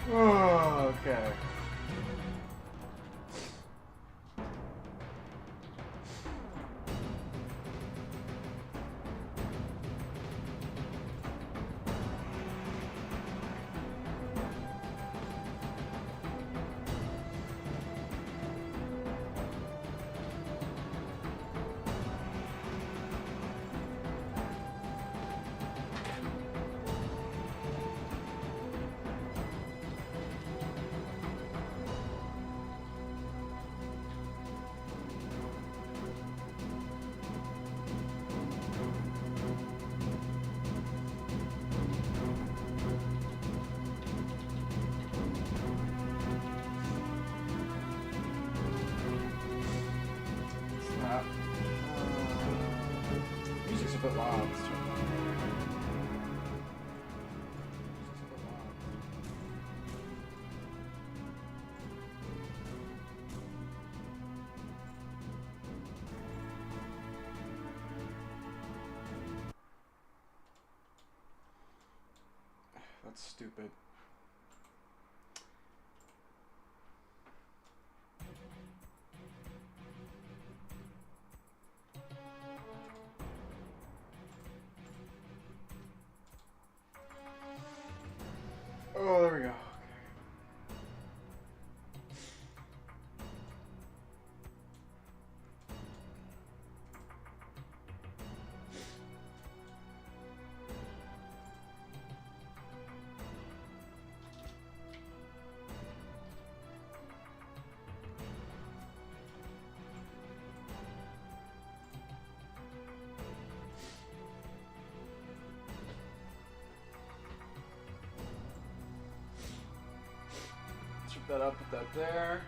Oh, okay. Snap. Music's a bit loud. Let's turn it down. Music's a bit loud. That's stupid. Oh, there we go. Strip that up, put that there.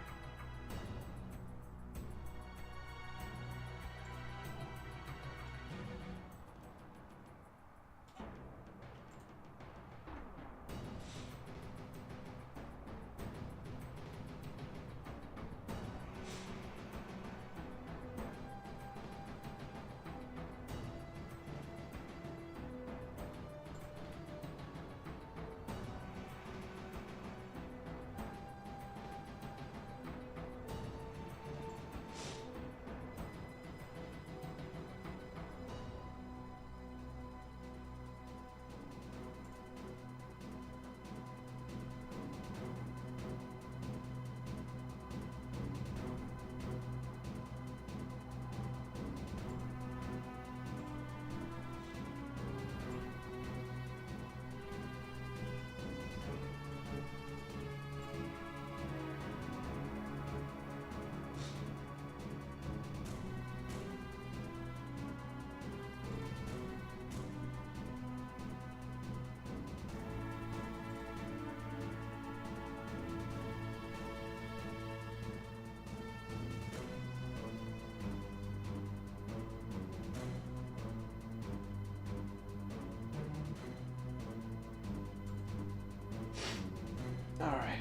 All right.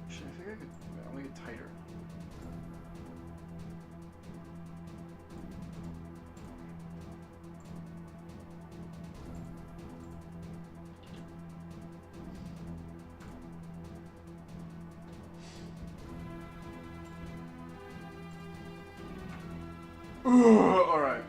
Actually, I think I'll make it tighter. All right.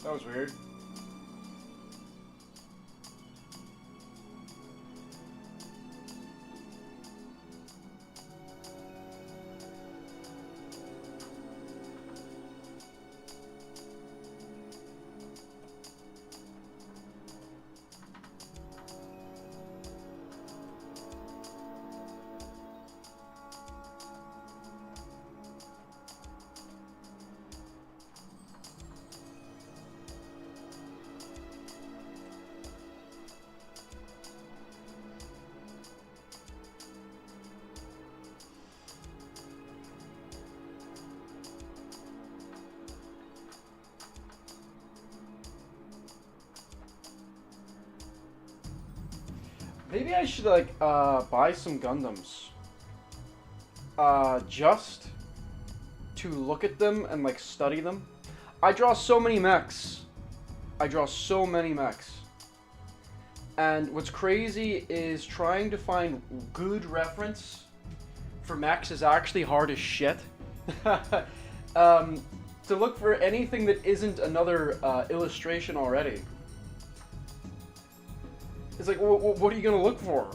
That was weird. Maybe I should like buy some Gundams. Just to look at them and like study them. I draw so many mechs. I draw so many mechs. And what's crazy is trying to find good reference for mechs is actually hard as shit. To look for anything that isn't another illustration already. It's like, what are you gonna look for?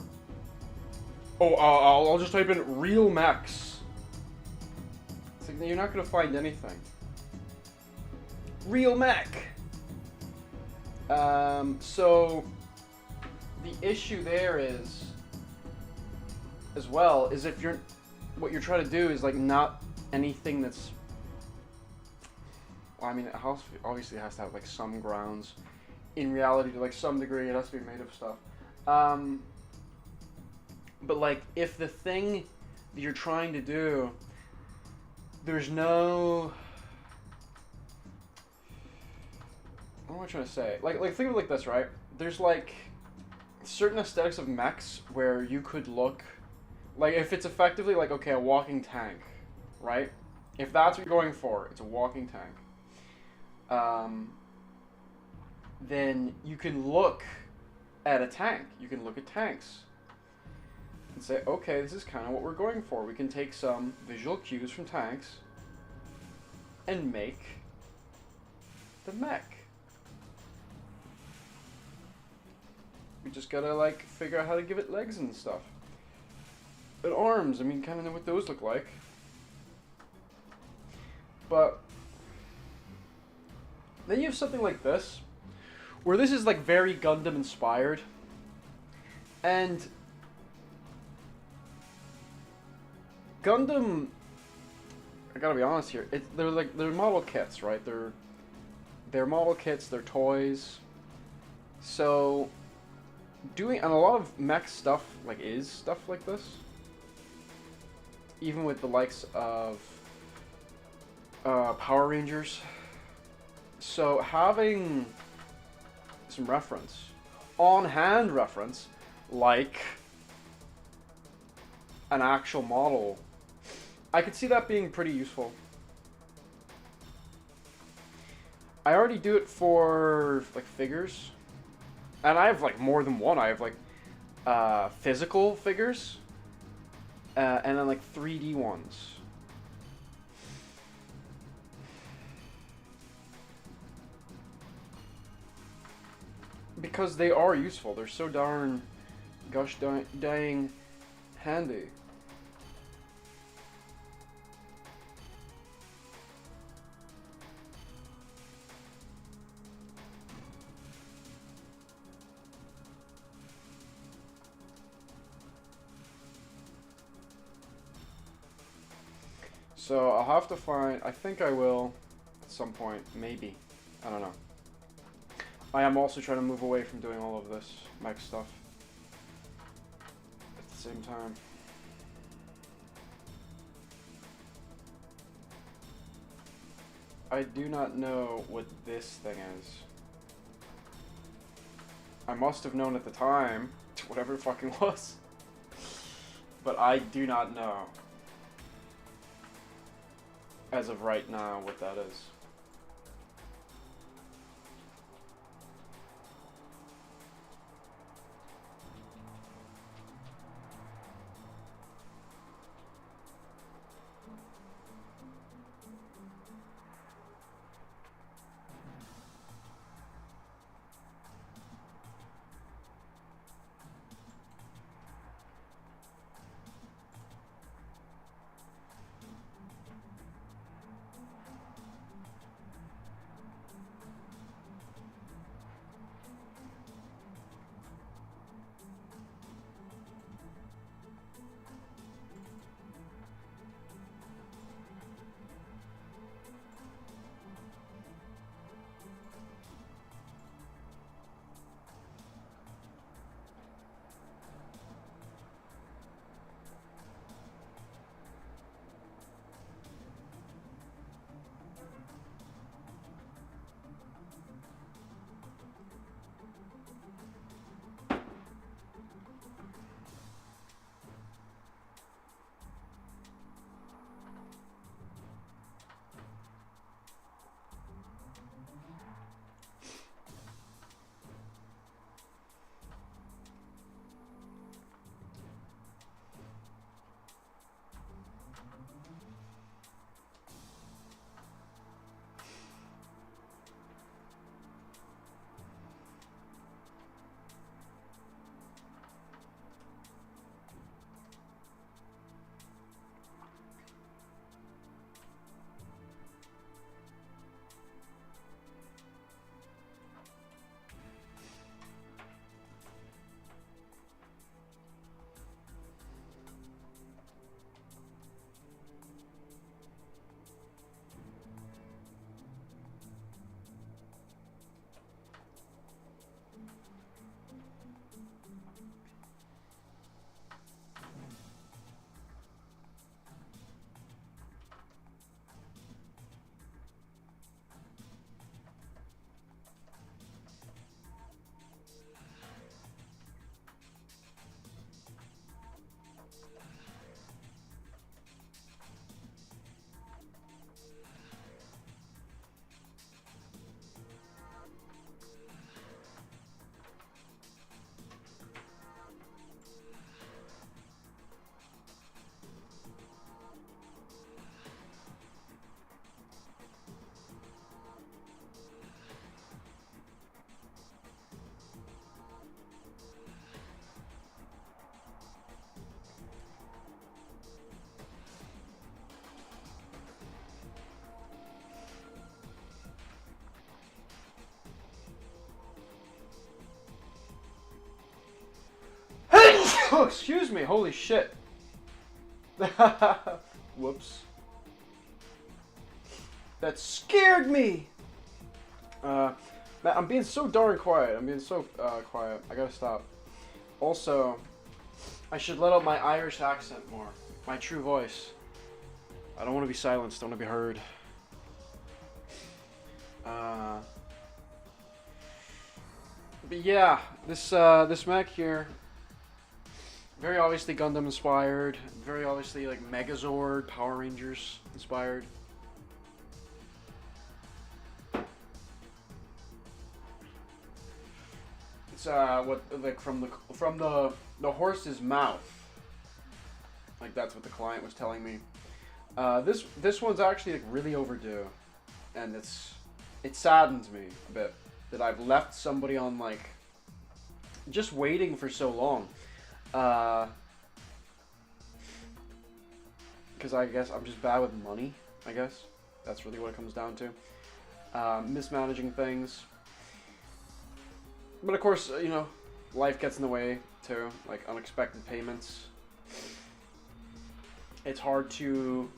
Oh, I'll just type in real mechs. It's like, you're not gonna find anything. Real mech. So the issue there is, as well, is if you're, what you're trying to do is like not anything that's. Well, I mean, it obviously has to have like some grounds. In reality, to like some degree, it has to be made of stuff. But like, if the thing that you're trying to do, there's no. What am I trying to say? Like think of it like this, right? There's like certain aesthetics of mechs where you could look, like if it's effectively like, okay, a walking tank, right? If that's what you're going for, it's a walking tank. Then you can look at a tank. You can look at tanks and say, okay, this is kind of what we're going for. We can take some visual cues from tanks and make the mech. We just gotta like figure out how to give it legs and stuff. And arms, I mean, kind of know what those look like. But then you have something like this, where this is like very Gundam inspired, and Gundam, I gotta be honest here, they're model kits, right? They're model kits, they're toys. So and a lot of mech stuff like is stuff like this. Even with the likes of Power Rangers. So having some reference, on-hand reference, like an actual model, I could see that being pretty useful. I already do it for like figures, and I have like more than one. I have like physical figures, and then like 3D ones. Because they are useful. They're so darn gosh dang handy. So I'll have to find, I think I will at some point, maybe. I don't know. I am also trying to move away from doing all of this mech stuff at the same time. I do not know what this thing is. I must have known at the time, whatever it fucking was. But I do not know, as of right now, what that is. excuse me. Holy shit. Whoops. That scared me. Man, I'm being so darn quiet. I'm being so quiet. I gotta stop. Also, I should let out my Irish accent more. My true voice. I don't want to be silenced. I want to be heard. But yeah, this mech here, very obviously Gundam inspired. Very obviously like Megazord, Power Rangers inspired. It's what like from the horse's mouth. Like that's what the client was telling me. This one's actually like really overdue, and it saddens me a bit that I've left somebody on like just waiting for so long. Because I guess I'm just bad with money. I guess that's really what it comes down to. Mismanaging things. But of course, you know, life gets in the way too, like unexpected payments. It's hard to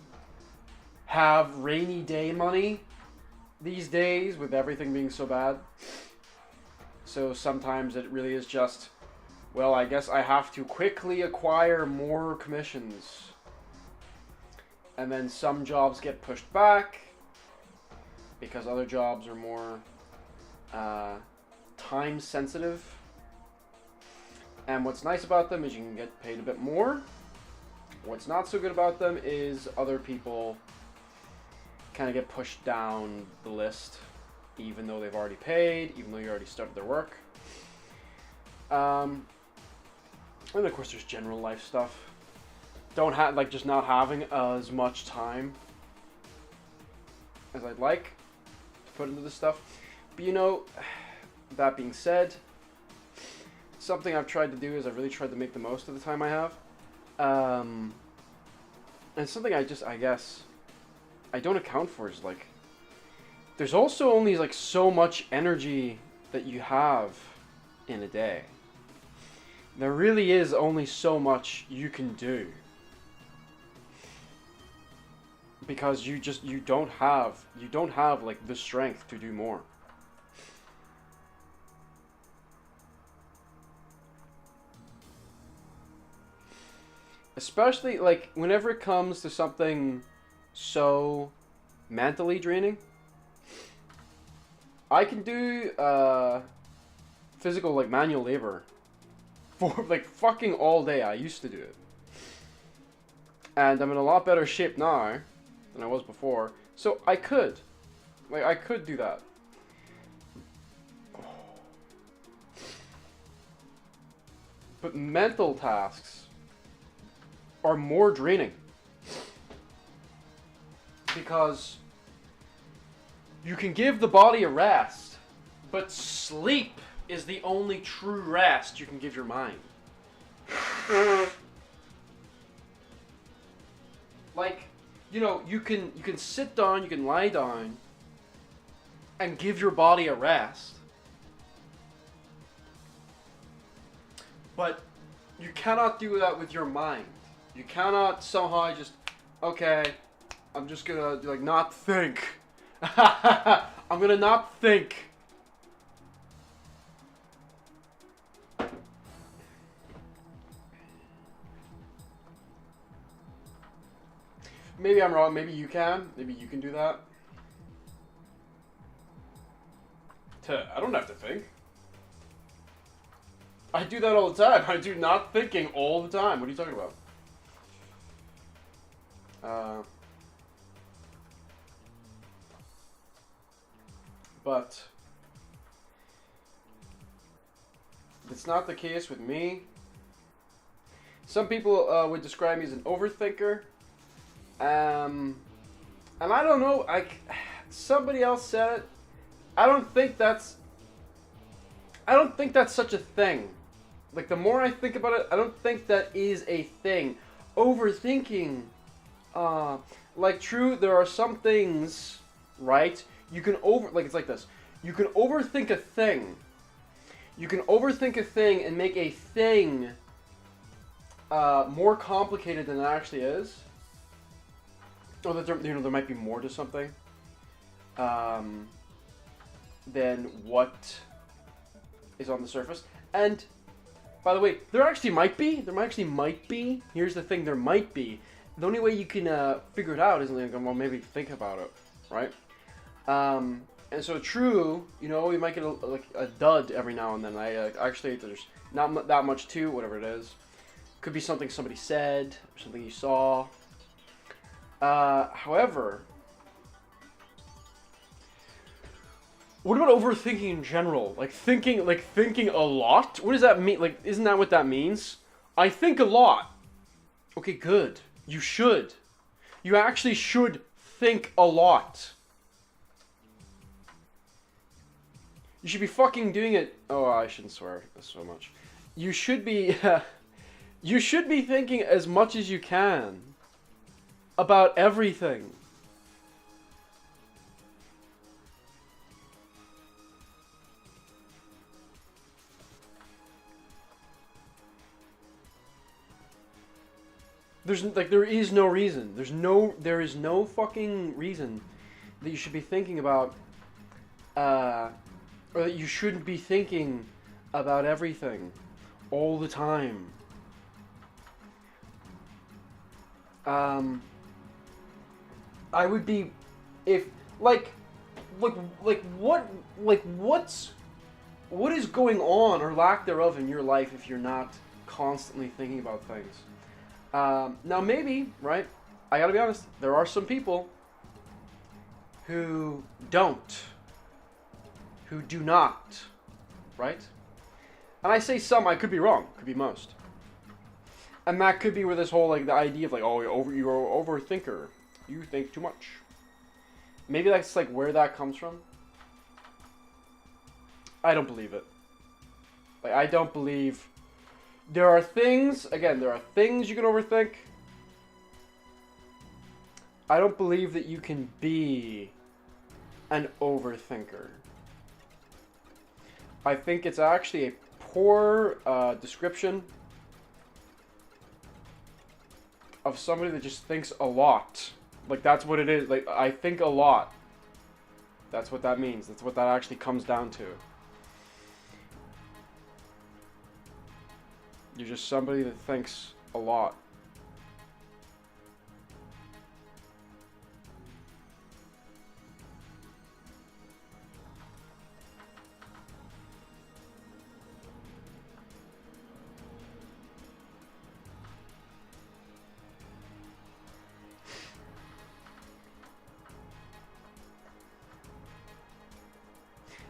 have rainy day money these days with everything being so bad. So sometimes it really is just, well, I guess I have to quickly acquire more commissions. And then some jobs get pushed back because other jobs are more time sensitive. And what's nice about them is you can get paid a bit more. What's not so good about them is other people kind of get pushed down the list, even though they've already paid, even though you already started their work. And of course there's general life stuff. Don't have, like, just not having as much time as I'd like to put into this stuff. But you know, that being said, something I've tried to do is I've really tried to make the most of the time I have. And something I guess I don't account for is like, there's also only like so much energy that you have in a day. There really is only so much you can do. Because you don't have like the strength to do more. Especially like whenever it comes to something so mentally draining. I can do physical like manual labor for like fucking all day. I used to do it. And I'm in a lot better shape now than I was before. So I could do that. But mental tasks are more draining. Because you can give the body a rest, but sleep is the only true rest you can give your mind. Like, you know, you can sit down, you can lie down, and give your body a rest. But you cannot do that with your mind. You cannot somehow just, okay, I'm just gonna like not think. I'm gonna not think. Maybe I'm wrong. Maybe you can. Maybe you can do that. I don't have to think. I do that all the time. I do not thinking all the time. What are you talking about? But it's not the case with me. Some people would describe me as an overthinker. And I don't know, somebody else said it. I don't think that's such a thing. Like, the more I think about it, I don't think that is a thing. Overthinking, like, true, there are some things, right? You can it's like this. You can overthink a thing. You can overthink a thing and make a thing more complicated than it actually is, or that there might be more to something than what is on the surface. And by the way, there actually might be. There actually might be. Here's the thing: there might be. The only way you can figure it out is like, well, maybe think about it, right? And so true, you know, you might get a dud every now and then. Actually, there's not that much to whatever it is. Could be something somebody said, or something you saw. However, what about overthinking in general? Like thinking a lot? What does that mean? Like, isn't that what that means? I think a lot. Okay, good. You should. You actually should think a lot. You should be fucking doing it. Oh, I shouldn't swear so much. You should be. You should be thinking as much as you can about everything. There is no reason. There is no fucking reason that you should be thinking about, or that you shouldn't be thinking about everything all the time. I would be, if what is going on or lack thereof in your life if you're not constantly thinking about things. Now maybe, right, I gotta be honest, there are some people who do not, right? And I say some, I could be wrong, could be most. And that could be where this whole, like, the idea of, like, oh, you're an overthinker, you think too much. Maybe that's, like, where that comes from. I don't believe it. Like, I don't believe... There are things you can overthink. I don't believe that you can be an overthinker. I think it's actually a poor description of somebody that just thinks a lot. Like, that's what it is. Like, I think a lot. That's what that means. That's what that actually comes down to. You're just somebody that thinks a lot.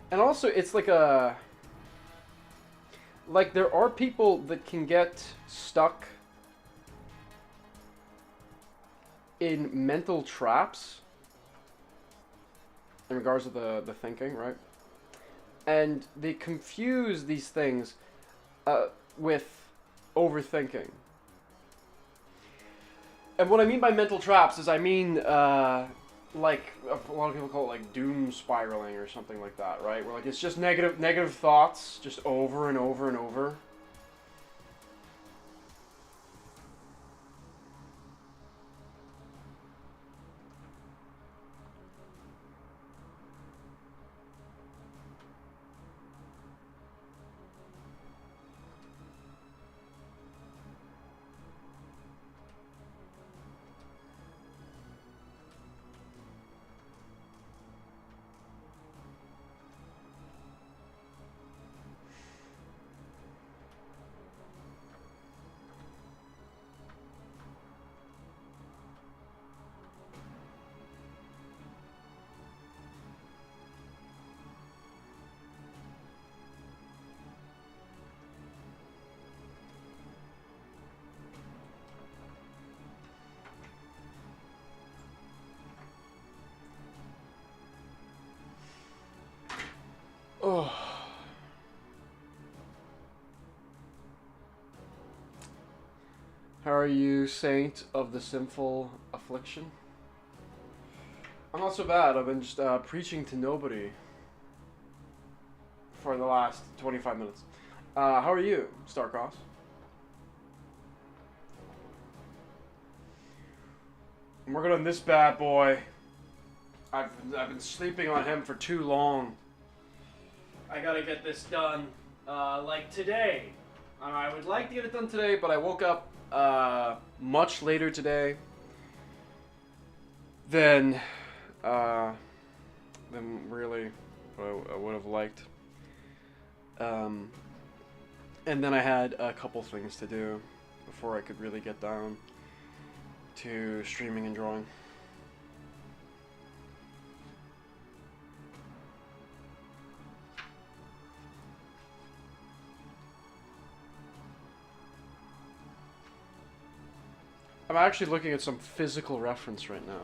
And also, it's like a... Like, there are people that can get stuck in mental traps in regards to the thinking, right? And they confuse these things with overthinking. And what I mean by mental traps is I mean... like a lot of people call it like doom spiraling or something like that, right? Where like it's just negative thoughts just over and over and over. Oh. How are you, saint of the sinful affliction? I'm not so bad. I've been just preaching to nobody for the last 25 minutes. How are you, Starcross? I'm working on this bad boy. I've been sleeping on him for too long. I gotta get this done, like today. I would like to get it done today, but I woke up much later today than really what I would have liked. And then I had a couple things to do before I could really get down to streaming and drawing. I'm actually looking at some physical reference right now.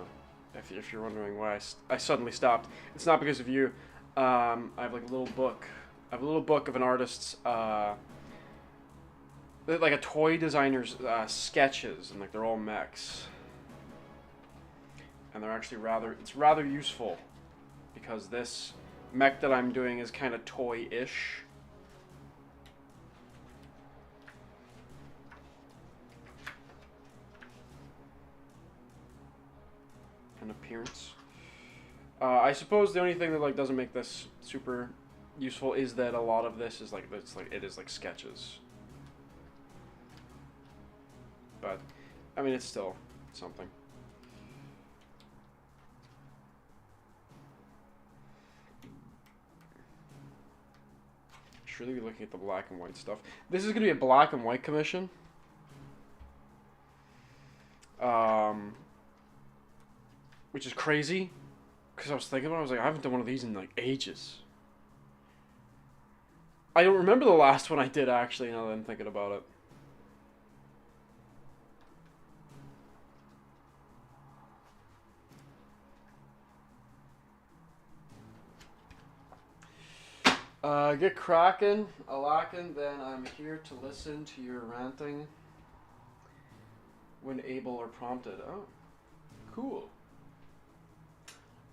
If you're wondering why I suddenly stopped, it's not because of you. I have like a little book. I have a little book of an artist's, like a toy designer's sketches, and like they're all mechs. And they're actually it's rather useful, because this mech that I'm doing is kind of toy-ish. Appearance. I suppose the only thing that like doesn't make this super useful is that a lot of this is like it is like sketches. But I mean, it's still something. Should really be looking at the black and white stuff. This is gonna be a black and white commission. Which is crazy, because I was thinking about it, I was like, I haven't done one of these in like ages. I don't remember the last one I did, actually, now that I'm thinking about it. Get cracking, a-lackin', then I'm here to listen to your ranting when able or prompted. Oh, cool.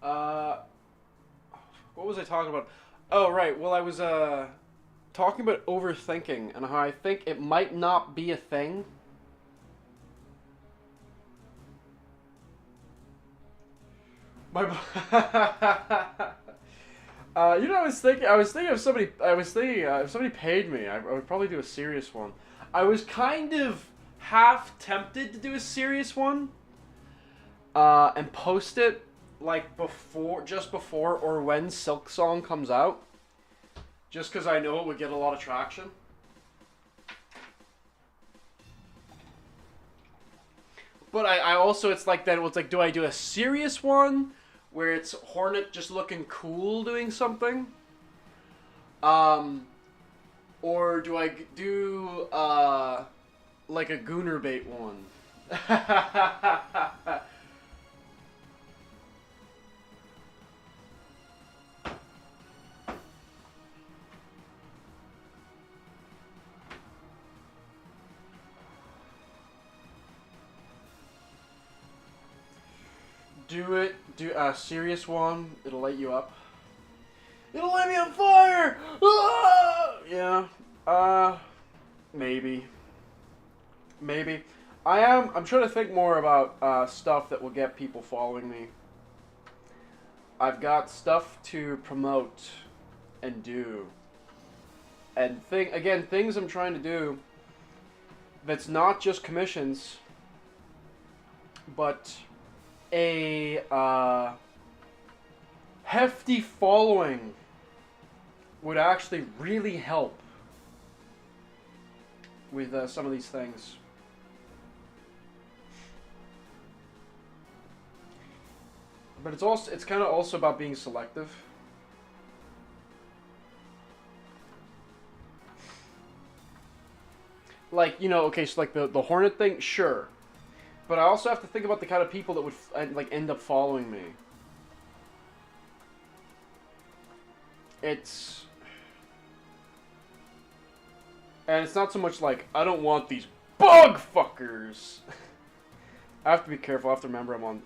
What was I talking about? Oh, right. Well, I was, talking about overthinking and how I think it might not be a thing. My, you know, I was thinking if somebody paid me, I would probably do a serious one. I was kind of half tempted to do a serious one, and post it like just before or when Silksong comes out, just because I know it would get a lot of traction. But I also, it's like then it's like, do I do a serious one where it's Hornet just looking cool doing something, or do I do like a Gooner Bait one? Do a serious one. It'll light you up. It'll light me on fire! Ah! Yeah. Maybe. I'm trying to think more about stuff that will get people following me. I've got stuff to promote and do. And things I'm trying to do that's not just commissions, but a hefty following would actually really help with some of these things. But it's kind of also about being selective. Like, you know, okay, so like the Hornet thing, sure. But I also have to think about the kind of people that would like end up following me. It's not so much like, I don't want these bug fuckers. I have to be careful. I have to remember I'm on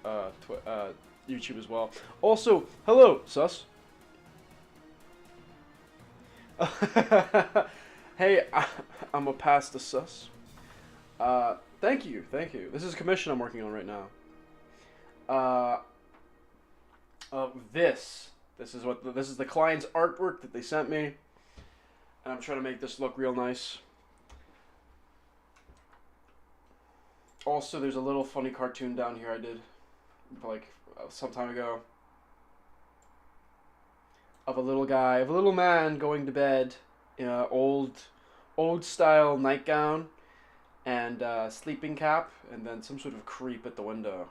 YouTube as well. Also, hello, sus. Hey, I'm a pasta sus. Thank you. This is a commission I'm working on right now. uh, this. This is the client's artwork that they sent me, and I'm trying to make this look real nice. Also, there's a little funny cartoon down here I did, like, some time ago, of a little man going to bed in an old style nightgown and sleeping cap, and then some sort of creep at the window.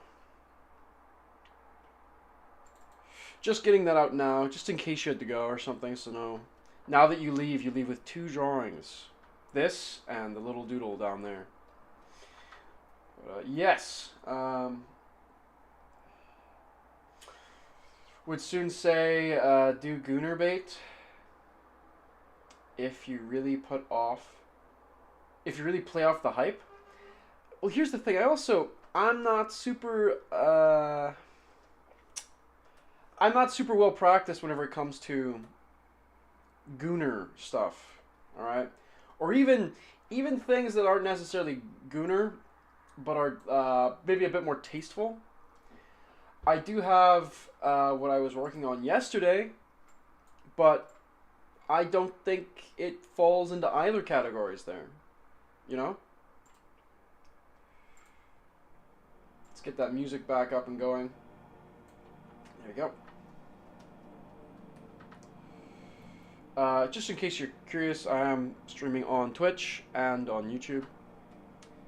Just getting that out now, just in case you had to go or something, so no. Now that you leave with 2 drawings. This and the little doodle down there. Yes. Would soon say do Gooner bait if you really play off the hype. Well, here's the thing. I'm not super well practiced whenever it comes to Gooner stuff. All right, or even things that aren't necessarily Gooner, but are maybe a bit more tasteful. I do have what I was working on yesterday, but I don't think it falls into either categories there. You know? Let's get that music back up and going. There we go. Just in case you're curious, I am streaming on Twitch and on YouTube.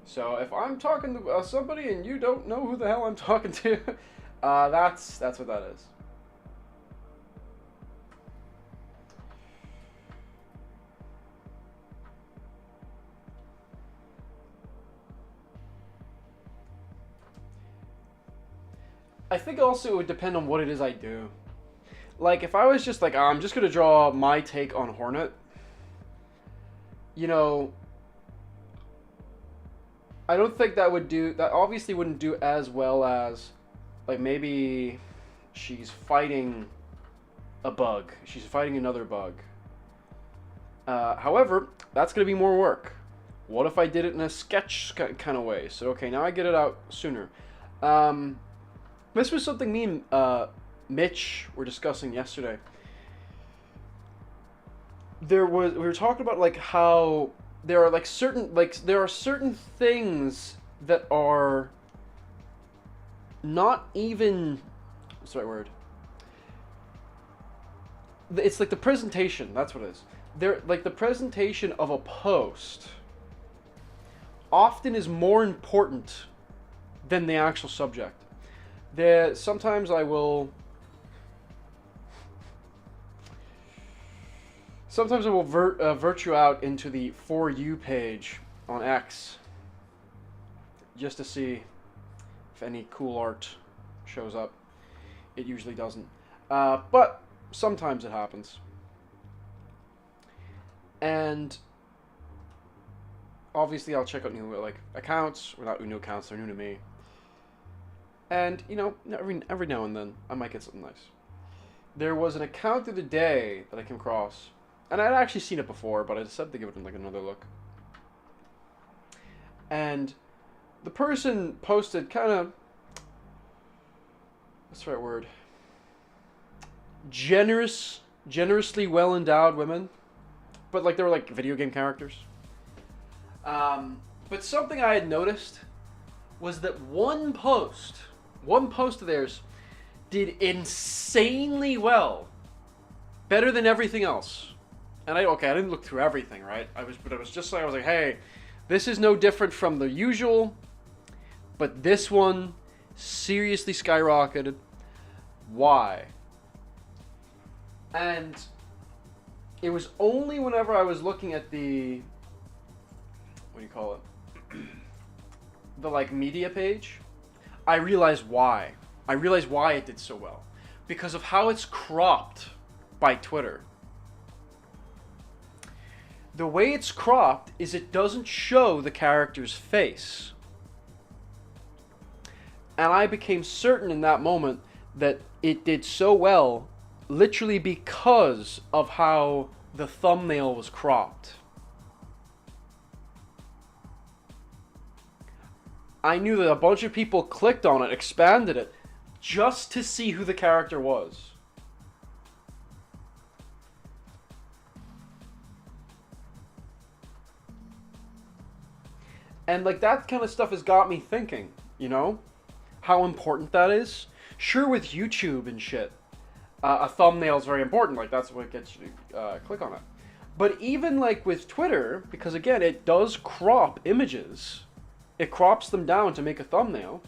So if I'm talking to somebody and you don't know who the hell I'm talking to, that's what that is. I think also it would depend on what it is I do. Like, if I was just like, I'm just going to draw my take on Hornet, you know, I don't think that obviously wouldn't do as well as, like, maybe she's fighting a bug. She's fighting another bug. However, that's going to be more work. What if I did it in a sketch kind of way? So, okay, now I get it out sooner. This was something me and Mitch were discussing yesterday. We were talking about, like, how there are certain things that are not even, what's the right word? It's like the presentation, that's what it is. Like, the presentation of a post often is more important than the actual subject. Sometimes I will vert you out into the For You page on X just to see if any cool art shows up. It usually doesn't. But sometimes it happens. And obviously I'll check out new accounts, or not new accounts, they're new to me. And, you know, every now and then I might get something nice. There was an account the other day that I came across, and I'd actually seen it before, but I decided to give it like another look. And the person posted kind of, what's the right word? Generously well endowed women, but like they were like video game characters. But something I had noticed was that one post of theirs did insanely well, better than everything else. And I didn't look through everything, right? I was like, hey, this is no different from the usual, but this one seriously skyrocketed. Why? And it was only whenever I was looking at the, what do you call it? The like media page, I realized why. I realized why it did so well. Because of how it's cropped by Twitter. The way it's cropped is it doesn't show the character's face. And I became certain in that moment that it did so well literally because of how the thumbnail was cropped. I knew that a bunch of people clicked on it, expanded it, just to see who the character was. And like that kind of stuff has got me thinking, you know, how important that is. Sure, with YouTube and shit, a thumbnail is very important. Like that's what gets you to click on it. But even like with Twitter, because again, it does crop images. It crops them down to make a thumbnail.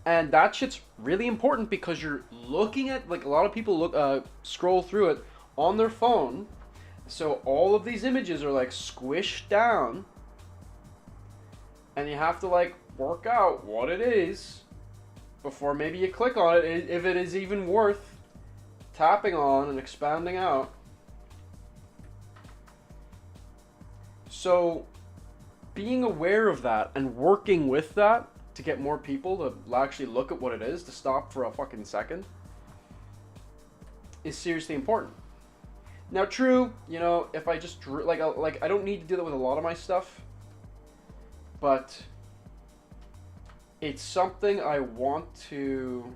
And that shit's really important because you're looking at, like a lot of people scroll through it on their phone. So all of these images are like squished down. And you have to like work out what it is before maybe you click on it, if it is even worth tapping on and expanding out. So being aware of that and working with that to get more people to actually look at what it is, to stop for a fucking second, is seriously important. Now, true, you know, if I just drew, like I don't need to do that with a lot of my stuff, but it's something I want to.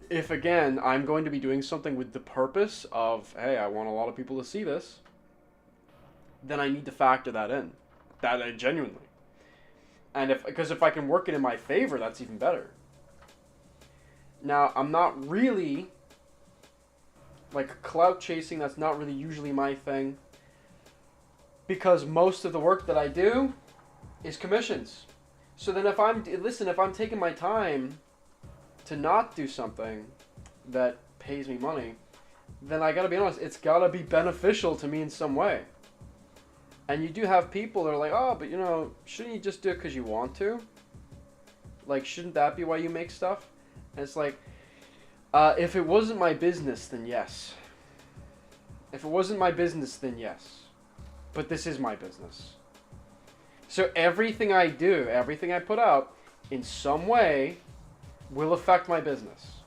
If again, I'm going to be doing something with the purpose of, hey, I want a lot of people to see this, then I need to factor that in. That genuinely. And because if I can work it in my favor, that's even better. Now, I'm not really, like, clout chasing, that's not really usually my thing. Because most of the work that I do is commissions. So then if I'm taking my time to not do something that pays me money, then I gotta be honest, it's gotta be beneficial to me in some way. And you do have people that are like, oh, but you know, shouldn't you just do it because you want to? Like, shouldn't that be why you make stuff? And it's like, if it wasn't my business, then yes. If it wasn't my business, then yes. But this is my business. So everything I do, everything I put out, in some way, will affect my business.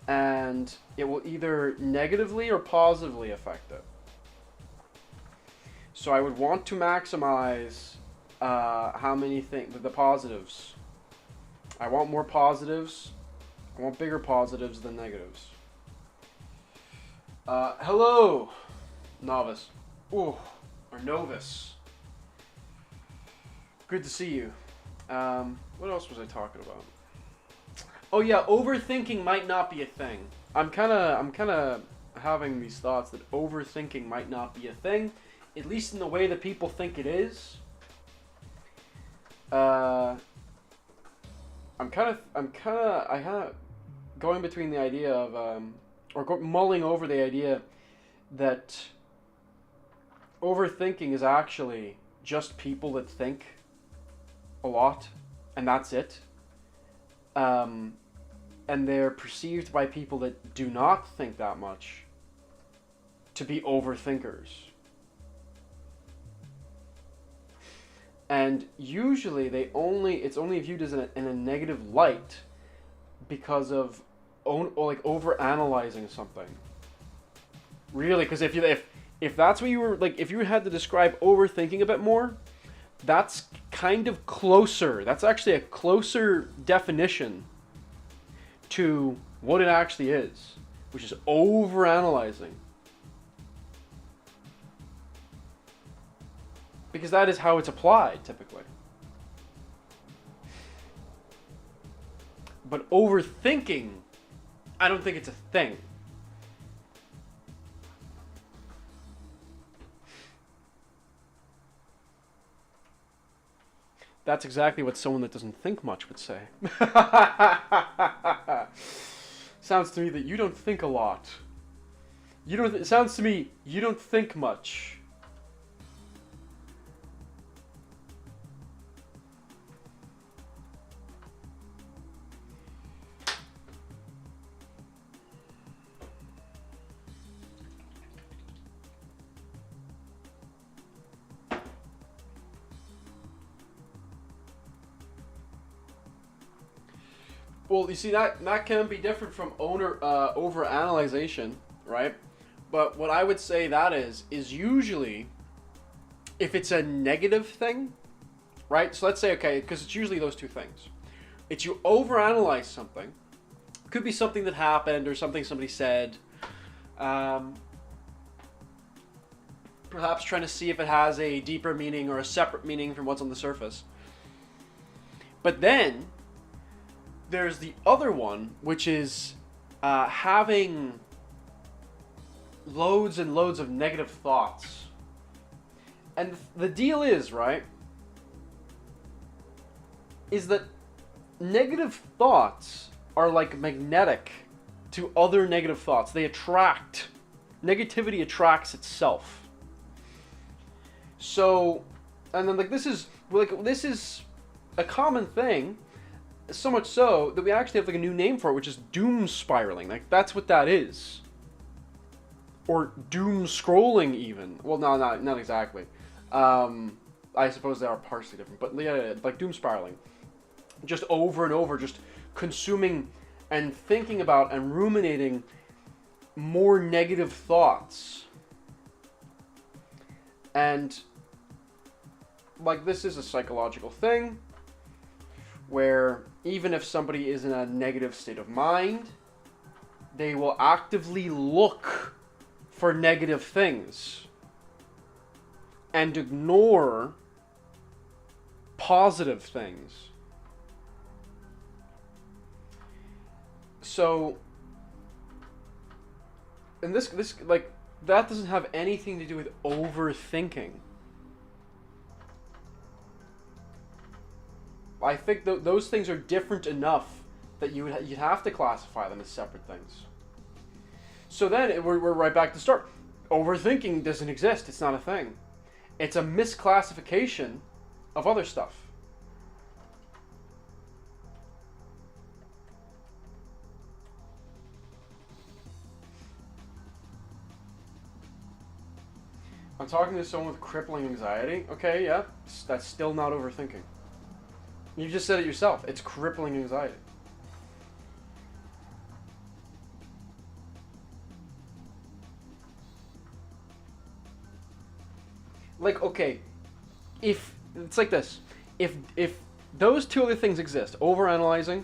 And it will either negatively or positively affect it. So I would want to maximize how many things, the positives. I want more positives. I want bigger positives than negatives. Hello, novice. Ooh, or novice. Good to see you. What else was I talking about? Oh yeah, overthinking might not be a thing. I'm kind of having these thoughts that overthinking might not be a thing, at least in the way that people think it is. I'm kind of going between the idea of mulling over the idea that overthinking is actually just people that think a lot, and that's it. And they're perceived by people that do not think that much to be overthinkers. And usually it's only viewed as in a negative light because of over-analyzing something. Really, because if that's what you were, like, if you had to describe overthinking a bit more, that's kind of closer. That's actually a closer definition to what it actually is, which is overanalyzing. Because that is how it's applied, typically. But overthinking, I don't think it's a thing. That's exactly what someone that doesn't think much would say. Sounds to me that you don't think a lot. It sounds to me you don't think much. Well, you see, that can be different from overanalyzation, right? But what I would say that is usually, if it's a negative thing, right? So let's say, okay, because it's usually those two things. It's you overanalyze something. Could be something that happened or something somebody said. Perhaps trying to see if it has a deeper meaning or a separate meaning from what's on the surface. But then there's the other one, which is having loads and loads of negative thoughts. And the deal is, right, is that negative thoughts are like magnetic to other negative thoughts. They attract. Negativity attracts itself. So, and then this is a common thing, so much so that we actually have a new name for it, which is doom spiraling. That's what that is. Or doom scrolling even. Well, no, not exactly. I suppose they are partially different, but yeah, like doom spiraling. Just over and over, just consuming and thinking about and ruminating more negative thoughts. And this is a psychological thing where even if somebody is in a negative state of mind, they will actively look for negative things and ignore positive things. So, and this that doesn't have anything to do with overthinking. I think those things are different enough that you'd have to classify them as separate things. So then we're right back to the start. Overthinking doesn't exist. It's not a thing. It's a misclassification of other stuff. I'm talking to someone with crippling anxiety. Okay, yeah, that's still not overthinking. You just said it yourself. It's crippling anxiety. Okay, if it's like this, if those two other things exist, overanalyzing,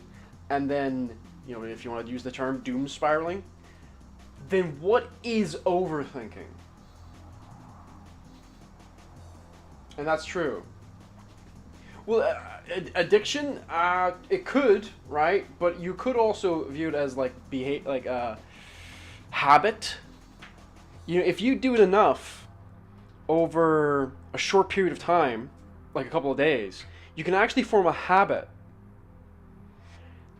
and then if you want to use the term doom spiraling, then what is overthinking? And that's true. Well, addiction, it could, right? But you could also view it as habit. If you do it enough over a short period of time, like a couple of days, you can actually form a habit.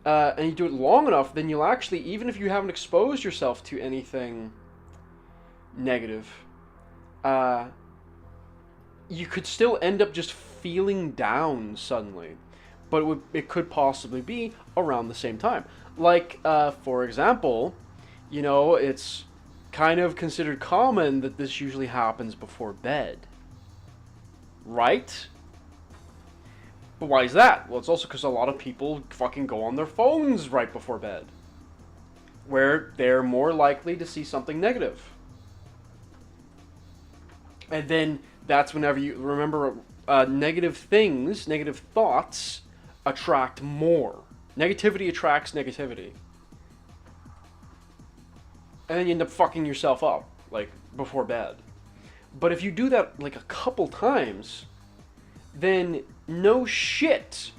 And you do it long enough, then you'll actually, even if you haven't exposed yourself to anything negative, you could still end up just feeling down suddenly. But it could possibly be around the same time. For example, it's kind of considered common that this usually happens before bed. Right? But why is that? Well, it's also because a lot of people fucking go on their phones right before bed, where they're more likely to see something negative. And then that's whenever you remember negative things, negative thoughts attract more. Negativity attracts negativity. And then you end up fucking yourself up, before bed. But if you do that, a couple times, then no shit.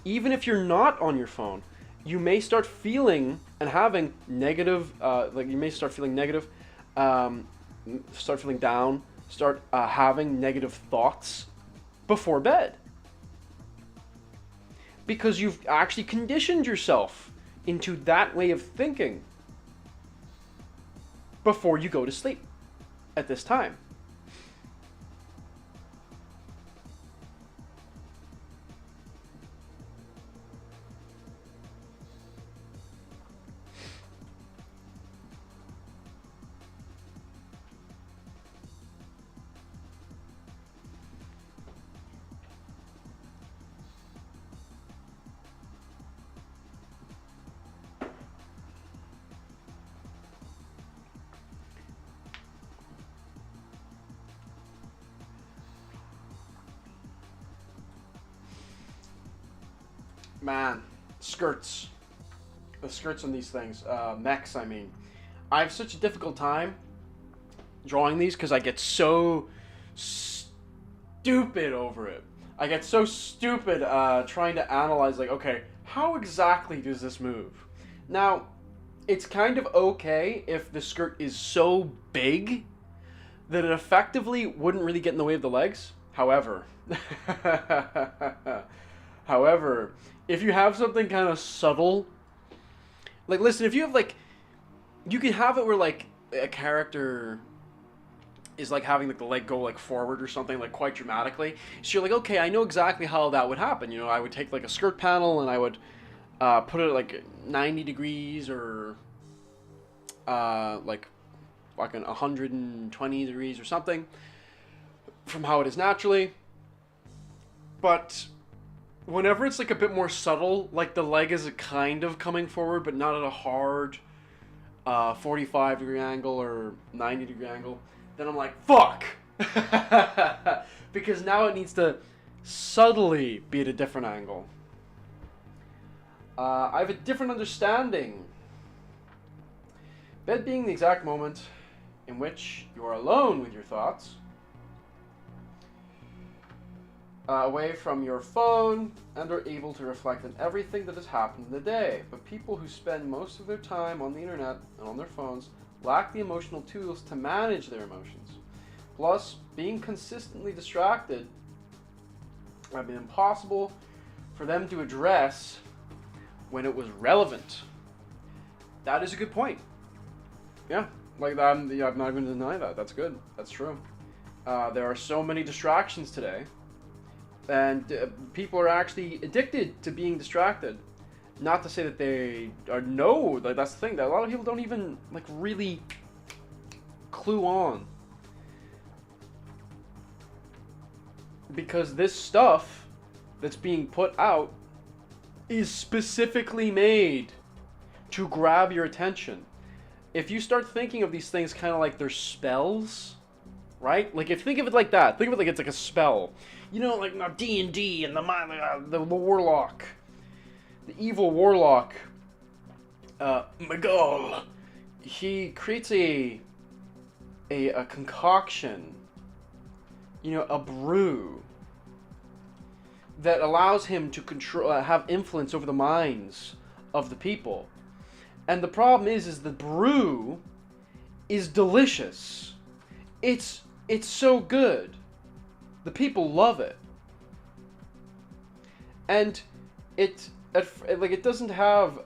Even if you're not on your phone, you may start feeling and having negative, you may start feeling negative, start feeling down, start having negative thoughts before bed. Because you've actually conditioned yourself into that way of thinking before you go to sleep at this time. Man, skirts. The skirts on these things. Mechs, I mean. I have such a difficult time drawing these because I get so stupid over it. I get so stupid trying to analyze, like, okay, how exactly does this move? Now, it's kind of okay if the skirt is so big that it effectively wouldn't really get in the way of the legs. However, if you have something kind of subtle, like, listen, if you have, like, you can have it where, like, a character is, like, having, like, the leg go, like, forward or something, like, quite dramatically. So you're like, okay, I know exactly how that would happen. You know, I would take, like, a skirt panel and I would put it at, like, 90 degrees or, like 120 degrees or something from how it is naturally. But whenever it's, like, a bit more subtle, like, the leg is kind of coming forward, but not at a hard 45-degree angle or 90-degree angle, then I'm like, fuck! Because now it needs to subtly be at a different angle. I have a different understanding. Bed being the exact moment in which you are alone with your thoughts, away from your phone, and are able to reflect on everything that has happened in the day. But people who spend most of their time on the internet and on their phones lack the emotional tools to manage their emotions. Plus, being consistently distracted have been impossible for them to address when it was relevant. That is a good point. Yeah, like I'm not going to deny that. That's good. That's true. There are so many distractions today. And people are actually addicted to being distracted. Not to say that they are like, that's the thing, that a lot of people don't even, like, really clue on. Because this stuff that's being put out is specifically made to grab your attention. If you start thinking of these things kind of like they're spells, right? Like, if you think of it like that, think of it like it's like a spell. You know, like D&D and the warlock, the evil warlock, Miguel. He creates a concoction, you know, a brew that allows him to control, have influence over the minds of the people. And the problem is the brew is delicious. It's so good. The people love it. And it doesn't have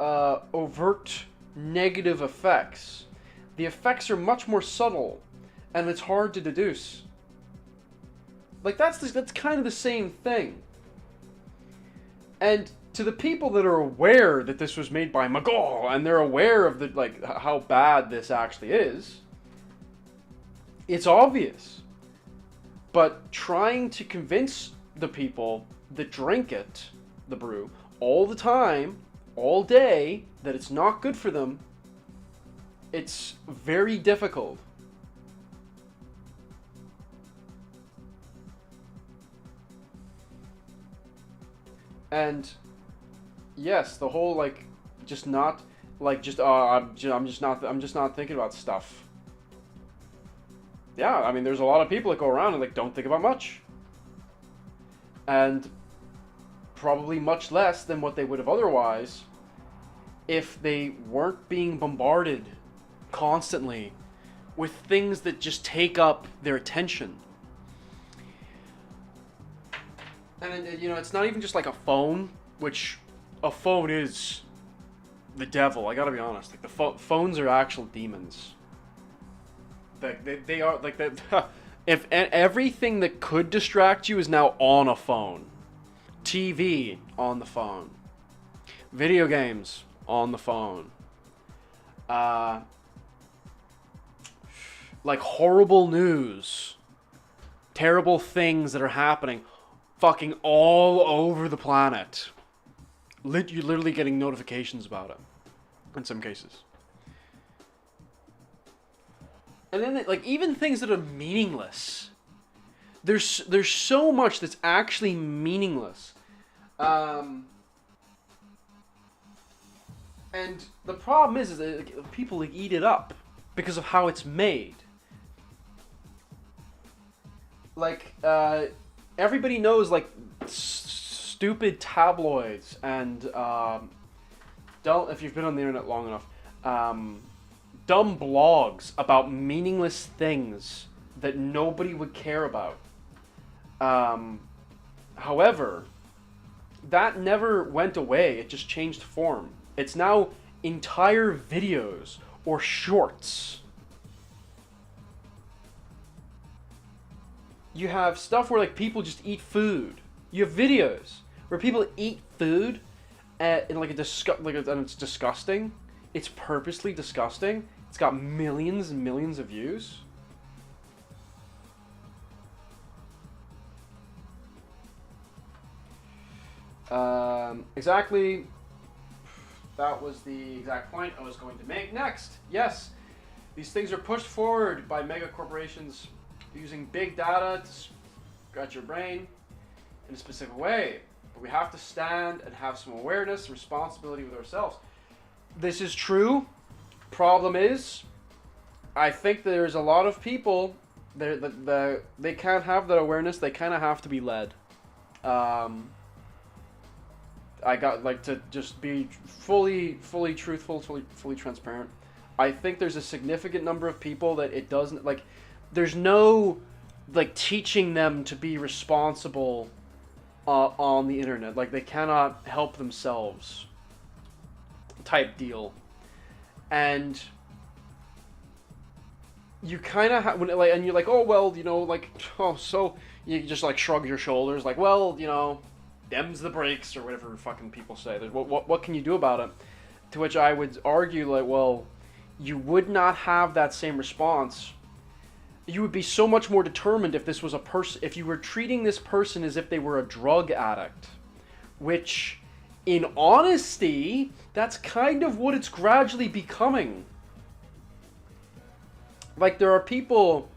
overt negative effects. The effects are much more subtle, and it's hard to deduce. Like, that's kind of the same thing. And to the people that are aware that this was made by Miguel, and they're aware of how bad this actually is, it's obvious. But trying to convince the people that drink it, the brew, all the time, all day, that it's not good for them, it's very difficult. And yes, the whole I'm just not thinking about stuff. Yeah, I mean, there's a lot of people that go around and don't think about much. And probably much less than what they would have otherwise if they weren't being bombarded constantly with things that just take up their attention. And, you know, it's not even just like a phone, which a phone is the devil. I gotta be honest. Like, the phones are actual demons. They are, like, that. If everything that could distract you is now on a phone. TV on the phone. Video games on the phone. Like, horrible news. Terrible things that are happening fucking all over the planet. You're literally getting notifications about it in some cases. And then, like, even things that are meaningless. There's so much that's actually meaningless. And the problem is that like, people like, eat it up because of how it's made. Like, everybody knows like stupid tabloids and don't if you've been on the internet long enough, dumb blogs about meaningless things that nobody would care about. However, that never went away. It just changed form. It's now entire videos or shorts. You have stuff where like people just eat food. You have videos where people eat food in like and it's disgusting. It's purposely disgusting. It's got millions and millions of views. Exactly. That was the exact point I was going to make. Next, yes, these things are pushed forward by mega corporations using big data to scratch your brain in a specific way. But we have to stand and have some awareness and responsibility with ourselves. This is true. Problem is, I think there's a lot of people that they can't have that awareness. They kind of have to be led. I got like to just be fully truthful, fully transparent. I think there's a significant number of people that it doesn't like. There's no like teaching them to be responsible on the internet. Like they cannot help themselves. Type deal, and you kind of when like and you're like, oh well, you know, like oh so you just like shrug your shoulders, like well, you know. Them's the breaks, or whatever fucking people say. What can you do about it? To which I would argue, like, well, you would not have that same response. You would be so much more determined if this was a person, if you were treating this person as if they were a drug addict. Which, in honesty, that's kind of what it's gradually becoming. Like, there are people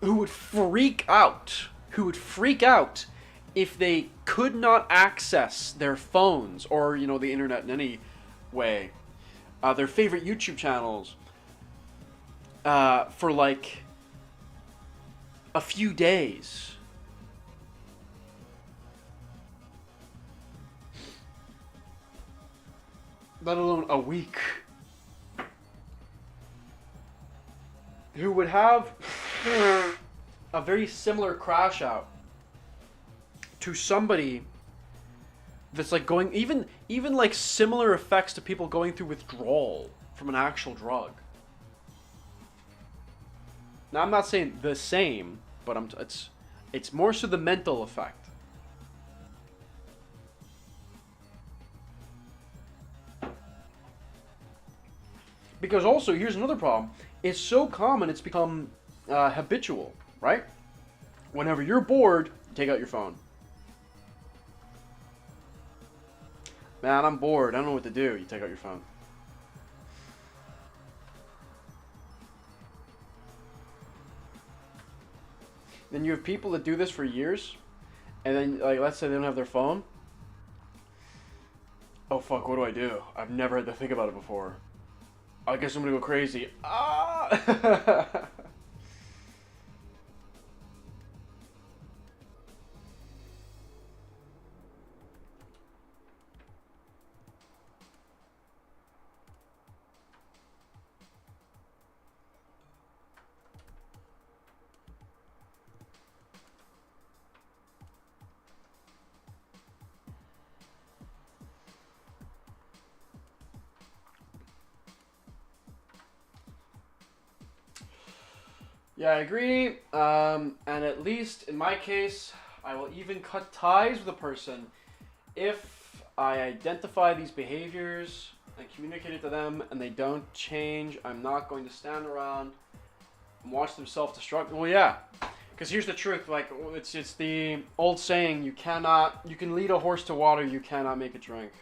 who would freak out if they could not access their phones or, you know, the internet in any way, their favorite YouTube channels, for like a few days. Let alone a week. Who would have a very similar crash out to somebody that's like going even like similar effects to people going through withdrawal from an actual drug. Now I'm not saying the same, but it's more so the mental effect. Because also here's another problem. It's so common, it's become habitual, right? Whenever you're bored, you take out your phone. Man, I'm bored. I don't know what to do. You take out your phone. Then you have people that do this for years, and then, like, let's say they don't have their phone. Oh, fuck, what do I do? I've never had to think about it before. I guess I'm gonna go crazy. Ah! Yeah, I agree. And at least in my case, I will even cut ties with a person if I identify these behaviors and communicate it to them and they don't change. I'm not going to stand around and watch them self-destruct. Well, yeah, because here's the truth. Like, it's the old saying: you can lead a horse to water, you cannot make it drink.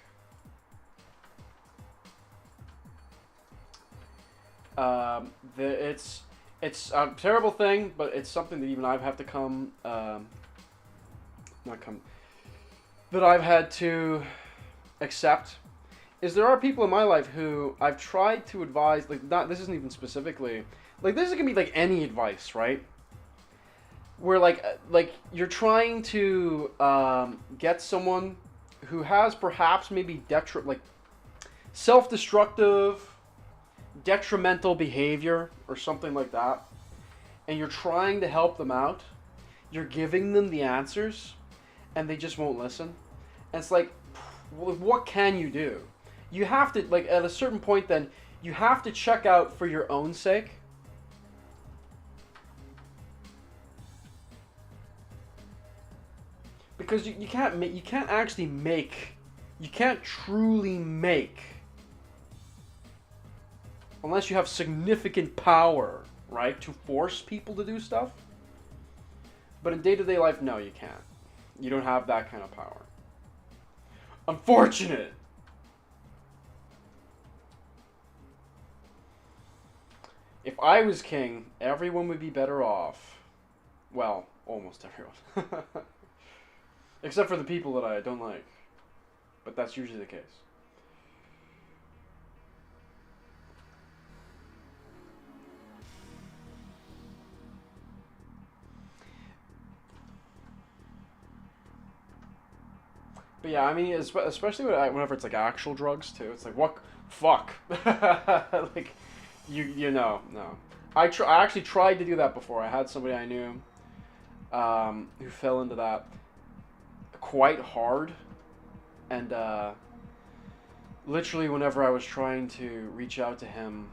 It's a terrible thing, but it's something that even I have to that I've had to accept is there are people in my life who I've tried to advise, like, not, this isn't even specifically, like, this is gonna be like any advice, right? Where like you're trying to get someone who has perhaps maybe like self-destructive, detrimental behavior or something like that, and you're trying to help them out. You're giving them the answers, and they just won't listen. And it's like, well, what can you do? You have to, like, at a certain point, then you have to check out for your own sake. Because you can't make, you can't actually make, you can't truly make, unless you have significant power, right, to force people to do stuff. But in day-to-day life, no, you can't. You don't have that kind of power. Unfortunate! If I was king, everyone would be better off. Well, almost everyone. Except for the people that I don't like. But that's usually the case. But yeah, I mean, especially whenever it's like actual drugs too. It's like, what? Fuck. Like, you know, no. I actually tried to do that before. I had somebody I knew who fell into that quite hard, and literally whenever I was trying to reach out to him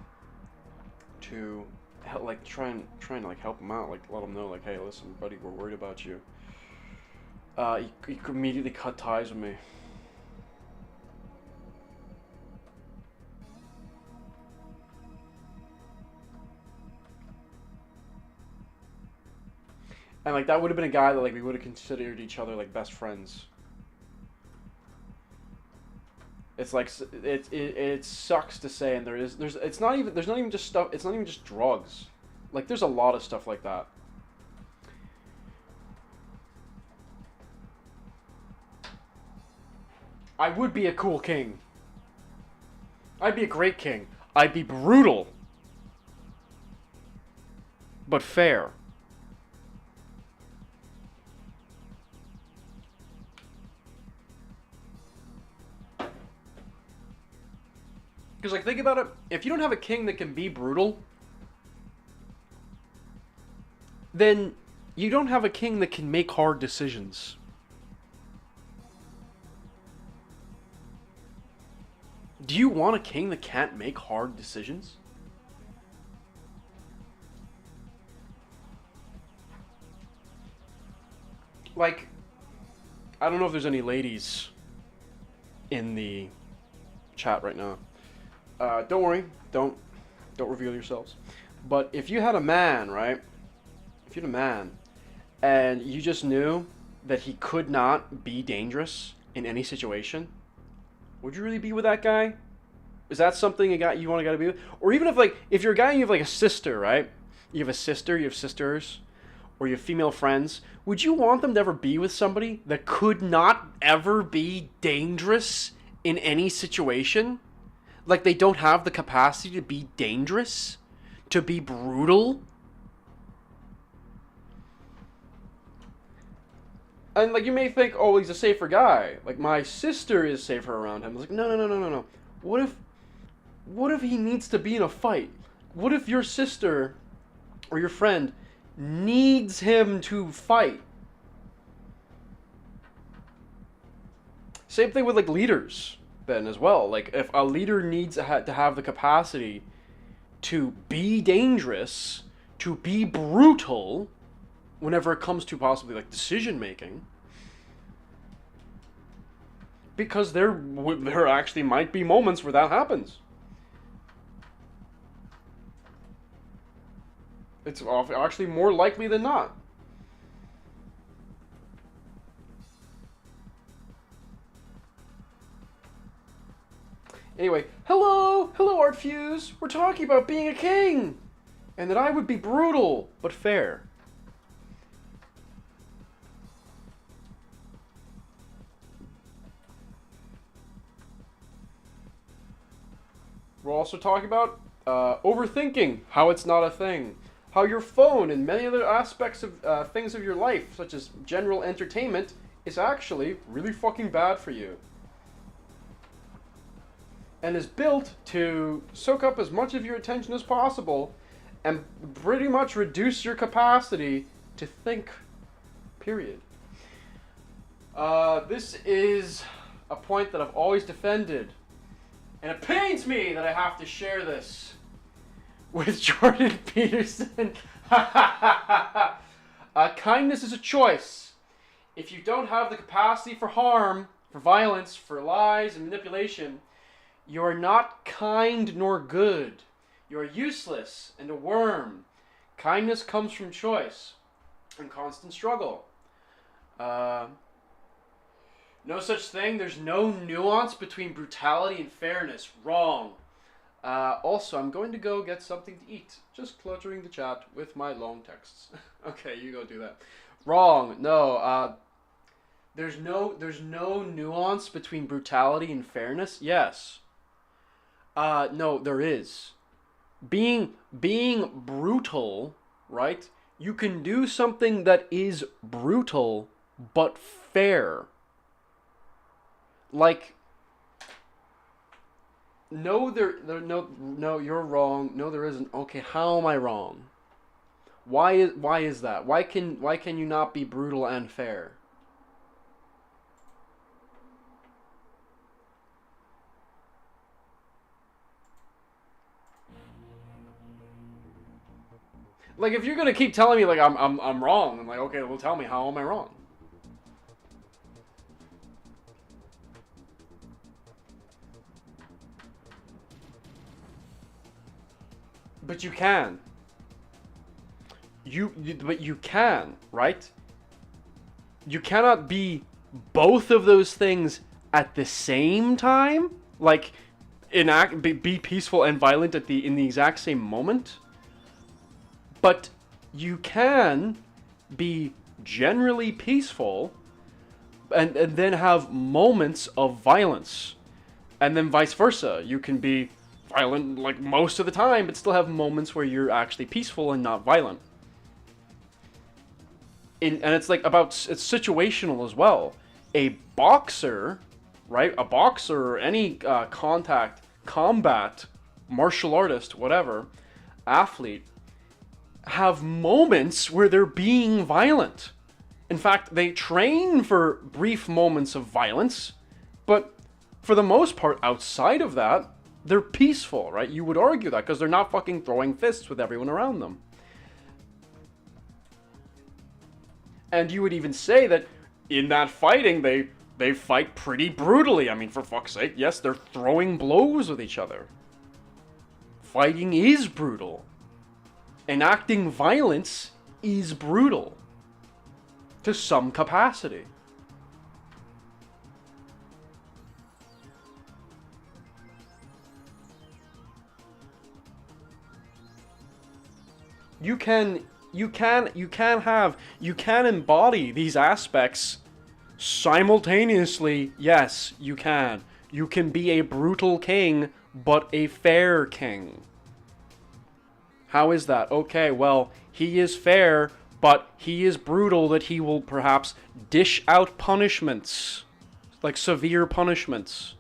to help, like trying to like help him out, like let him know, like, hey, listen, buddy, we're worried about you. He immediately cut ties with me. And like that would have been a guy that like we would have considered each other like best friends. It's like it sucks to say, and there's not even just stuff. It's not even just drugs. Like there's a lot of stuff like that. I would be a cool king. I'd be a great king. I'd be brutal, but fair. Because, like, think about it. If you don't have a king that can be brutal, then you don't have a king that can make hard decisions. Do you want a king that can't make hard decisions? Like, I don't know if there's any ladies in the chat right now. Don't worry, don't reveal yourselves. But if you had a man, right? If you had a man, and you just knew that he could not be dangerous in any situation, would you really be with that guy? Is that something you want to be with? Or even if like if you're a guy and you have like a sister, right? You have a sister, you have sisters, or you have female friends. Would you want them to ever be with somebody that could not ever be dangerous in any situation? Like they don't have the capacity to be dangerous, to be brutal. And like you may think, oh, he's a safer guy. Like my sister is safer around him. It's like no. What if he needs to be in a fight? What if your sister or your friend needs him to fight? Same thing with like leaders. Then as well, like if a leader needs to have the capacity to be dangerous, to be brutal, whenever it comes to possibly like decision making, because there actually might be moments where that happens. It's actually more likely than not. Anyway, hello Artfuse. We're talking about being a king, and that I would be brutal but fair. We're also talking about overthinking, how it's not a thing. How your phone and many other aspects of things of your life, such as general entertainment, is actually really fucking bad for you. And is built to soak up as much of your attention as possible and pretty much reduce your capacity to think, period. This is a point that I've always defended. And it pains me that I have to share this with Jordan Peterson. Kindness is a choice. If you don't have the capacity for harm, for violence, for lies and manipulation, you are not kind nor good. You are useless and a worm. Kindness comes from choice and constant struggle. No such thing. There's no nuance between brutality and fairness. Wrong. Also, I'm going to go get something to eat. Just cluttering the chat with my long texts. Okay, you go do that. Wrong. No. There's no nuance between brutality and fairness. Yes. No, there is. Being brutal, right? You can do something that is brutal but fair. Like, no, no, you're wrong. No, there isn't. Okay, how am I wrong? Why is that? Why can you not be brutal and fair? Like, if you're gonna keep telling me like I'm wrong, I'm like, okay, well, tell me, how am I wrong? But you can. But you can, right? You cannot be both of those things at the same time. Like, be peaceful and violent in the exact same moment. But you can be generally peaceful and then have moments of violence. And then vice versa. You can be violent like most of the time, but still have moments where you're actually peaceful and not violent. And it's like it's situational as well. A boxer, right? A boxer or any combat, martial artist, whatever, athlete, have moments where they're being violent. In fact, they train for brief moments of violence, but for the most part, outside of that, they're peaceful, right? You would argue that because they're not fucking throwing fists with everyone around them. And you would even say that in that fighting, they fight pretty brutally. I mean, for fuck's sake, yes, they're throwing blows with each other. Fighting is brutal. Enacting violence is brutal. To some capacity. You can embody these aspects simultaneously. Yes, you can. You can be a brutal king, but a fair king. How is that? Okay, well, he is fair, but he is brutal that he will perhaps dish out punishments, like severe punishments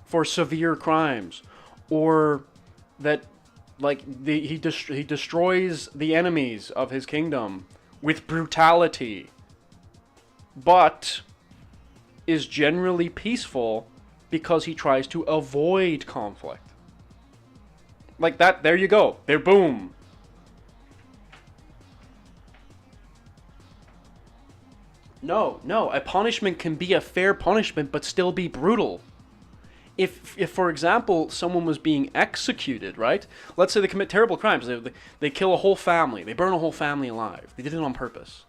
for severe crimes, or that like he destroys the enemies of his kingdom with brutality, but is generally peaceful because he tries to avoid conflict. Like that, there you go. There, boom. No, a punishment can be a fair punishment but still be brutal. If for example, someone was being executed, right? Let's say they commit terrible crimes. They kill a whole family. They burn a whole family alive. They did it on purpose.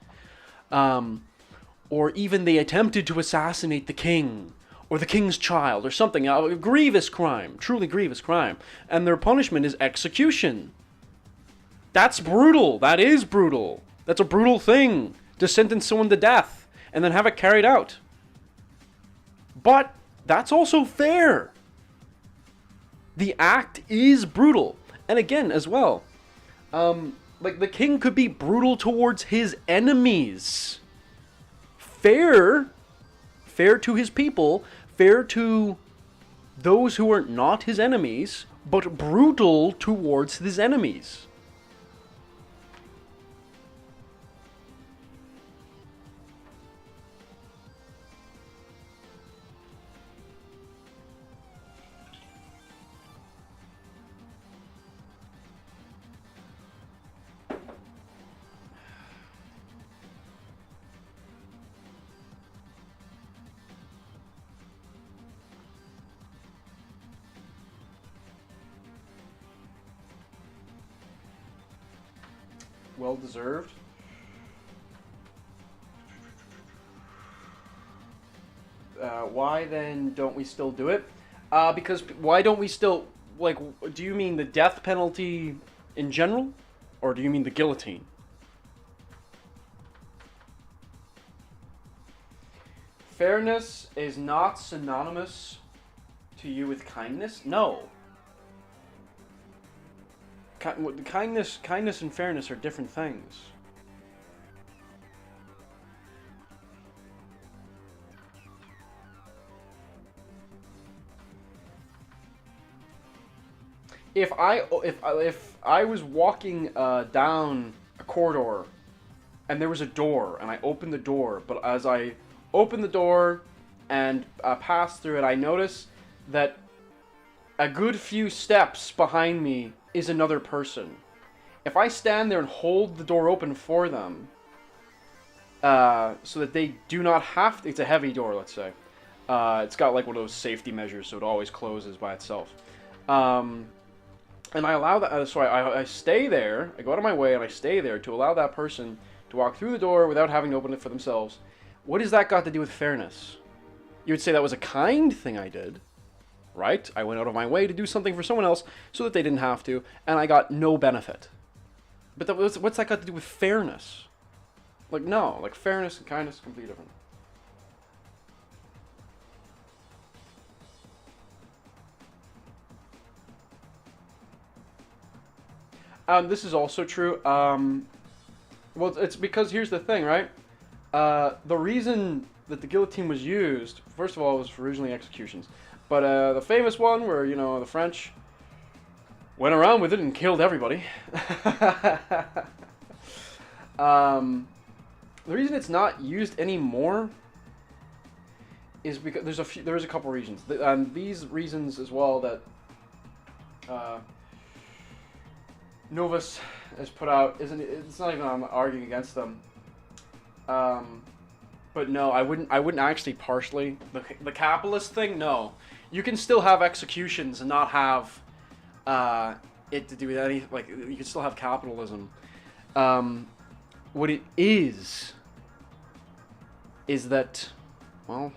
Or even they attempted to assassinate the king or the king's child or something. A grievous crime. Truly grievous crime. And their punishment is execution. That's brutal. That is brutal. That's a brutal thing. To sentence someone to death and then have it carried out. But that's also fair. The act is brutal. And again, as well, like the king could be brutal towards his enemies. Fair to his people, fair to those who are not his enemies, but brutal towards his enemies. Well deserved. Why then don't we still do it? Because why don't we still, like, do you mean the death penalty in general? Or do you mean the guillotine? Fairness is not synonymous to you with kindness? No. Kindness and fairness are different things. If I was walking down a corridor and there was a door and I opened the door, but as I opened the door and passed through it, I noticed that a good few steps behind me is another person. If I stand there and hold the door open for them, so that they do not have to, it's a heavy door, let's say. It's got like one of those safety measures, so it always closes by itself. And I allow that, so I stay there, I go out of my way and I stay there to allow that person to walk through the door without having to open it for themselves. What has that got to do with fairness? You would say that was a kind thing I did, right? I went out of my way to do something for someone else so that they didn't have to, and I got no benefit. But what's that got to do with fairness? Like, no, like fairness and kindness are completely different. This is also true. Well, it's because here's the thing, right? The reason that the guillotine was used, first of all, was for originally executions. But the famous one where, you know, the French went around with it and killed everybody. The reason it's not used anymore is because there's a couple reasons. And these reasons as well that Novus has put out it's not even I'm arguing against them. But no, I wouldn't actually partially the capitalist thing. No, you can still have executions and not have it to do with any, like, you can still have capitalism. What it is that, well,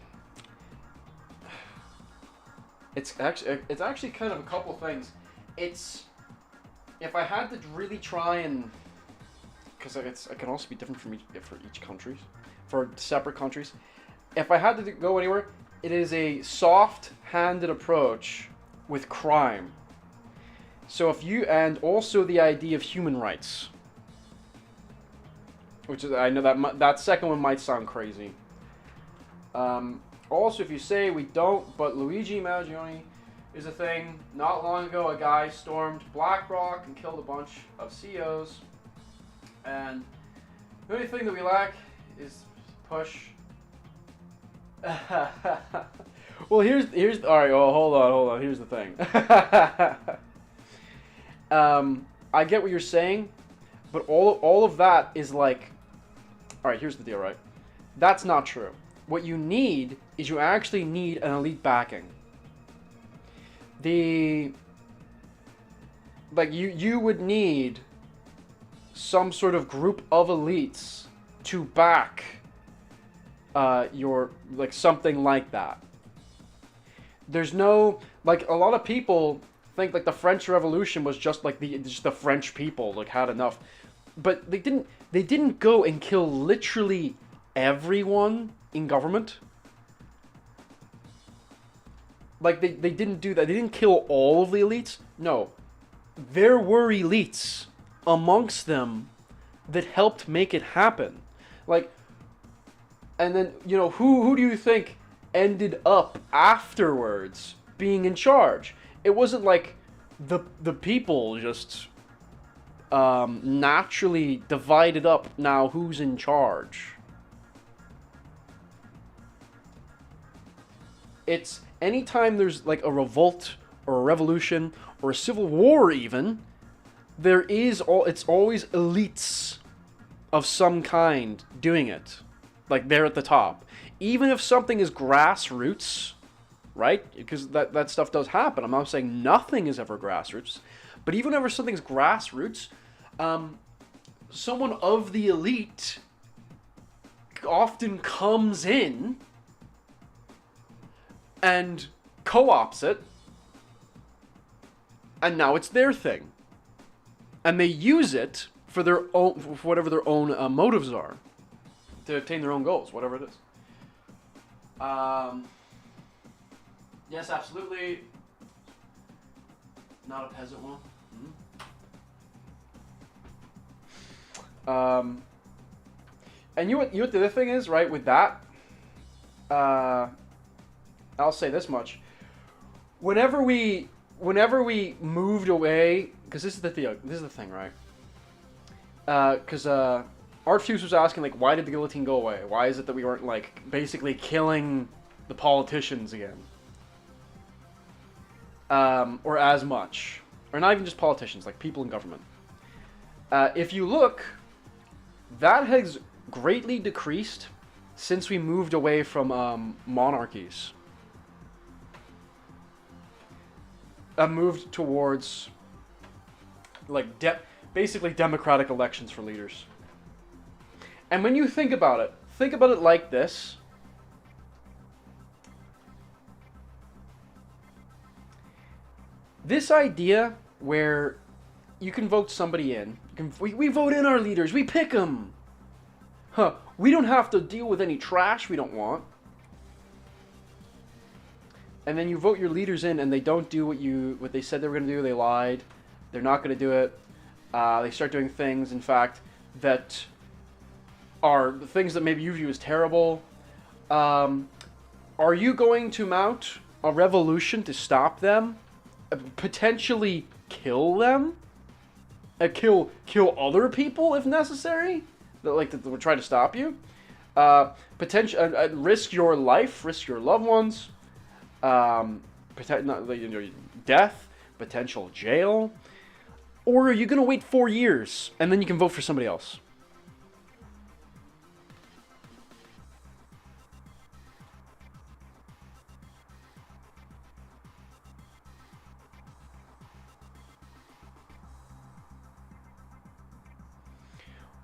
it's actually kind of a couple things. It's, if I had to really try and, because it can also be different for each country, for separate countries. If I had to go anywhere, it is a soft-handed approach with crime. So and also the idea of human rights, which is, I know that second one might sound crazy. Also, if you say we don't, but Luigi Mangione is a thing. Not long ago, a guy stormed BlackRock and killed a bunch of CEOs. And the only thing that we lack is push. Well, here's all right. Well, hold on. Here's the thing. I get what you're saying, but all of that is like, all right. Here's the deal, right? That's not true. What you need is you actually need an elite backing. You would need some sort of group of elites to back your, like, something like that. There's no, like, a lot of people think like the French Revolution was just like the French people like had enough, but they didn't go and kill literally everyone in government. Like, they didn't do that. They didn't kill all of the elites. No. There were elites amongst them that helped make it happen. Like, and then, you know, who do you think ended up afterwards being in charge? It wasn't like the people just naturally divided up now who's in charge. It's anytime there's like a revolt or a revolution or a civil war even, it's always elites of some kind doing it. Like they're at the top. Even if something is grassroots, right? Because that stuff does happen. I'm not saying nothing is ever grassroots. But even whenever something's grassroots, someone of the elite often comes in and co-ops it, and now it's their thing. And they use it for their own, for whatever their own motives are, to attain their own goals, whatever it is. Yes, absolutely. Not a peasant one. Mm-hmm. And you know what the other thing is, right? With that, I'll say this much: whenever we moved away, because this is the thing, right? Because Artfuse was asking, like, why did the guillotine go away? Why is it that we weren't, like, basically killing the politicians again? Or as much. Or not even just politicians, like people in government. If you look, that has greatly decreased since we moved away from monarchies. Moved towards, like, basically democratic elections for leaders. And when you think about it like this. This idea where you can vote somebody in, we vote in our leaders, we pick them. We don't have to deal with any trash we don't want. And then you vote your leaders in, and they don't do what they said they were going to do. They lied. They're not going to do it. They start doing things, in fact, that are the things that maybe you view as terrible. Are you going to mount a revolution to stop them? Potentially kill them? Kill other people if necessary? That would try to stop you? Risk your life, risk your loved ones. Death, potential jail, or are you going to wait 4 years and then you can vote for somebody else?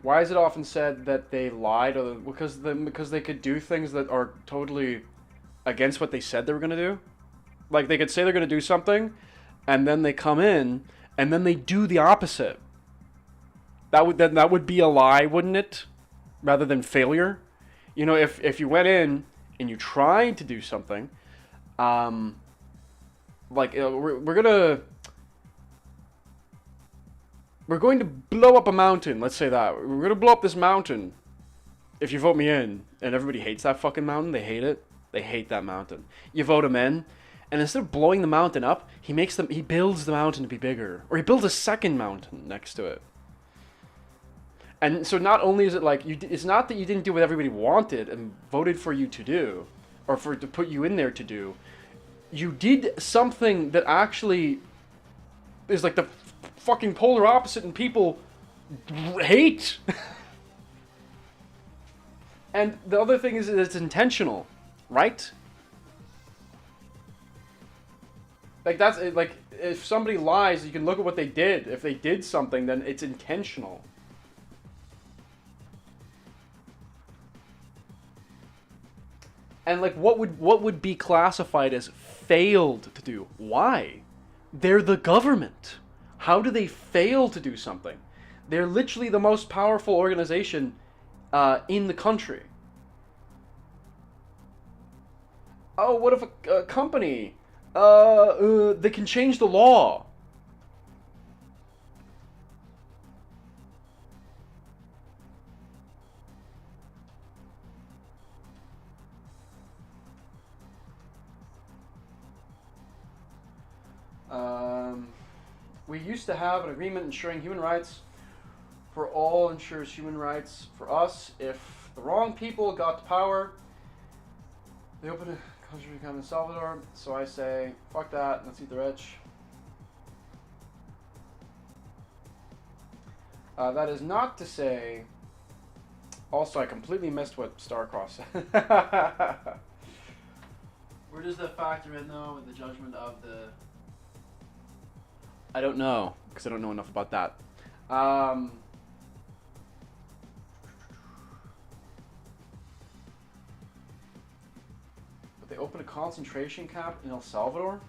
Why is it often said that they lied? Because they could do things that are totally against what they said they were going to do. Like, they could say they're going to do something, and then they come in, and then they do the opposite. That would be a lie, wouldn't it? Rather than failure. You know, if you went in and you tried to do something, like, we're going to blow up a mountain. Let's say that we're going to blow up this mountain. If you vote me in, and everybody hates that fucking mountain, they hate it. They hate that mountain. You vote him in, and instead of blowing the mountain up, he builds the mountain to be bigger, or he builds a second mountain next to it. And so not only is it like it's not that you didn't do what everybody wanted and voted for you to do, or to put you in there to do. You did something that actually is like the fucking polar opposite, and people hate. And the other thing is that it's intentional. Right? Like, that's it. Like, if somebody lies, you can look at what they did. If they did something, then it's intentional. And like, what would be classified as failed to do? Why? They're the government. How do they fail to do something? They're literally the most powerful organization in the country. Oh, what if a company They can change the law. We used to have an agreement ensuring human rights for all, ensures human rights for us. If the wrong people got to power, they opened a country to become El Salvador. So I say, fuck that, let's eat the rich. That is not to say. Also, I completely missed what Starcross said. Where does that factor in, though, with the judgment of the... I don't know, because I don't know enough about that. But they opened a concentration camp in El Salvador?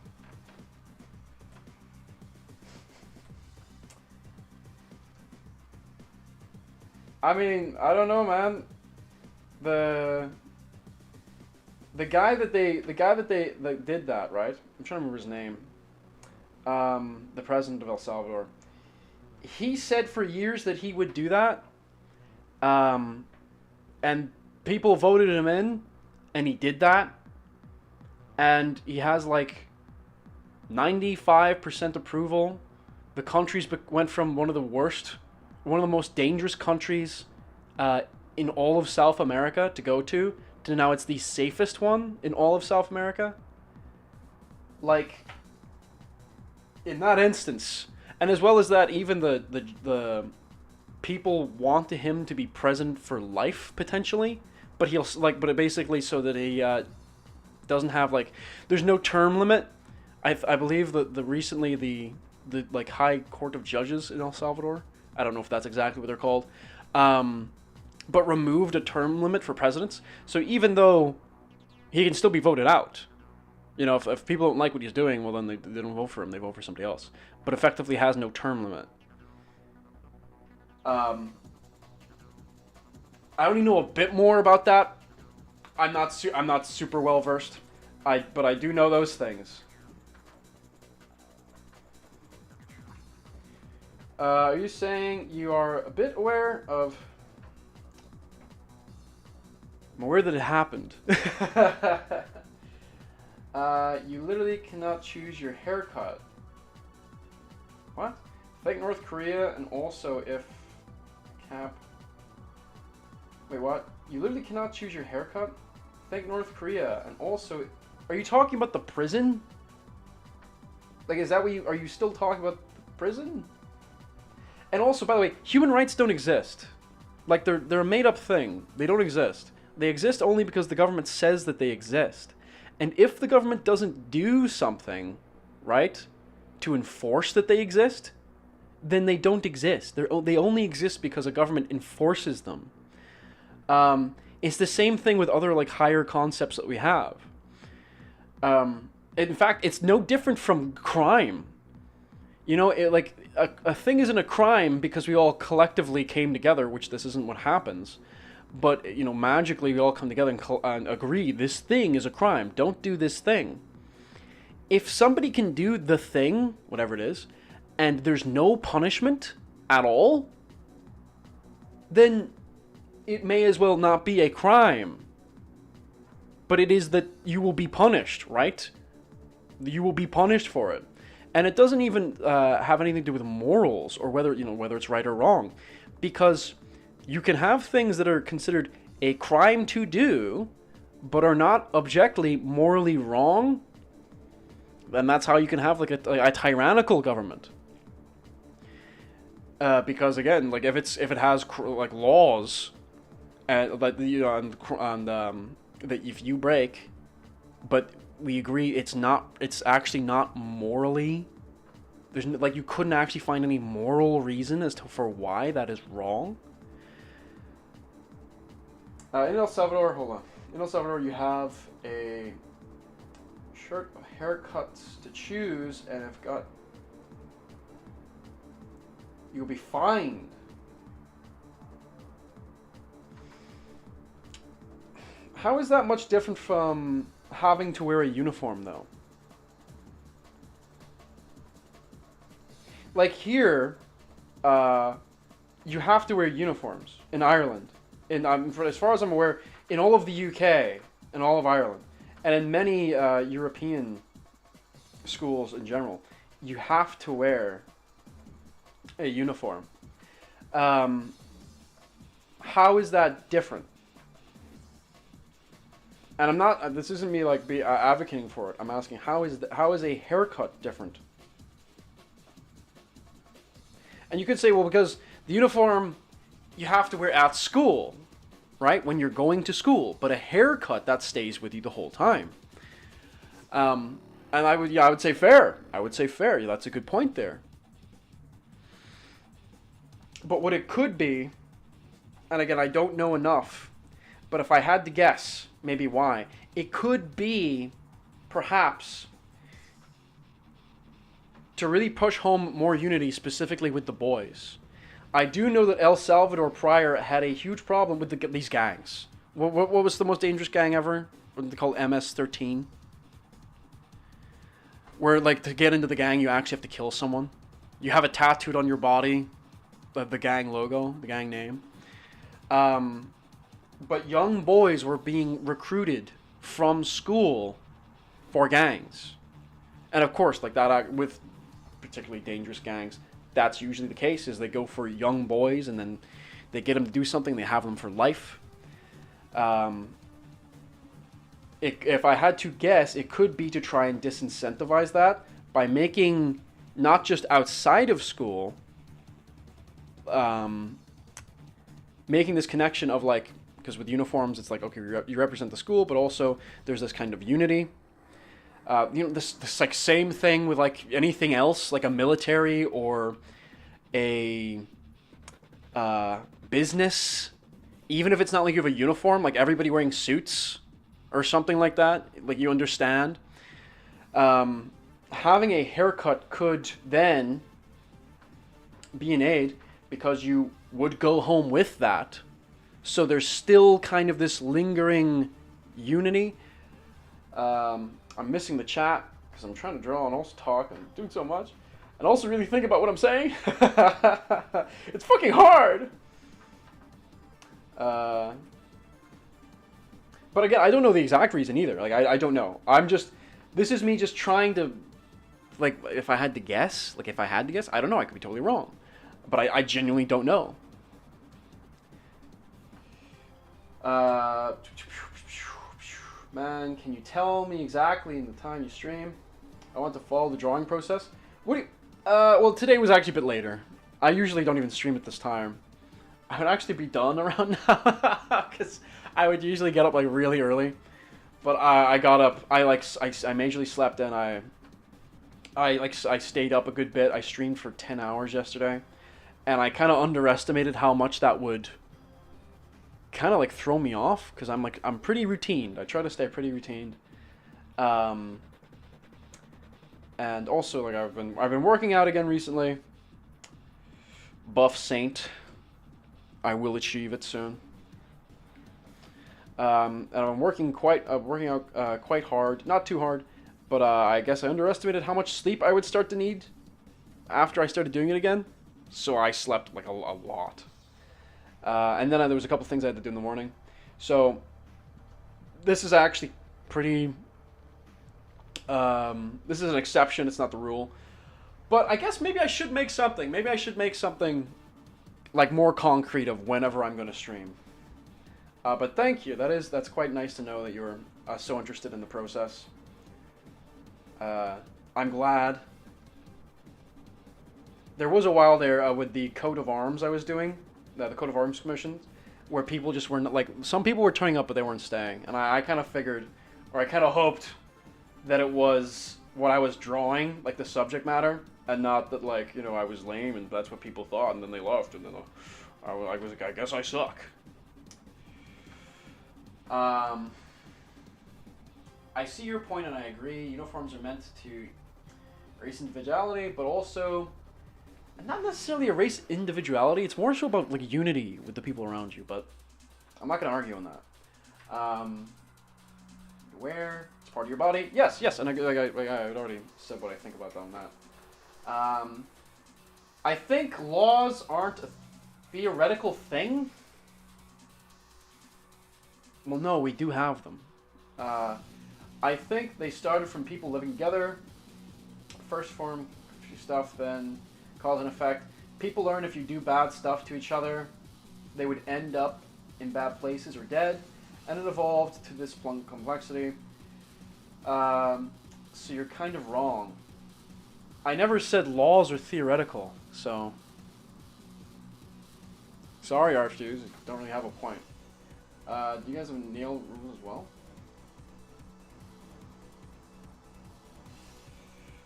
I mean, I don't know, man. The guy that did that, right? I'm trying to remember his name. The president of El Salvador. He said for years that he would do that. And people voted him in, and he did that. And he has like 95% approval. The countries went from one of the most dangerous countries in all of South America to go to now it's the safest one in all of South America. Like, in that instance, and as well as that, even the people want him to be president for life potentially, but but basically so that he doesn't have there's no term limit. I believe that recently the like High Court of Judges in El Salvador, I don't know if that's exactly what they're called, but removed a term limit for presidents. So even though he can still be voted out, if people don't like what he's doing, well then they don't vote for him. They vote for somebody else. But effectively has no term limit. I only know a bit more about that. I'm not super well versed. But I do know those things. Are you saying you are a bit aware of... I'm aware that it happened. You literally cannot choose your haircut. What? Thank North Korea, and also if... Cap... Wait, what? You literally cannot choose your haircut? Thank North Korea, and also... Are you talking about the prison? Like, is that what you... Are you still talking about the prison? And also, by the way, human rights don't exist. Like, they're a made-up thing. They don't exist. They exist only because the government says that they exist. And if the government doesn't do something, right, to enforce that they exist, then they don't exist. They only exist because a government enforces them. It's the same thing with other, higher concepts that we have. In fact, it's no different from crime. A thing isn't a crime because we all collectively came together, which this isn't what happens. But, magically we all come together and agree this thing is a crime. Don't do this thing. If somebody can do the thing, whatever it is, and there's no punishment at all, then it may as well not be a crime. But it is that you will be punished, right? You will be punished for it. And it doesn't even have anything to do with morals or whether it's right or wrong. Because you can have things that are considered a crime to do, but are not objectively morally wrong. And that's how you can have a tyrannical government. Because again, if it has laws, and that if you break, but we agree it's actually not morally, there's you couldn't actually find any moral reason for why that is wrong. In El Salvador, hold on. In El Salvador, you have a shirt of haircuts to choose, and you'll be fined. How is that much different from having to wear a uniform, though? Like here, uh, you have to wear uniforms in Ireland. As far as I'm aware, in all of the UK and all of Ireland, and in many European schools in general, you have to wear a uniform. Um, how is that different? And I'm not. This isn't me like advocating for it. I'm asking how is a haircut different? And you could say, well, because the uniform you have to wear at school, right? When you're going to school, but a haircut that stays with you the whole time. And I would say fair. I would say fair. Yeah, that's a good point there. But what it could be, and again, I don't know enough, but if I had to guess, maybe why, it could be, perhaps, to really push home more unity, specifically with the boys. I do know that El Salvador prior had a huge problem with these gangs. What was the most dangerous gang ever? What they call MS-13? Where, like, to get into the gang, you actually have to kill someone. You have it tattooed on your body, the gang logo, the gang name. But young boys were being recruited from school for gangs. And of course, like that, with particularly dangerous gangs, that's usually the case, is they go for young boys and then they get them to do something, they have them for life. If I had to guess, it could be to try and disincentivize that by making, not just outside of school, making this connection of like, because with uniforms it's like, okay, you represent the school, but also there's this kind of unity. This like same thing with like anything else, like a military or a business, even if it's not like you have a uniform, like everybody wearing suits or something like that, like you understand. Having a haircut could then be an aid because you would go home with that. So there's still kind of this lingering unity. I'm missing the chat because I'm trying to draw and also talk and do so much. And also really think about what I'm saying. It's fucking hard. But again, I don't know the exact reason either. Like, I don't know. This is me just trying to, like, if I had to guess, I don't know, I could be totally wrong. But I genuinely don't know. Man, can you tell me exactly in the time you stream? I want to follow the drawing process. Well, today was actually a bit later. I usually don't even stream at this time. I would actually be done around now, because I would usually get up like really early. But I got up. I majorly slept and I stayed up a good bit. I streamed for 10 hours yesterday, and I kind of underestimated how much that would kind of like throw me off, because I'm pretty routined. I try to stay pretty routined. And also, like, I've been working out again recently. Buff Saint. I will achieve it soon. And I'm working out quite hard. Not too hard, but I guess I underestimated how much sleep I would start to need after I started doing it again. So I slept like a lot. And then there was a couple things I had to do in the morning. So this is actually pretty... this is an exception, it's not the rule. But I guess maybe I should make something. Maybe I should make something like more concrete of whenever I'm going to stream. But thank you. That's quite nice to know that you're so interested in the process. I'm glad. There was a while there with the coat of arms I was doing, the coat of arms commissions, where people just weren't, like, some people were turning up but they weren't staying. And I kind of figured, or I kind of hoped that it was what I was drawing, like the subject matter, and not that, like, you know, I was lame and that's what people thought, and then they left, and then I was like, I guess I suck. I see your point and I agree. Uniforms are meant to erase individuality, but also not necessarily erase individuality. It's more so about like unity with the people around you. But I'm not gonna argue on that. Wear, it's part of your body. Yes, and I already said what I think about that on that. I think laws aren't a theoretical thing. Well, no, we do have them. I think they started from people living together. First form stuff, then cause and effect. People learn if you do bad stuff to each other, they would end up in bad places or dead, and it evolved to this complexity. So you're kind of wrong. I never said laws are theoretical, so sorry, Archdudes, don't really have a point. Do you guys have nail rules as well?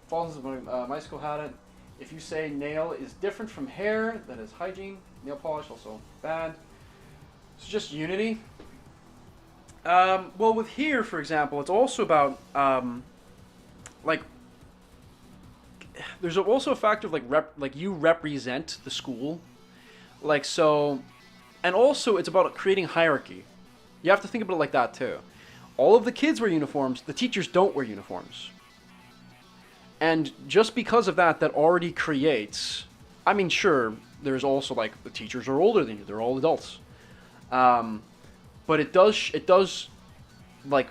Falls my school had it. If you say nail is different from hair, that is hygiene. Nail polish also bad. It's just unity. Well, with here, for example, it's also about like there's also a factor of like you represent the school, like so, and also it's about creating hierarchy. You have to think about it like that too. All of the kids wear uniforms. The teachers don't wear uniforms. And just because of that, that already creates... I mean, sure, there's also, like, the teachers are older than you. They're all adults. But it does, like,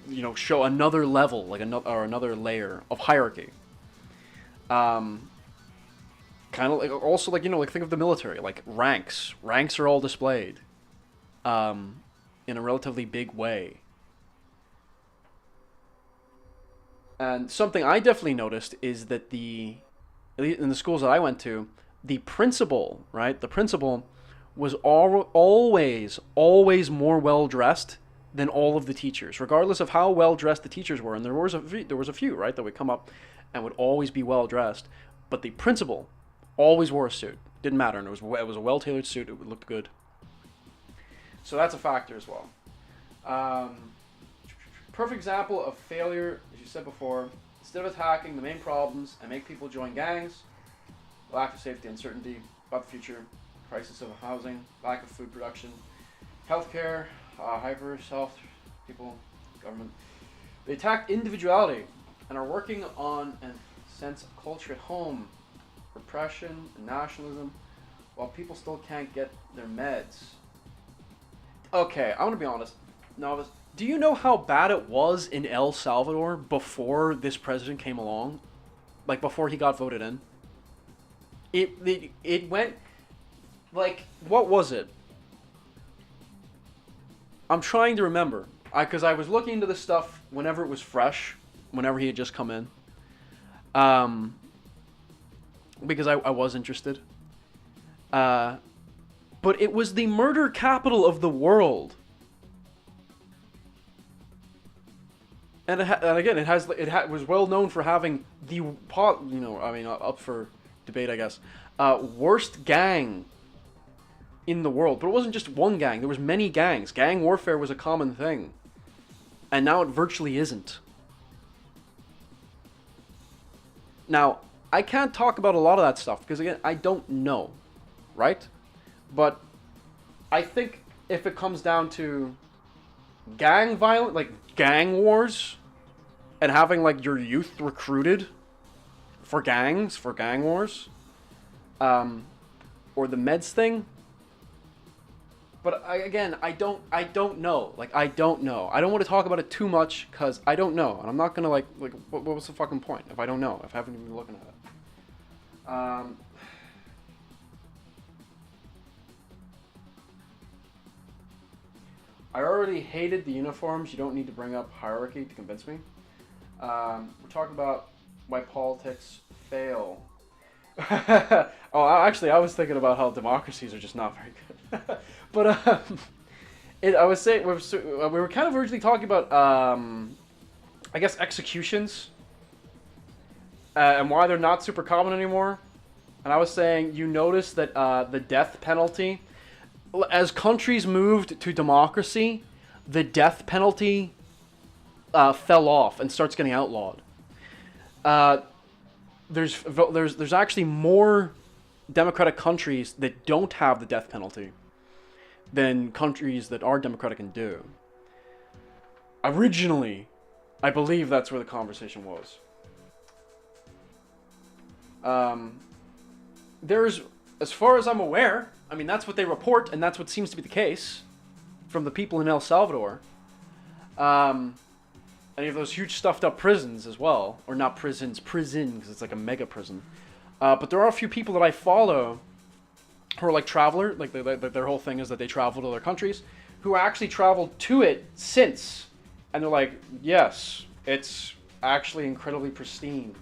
you know, show another level, like, another layer of hierarchy. Kind of, like, also, like, you know, like, think of the military. Like, ranks. Ranks are all displayed. In a relatively big way. And something I definitely noticed is that in the schools that I went to, the principal, right? The principal was always more well dressed than all of the teachers, regardless of how well dressed the teachers were. And there was a few, right, that would come up and would always be well dressed. But the principal always wore a suit. Didn't matter, and it was a well tailored suit. It looked good. So that's a factor as well. Perfect example of failure, as you said before, instead of attacking the main problems and make people join gangs, lack of safety, uncertainty about the future, crisis of housing, lack of food production, healthcare, health, people, government. They attack individuality and are working on a sense of culture at home, repression and nationalism, while people still can't get their meds. Okay, I'm gonna be honest. Novice. Do you know how bad it was in El Salvador before this president came along? Like, before he got voted in? It went... Like, what was it? I'm trying to remember. Because I was looking into this stuff whenever it was fresh. Whenever he had just come in. Because I was interested. But it was the murder capital of the world. And again, it was well known for having up for debate, I guess, worst gang in the world. But it wasn't just one gang. There was many gangs. Gang warfare was a common thing. And now it virtually isn't. Now, I can't talk about a lot of that stuff because, again, I don't know, right? But I think if it comes down to gang violence, like gang wars, and having like your youth recruited for gangs, for gang wars, or the meds thing. But I don't know. Like, I don't know. I don't want to talk about it too much because I don't know, and I'm not gonna like what was the fucking point if I don't know, if I haven't even been looking at it. I already hated the uniforms. You don't need to bring up hierarchy to convince me. We're talking about why politics fail. Oh, actually, I was thinking about how democracies are just not very good. But I was saying we were kind of originally talking about I guess executions and why they're not super common anymore. And I was saying you notice that the death penalty, as countries moved to democracy, the death penalty fell off and starts getting outlawed. There's actually more democratic countries that don't have the death penalty than countries that are democratic and do. Originally, I believe that's where the conversation was. there's, as far as I'm aware, I mean, that's what they report, and that's what seems to be the case from the people in El Salvador. And you have those huge stuffed up prisons as well. Or not prisons, prison, because it's like a mega prison. But there are a few people that I follow who are like traveler, like their whole thing is that they travel to other countries, who actually traveled to it since. And they're like, yes, it's actually incredibly pristine.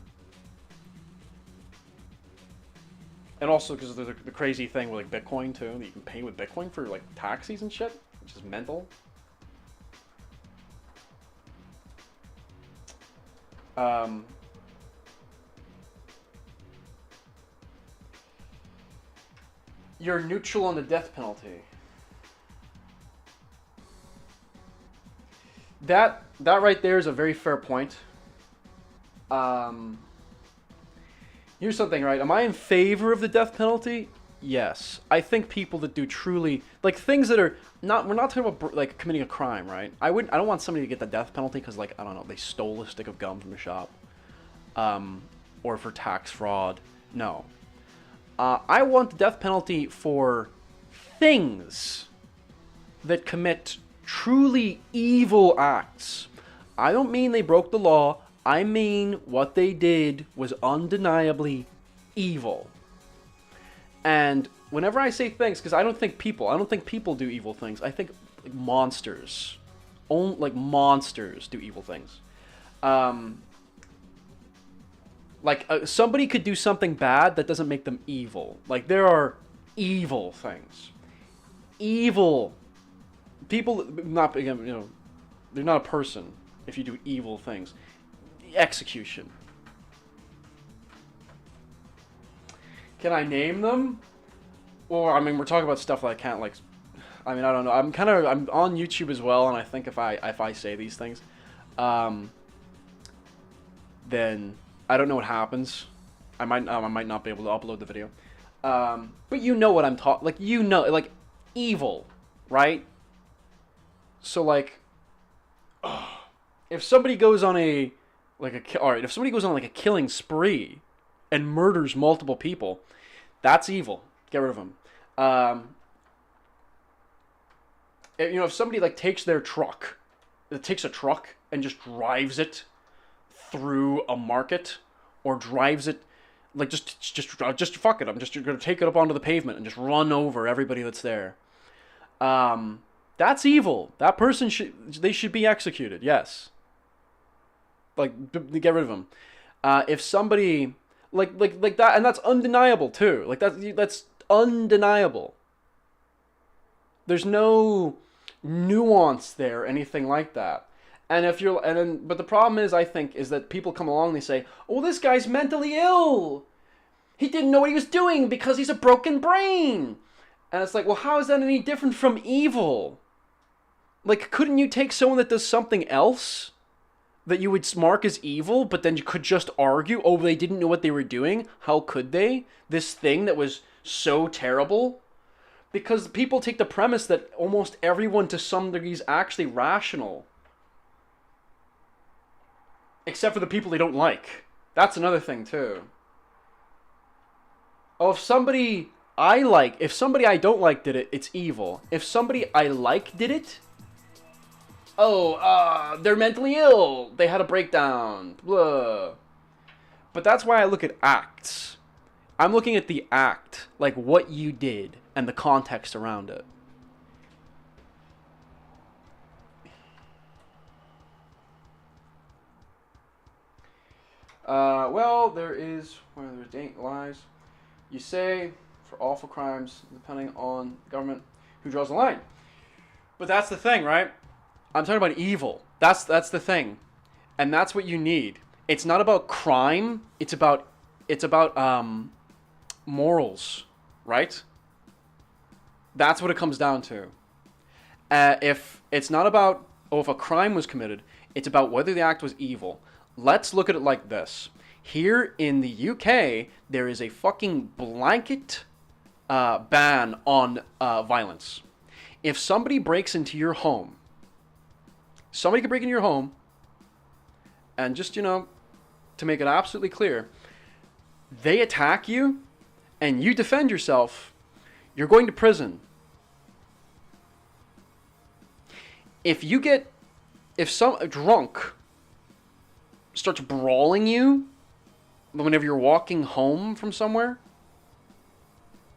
And also because of the crazy thing with like Bitcoin too, that you can pay with Bitcoin for like taxis and shit, which is mental. You're neutral on the death penalty. That right there is a very fair point. Here's something, right? Am I in favor of the death penalty? Yes. I think people that do truly, like, things that are not, we're not talking about like committing a crime, right? I don't want somebody to get the death penalty because, like, I don't know, they stole a stick of gum from a shop, or for tax fraud. No. I want the death penalty for things that commit truly evil acts. I don't mean they broke the law. I mean what they did was undeniably evil. And whenever I say things, because I don't think people do evil things. I think like monsters. Like monsters do evil things. Somebody could do something bad that doesn't make them evil. Like, there are evil things. Evil people, not, again, you know, they're not a person if you do evil things. Execution. Can I name them? Or, I mean, we're talking about stuff that I can't, like, I mean, I don't know. I'm on YouTube as well, and I think if I say these things, then I don't know what happens. I might not be able to upload the video. But you know what I'm talking, like, you know, like, evil, right? So, like, if somebody goes on a killing spree and murders multiple people, that's evil. Get rid of them. You know, if somebody, like, takes a truck and just drives it through a market, or drives it, like, just fuck it, I'm just gonna take it up onto the pavement and just run over everybody that's there. That's evil. That person they should be executed. Yes. Like, get rid of them. If somebody like that, and that's undeniable too. Like, that's undeniable. There's no nuance there, anything like that. And but the problem is, I think, is that people come along and they say, "Oh, this guy's mentally ill. He didn't know what he was doing because he's a broken brain." And it's like, well, how is that any different from evil? Like, couldn't you take someone that does something else that you would mark as evil, but then you could just argue, oh, they didn't know what they were doing? How could they? This thing that was so terrible? Because people take the premise that almost everyone to some degree is actually rational. Except for the people they don't like. That's another thing, too. Oh, if somebody I don't like did it, it's evil. If somebody I like did it, they're mentally ill. They had a breakdown. Blah. But that's why I look at acts. I'm looking at the act, like what you did, and the context around it. Well, there is, where there's lies, you say, for awful crimes, depending on the government, who draws the line. But that's the thing, right? I'm talking about evil. That's the thing. And that's what you need. It's not about crime, it's about morals, right? That's what it comes down to. If it's not about, if a crime was committed, it's about whether the act was evil. Let's look at it like this. Here in the UK, there is a fucking blanket ban on violence. If somebody breaks into your home, somebody could break into your home, and just, to make it absolutely clear, they attack you, and you defend yourself, you're going to prison. If some drunk starts brawling you whenever you're walking home from somewhere,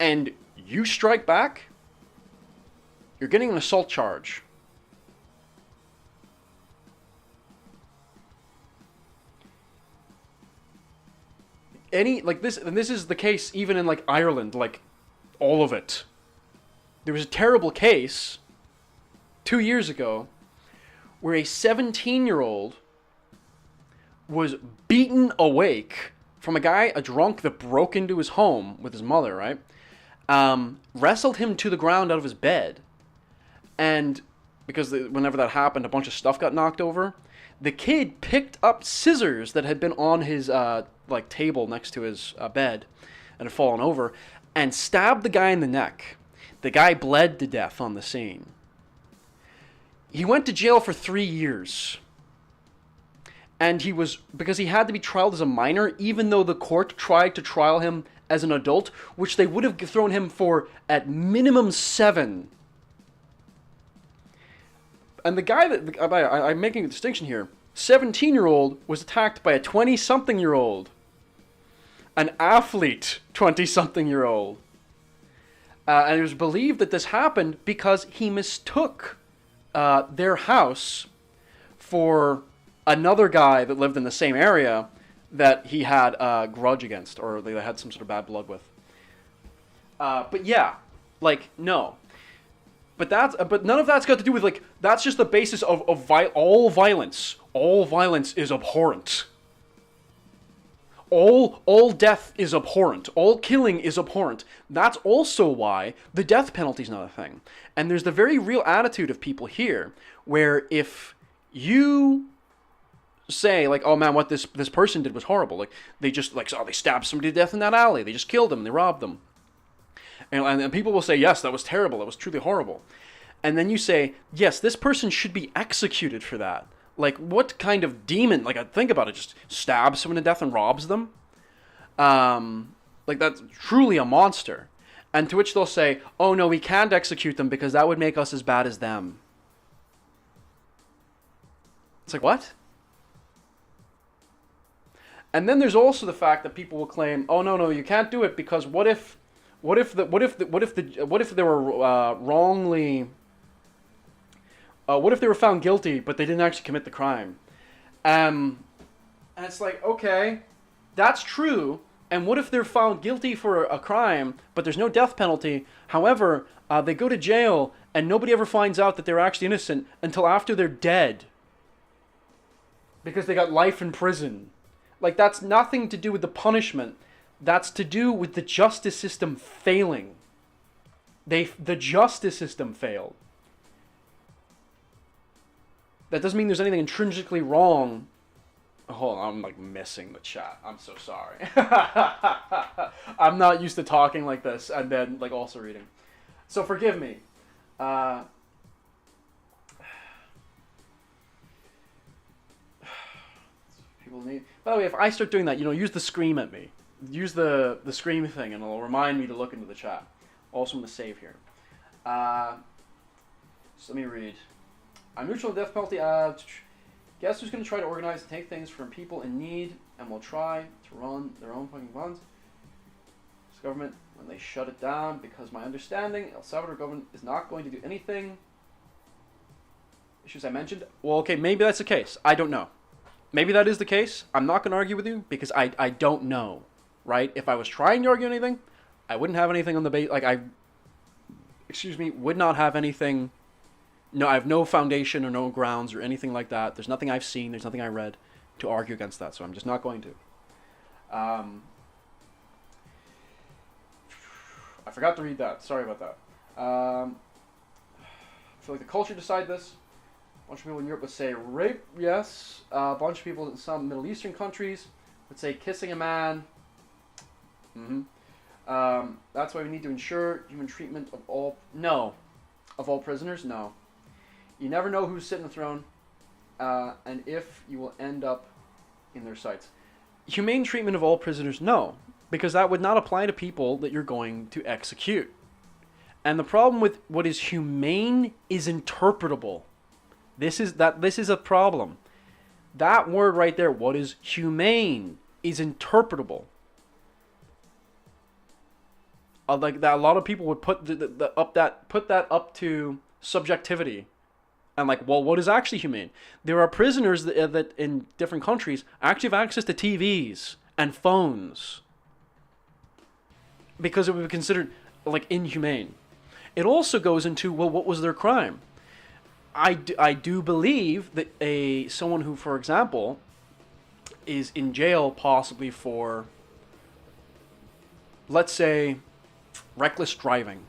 and you strike back, you're getting an assault charge. And this is the case even in like Ireland, like all of it. There was a terrible case 2 years ago where a 17-year-old was beaten awake from a drunk that broke into his home with his mother, right? Wrestled him to the ground out of his bed. And because whenever that happened, a bunch of stuff got knocked over. The kid picked up scissors that had been on his table next to his bed and had fallen over and stabbed the guy in the neck. The guy bled to death on the scene. He went to jail for 3 years. And because he had to be trialed as a minor, even though the court tried to trial him as an adult, which they would have thrown him for at minimum 7. And the guy I'm making a distinction here, 17-year-old was attacked by a 20-something-year-old. An athlete 20-something-year-old. And it was believed that this happened because he mistook their house for another guy that lived in the same area that he had a grudge against, or they had some sort of bad blood with. But yeah, no. But none of that's got to do with, that's just the basis of all violence. All violence is abhorrent. All death is abhorrent. All killing is abhorrent. That's also why the death penalty is not a thing. And there's the very real attitude of people here, where if you say, oh man, what this person did was horrible. They just, they stabbed somebody to death in that alley. They just killed them. They robbed them. And people will say, yes, that was terrible. That was truly horrible. And then you say, yes, this person should be executed for that. What kind of demon, think about it, just stabs someone to death and robs them? That's truly a monster. And to which they'll say, oh no, we can't execute them because that would make us as bad as them. It's what? And then there's also the fact that people will claim, oh no, you can't do it because what if they were wrongly, what if they were found guilty but they didn't actually commit the crime? And it's okay, that's true. And what if they're found guilty for a crime but there's no death penalty? However, they go to jail and nobody ever finds out that they're actually innocent until after they're dead because they got life in prison. That's nothing to do with the punishment. That's to do with the justice system failing. The justice system failed. That doesn't mean there's anything intrinsically wrong. Hold on, I'm missing the chat. I'm so sorry. I'm not used to talking like this and then also reading. So forgive me. People need. By the way, if I start doing that, use the scream at me. Use the scream thing, and it'll remind me to look into the chat. Also, I'm going to save here. So let me read. I'm neutral on death penalty. Guess who's going to try to organize and take things from people in need and will try to run their own fucking funds? This government, when they shut it down, because my understanding, El Salvador government is not going to do anything. Issues I mentioned. Well, okay, maybe that's the case. I don't know. Maybe that is the case. I'm not going to argue with you because I don't know. Right? If I was trying to argue anything, I wouldn't have anything on the base. Would not have anything. No, I have no foundation or no grounds or anything like that. There's nothing I've seen. There's nothing I read to argue against that. So I'm just not going to. I forgot to read that. Sorry about that. I feel like the culture decide this. A bunch of people in Europe would say rape, yes. A bunch of people in some Middle Eastern countries would say kissing a man. That's why we need to ensure human treatment of all prisoners. No, you never know who's sitting on the throne, and if you will end up in their sights. Humane treatment of all prisoners. No, because that would not apply to people that you're going to execute. And the problem with what is humane is interpretable. This is a problem. That word right there, what is humane, is interpretable. Like that, a lot of people would put that up to subjectivity, and like, well, what is actually humane? There are prisoners that in different countries actually have access to TVs and phones because it would be considered like inhumane. It also goes into, well, what was their crime? I do believe that someone who, for example, is in jail possibly for, let's say, reckless driving.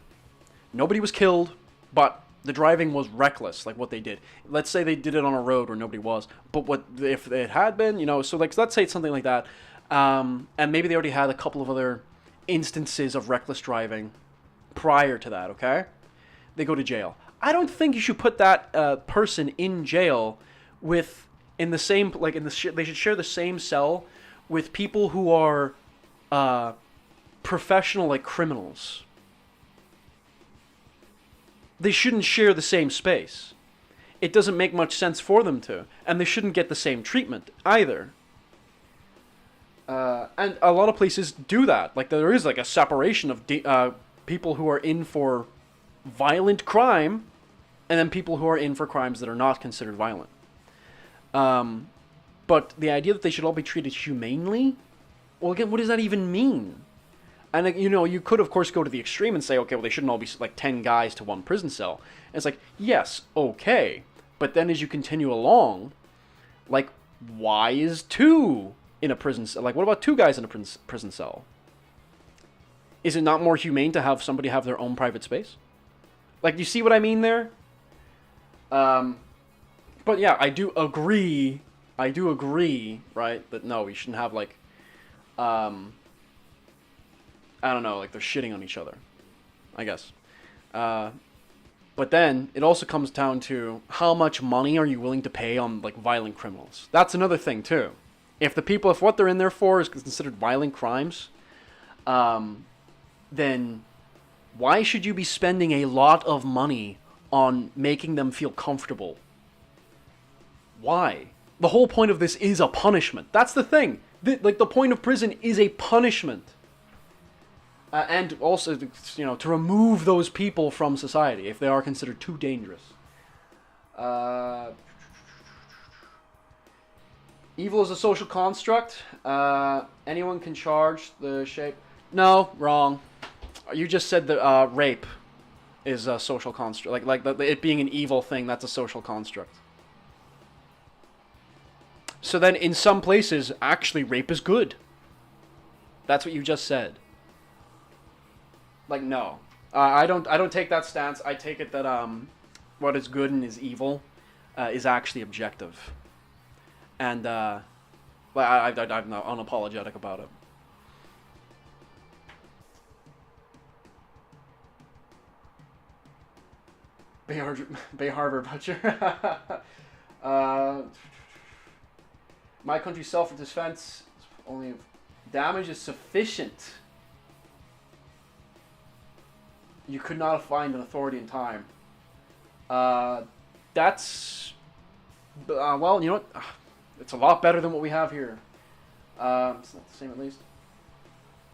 Nobody was killed, but the driving was reckless, like what they did. Let's say they did it on a road where nobody was, but what if it had been, so like let's say it's something like that, and maybe they already had a couple of other instances of reckless driving prior to that, okay? They go to jail. I don't think you should put that person in jail in the same, like they should share the same cell with people who are professional, like criminals. They shouldn't share the same space. It doesn't make much sense for them to, and they shouldn't get the same treatment either. And a lot of places do that. Like there is like a separation of people who are in for violent crime, and then people who are in for crimes that are not considered violent. But the idea that they should all be treated humanely, well, again, what does that even mean? And you could of course go to the extreme and say, okay, well, they shouldn't all be like 10 guys to one prison cell. And it's like, yes, okay, but then as you continue along, like, why is 2 in a prison cell? Like, what about 2 guys in a prison cell? Is it not more humane to have somebody have their own private space? Like, do you see what I mean there? But yeah, I do agree, right, that no, we shouldn't have, like, I don't know, like they're shitting on each other, I guess. But then it also comes down to how much money are you willing to pay on like violent criminals? That's another thing too. If what they're in there for is considered violent crimes, then why should you be spending a lot of money on making them feel comfortable? Why? The whole point of this is a punishment. That's the thing. The point of prison is a punishment. And also, to remove those people from society if they are considered too dangerous. Evil is a social construct. Anyone can charge the shape. No, wrong. You just said that rape is a social construct. Like it being an evil thing, that's a social construct. So then, in some places, actually, rape is good. That's what you just said. Like, no, I don't take that stance. I take it that what is good and is evil is actually objective, and I'm not unapologetic about it. Bay Harbor Butcher. My country's self-defense only if damage is sufficient. You could not find an authority in time. That's... well, you know what? It's a lot better than what we have here. It's not the same, at least.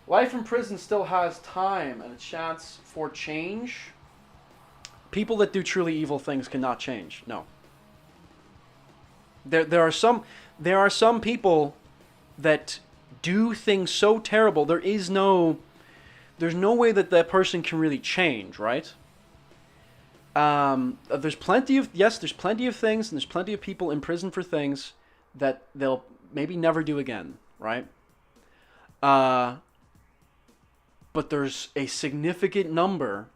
Life in prison still has time and a chance for change. People that do truly evil things cannot change. No. There are some people that do things so terrible. There's no way that person can really change, right? There's plenty of things, and there's plenty of people in prison for things that they'll maybe never do again, right? But there's a significant number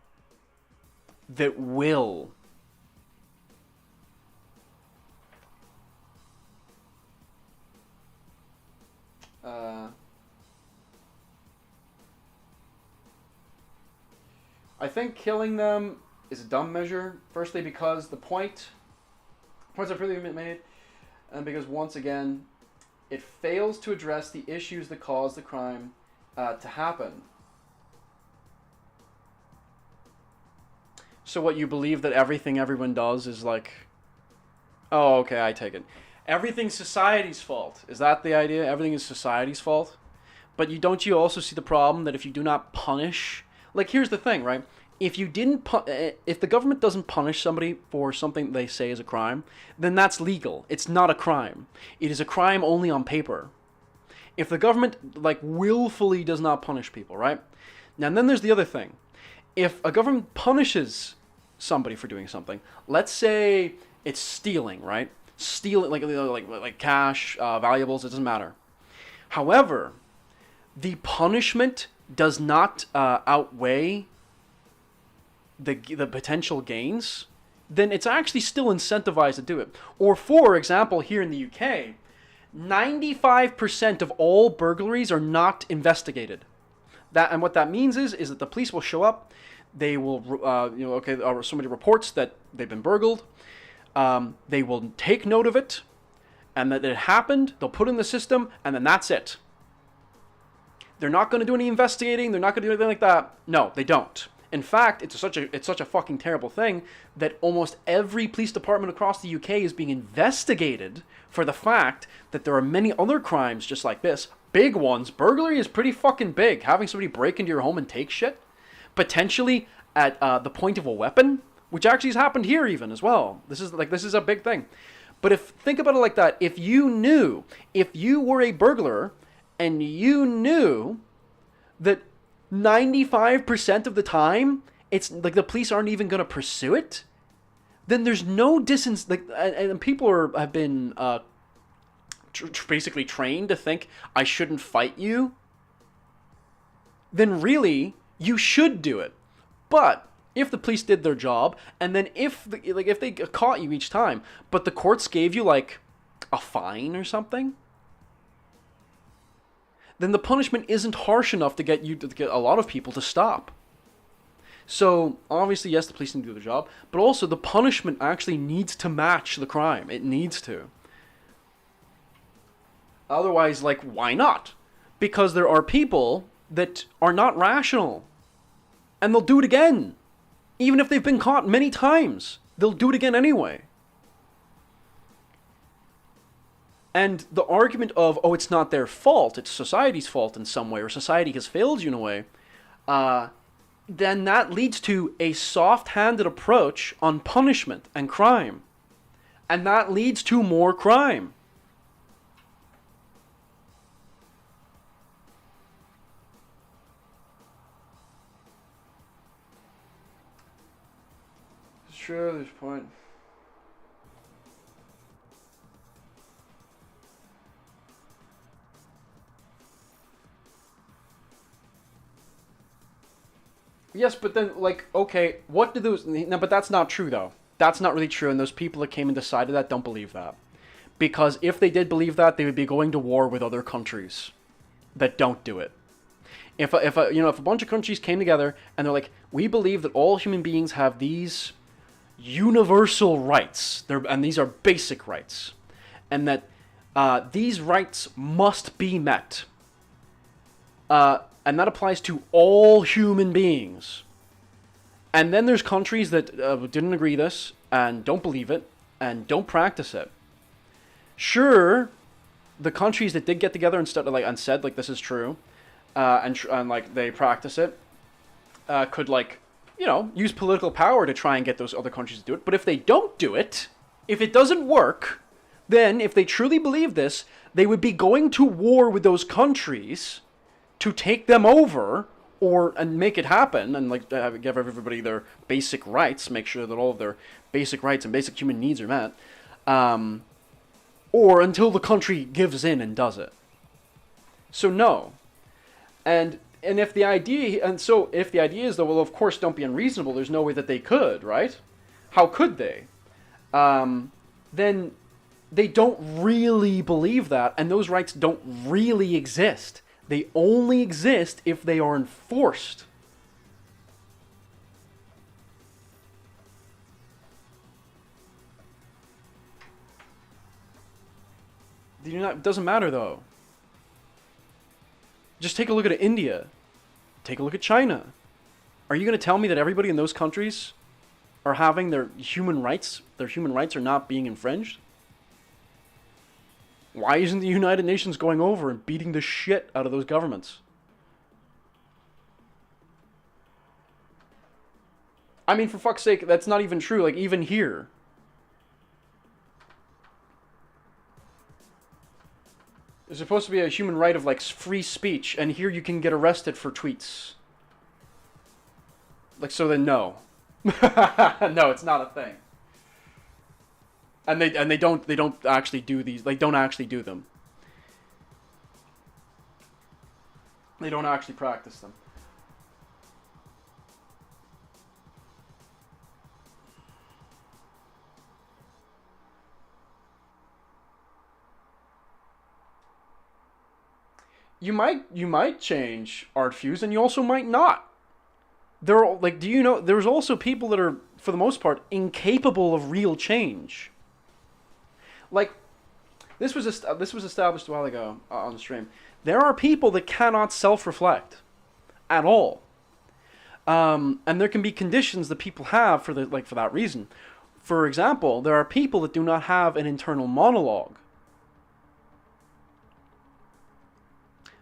that will. I think killing them is a dumb measure. Firstly, because points are pretty made, and because once again, it fails to address the issues that cause the crime to happen. So what, you believe that everything everyone does is like, oh, okay, I take it. Everything's society's fault. Is that the idea? Everything is society's fault? But you also see the problem that if you do not punish, like, here's the thing, right? If the government doesn't punish somebody for something they say is a crime, then that's legal. It's not a crime. It is a crime only on paper. If the government like willfully does not punish people, right? Now, and then there's the other thing. If a government punishes somebody for doing something, let's say it's stealing, right? Stealing like cash, valuables, it doesn't matter. However, the punishment does not outweigh the potential gains, then it's actually still incentivized to do it. Or for example, here in the UK, 95% of all burglaries are not investigated. And what that means is that the police will show up, they will somebody reports that they've been burgled, they will take note of it, and that it happened, they'll put it in the system, and then that's it. They're not going to do any investigating, they're not going to do anything like that. No, they don't. In fact, it's such a fucking terrible thing that almost every police department across the UK is being investigated for the fact that there are many other crimes just like this. Big ones. Burglary is pretty fucking big. Having somebody break into your home and take shit, potentially at the point of a weapon, which actually has happened here even as well. This is a big thing. But think about it like that. If you were a burglar and you knew that 95% of the time it's like the police aren't even going to pursue it, then there's no distance. And people have been basically trained to think I shouldn't fight you. Then really you should do it. But if the police did their job, and then if they caught you each time, but the courts gave you like a fine or something, then the punishment isn't harsh enough to get a lot of people to stop. So obviously, yes, the police need to do their job, but also the punishment actually needs to match the crime. It needs to. Otherwise, like, why not? Because there are people that are not rational, and they'll do it again. Even if they've been caught many times, they'll do it again anyway. And the argument of, oh, it's not their fault, it's society's fault in some way, or society has failed you in a way, then that leads to a soft-handed approach on punishment and crime. And that leads to more crime. It's true, there's a point. Yes, but then, like, okay, what do those... No, but that's not true, though. That's not really true, and those people that came and decided that don't believe that. Because if they did believe that, they would be going to war with other countries that don't do it. If a bunch of countries came together and they're like, we believe that all human beings have these universal rights, and these are basic rights, and that these rights must be met, and that applies to all human beings. And then there's countries that didn't agree this, and don't believe it, and don't practice it. Sure, the countries that did get together and said like this is true, and like they practice it, could use political power to try and get those other countries to do it. But if they don't do it, if it doesn't work, then if they truly believe this, they would be going to war with those countries to take them over and make it happen, and like give everybody their basic rights, make sure that all of their basic rights and basic human needs are met, or until the country gives in and does it. So no, and if the idea is though, well, of course, don't be unreasonable. There's no way that they could, right? How could they? Then they don't really believe that, and those rights don't really exist. They only exist if they are enforced. It doesn't matter though. Just take a look at India. Take a look at China. Are you going to tell me that everybody in those countries are having their human rights are not being infringed? Why isn't the United Nations going over and beating the shit out of those governments? I mean, for fuck's sake, that's not even true. Like, even here. There's supposed to be a human right of, like, free speech, and here you can get arrested for tweets. Like, so then no. No, it's not a thing. And they don't actually do these. They don't actually do them. They don't actually practice them. You might change Art Fuse, and you also might not. There are, like, do you know there's also people that are, for the most part, incapable of real change. Like, this was established a while ago on the stream. There are people that cannot self-reflect at all, and there can be conditions that people have for that reason. For example, there are people that do not have an internal monologue.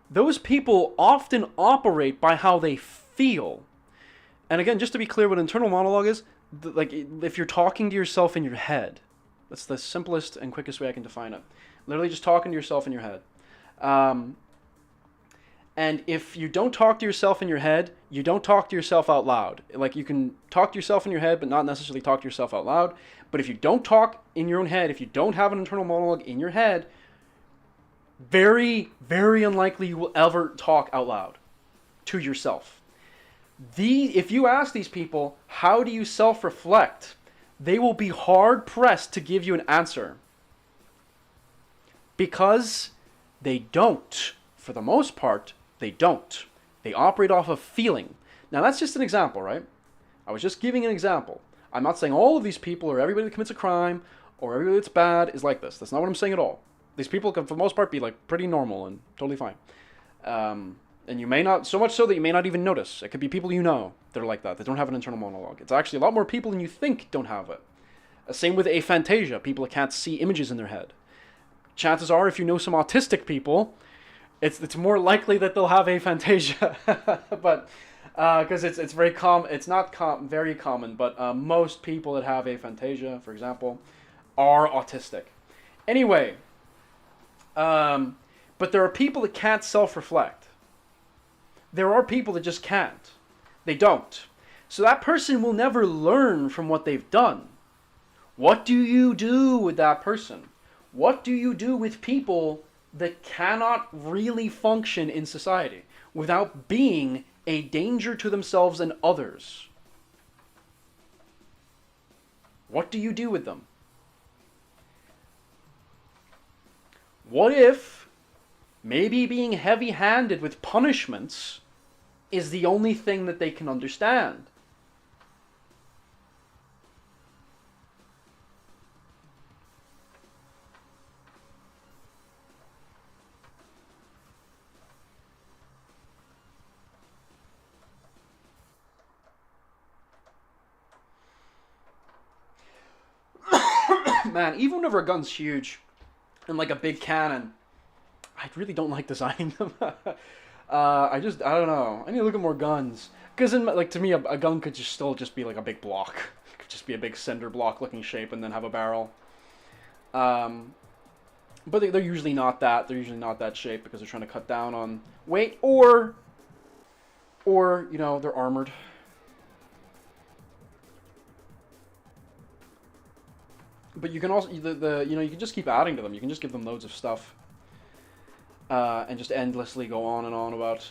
Those people often operate by how they feel. And again, just to be clear what internal monologue is, like, if you're talking to yourself in your head, that's the simplest and quickest way I can define it. Literally just talking to yourself in your head. And if you don't talk to yourself in your head, you don't talk to yourself out loud. Like, you can talk to yourself in your head, but not necessarily talk to yourself out loud. But if you don't talk in your own head, if you don't have an internal monologue in your head, very, very unlikely you will ever talk out loud to yourself. If you ask these people, how do you self-reflect? They will be hard-pressed to give you an answer. Because they don't. For the most part, they don't. They operate off of feeling. Now, that's just an example, right? I was just giving an example. I'm not saying all of these people or everybody that commits a crime or everybody that's bad is like this. That's not what I'm saying at all. These people can, for the most part, be like pretty normal and totally fine. And you may not, so much so that you may not even notice. It could be people you know that are like that don't have an internal monologue. It's actually a lot more people than you think don't have it. Same with aphantasia, people that can't see images in their head. Chances are, if you know some autistic people, it's more likely that they'll have aphantasia. But because it's very common, it's not very common, but most people that have aphantasia, for example, are autistic. Anyway, but there are people that can't self-reflect. There are people that just can't. They don't. So that person will never learn from what they've done. What do you do with that person? What do you do with people that cannot really function in society without being a danger to themselves and others? What do you do with them? What if maybe being heavy-handed with punishments is the only thing that they can understand? Man, even whenever a gun's huge and like a big cannon, I really don't like designing them. I don't know. I need to look at more guns. Because to me, a gun could still just be like a big block. It could just be a big cinder block looking shape and then have a barrel. But they're usually not that. They're usually not that shape because they're trying to cut down on weight or you know, they're armored. But you can also you can just keep adding to them. You can just give them loads of stuff, and just endlessly go on and on about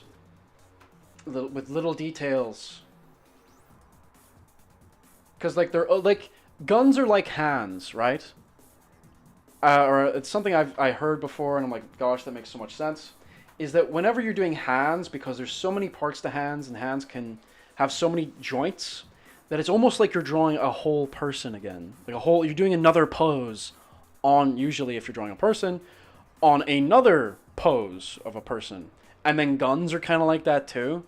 with little details. Because like they're like guns are like hands, right? Or it's something I heard before, and I'm like, gosh, that makes so much sense. Is that whenever you're doing hands, because there's so many parts to hands, and hands can have so many joints, that it's almost like you're drawing a whole person again. Like you're doing another pose usually if you're drawing a person, on another pose of a person. And then guns are kind of like that too,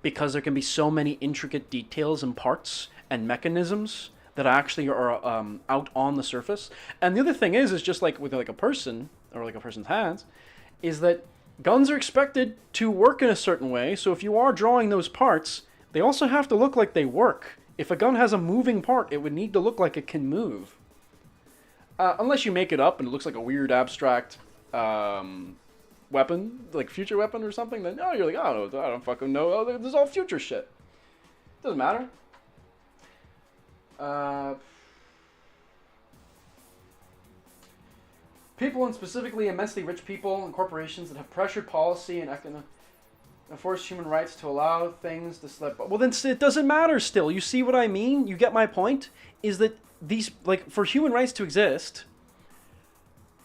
because there can be so many intricate details and parts and mechanisms that actually are out on the surface. And the other thing is just like with like a person or like a person's hands, is that guns are expected to work in a certain way. So if you are drawing those parts, they also have to look like they work. If a gun has a moving part, it would need to look like it can move. Unless you make it up and it looks like a weird abstract weapon, like future weapon or something, then you're like, I don't fucking know. Oh, this is all future shit. Doesn't matter. People, and specifically immensely rich people and corporations that have pressured policy and enforced human rights to allow things to slip. Well, then it doesn't matter still. You see what I mean? You get my point? Is that these, like, for human rights to exist,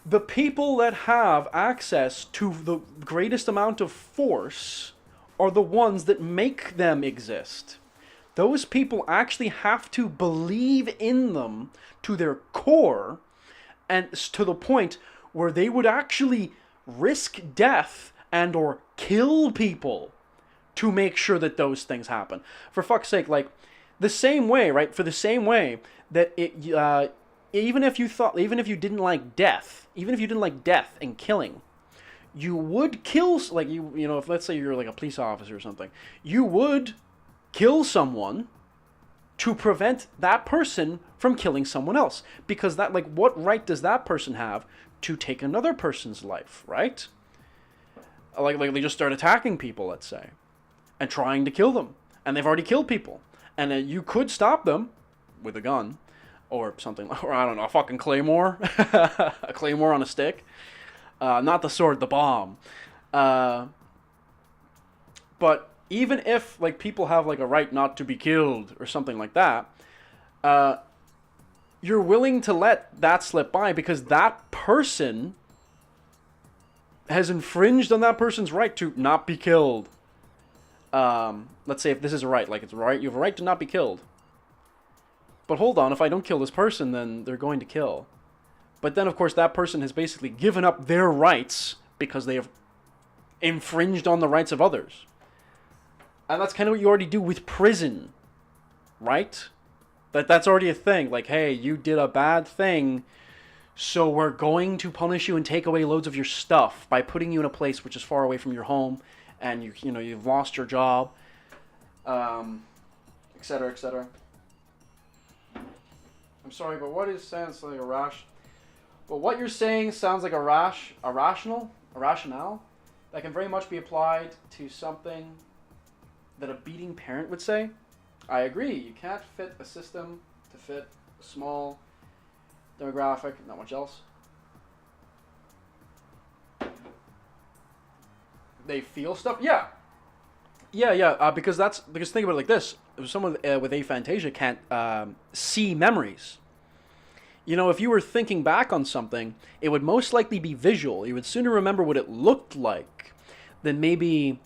the people that have access to the greatest amount of force are the ones that make them exist. Those people actually have to believe in them to their core, and to the point where they would actually risk death and or kill people to make sure that those things happen. For fuck's sake, like, the same way, right? For the same way that even if you didn't like death and killing, you would kill, like, you know, if let's say you're like a police officer or something, you would kill someone to prevent that person from killing someone else. Because that, like, what right does that person have to take another person's life, right? Like they just start attacking people, let's say, and trying to kill them. And they've already killed people. And you could stop them with a gun or something, or I don't know, a fucking claymore. A claymore on a stick. Not the sword, the bomb. But even if, like, people have, like, a right not to be killed or something like that, you're willing to let that slip by because that person has infringed on that person's right to not be killed. Let's say if this is a right, like, it's a right, you have a right to not be killed. But hold on, if I don't kill this person, then they're going to kill. But then, of course, that person has basically given up their rights because they have infringed on the rights of others. And that's kind of what you already do with prison, right? That's already a thing. Like, hey, you did a bad thing, so we're going to punish you and take away loads of your stuff by putting you in a place which is far away from your home, and you've lost your job, etc., etc. I'm sorry, but what sounds like a rash? But what you're saying sounds like a rationale that can very much be applied to something that a beating parent would say. I agree. You can't fit a system to fit a small demographic, not much else. They feel stuff? Yeah. Because think about it like this. Someone with aphantasia can't see memories. You know, if you were thinking back on something, it would most likely be visual. You would sooner remember what it looked like than maybe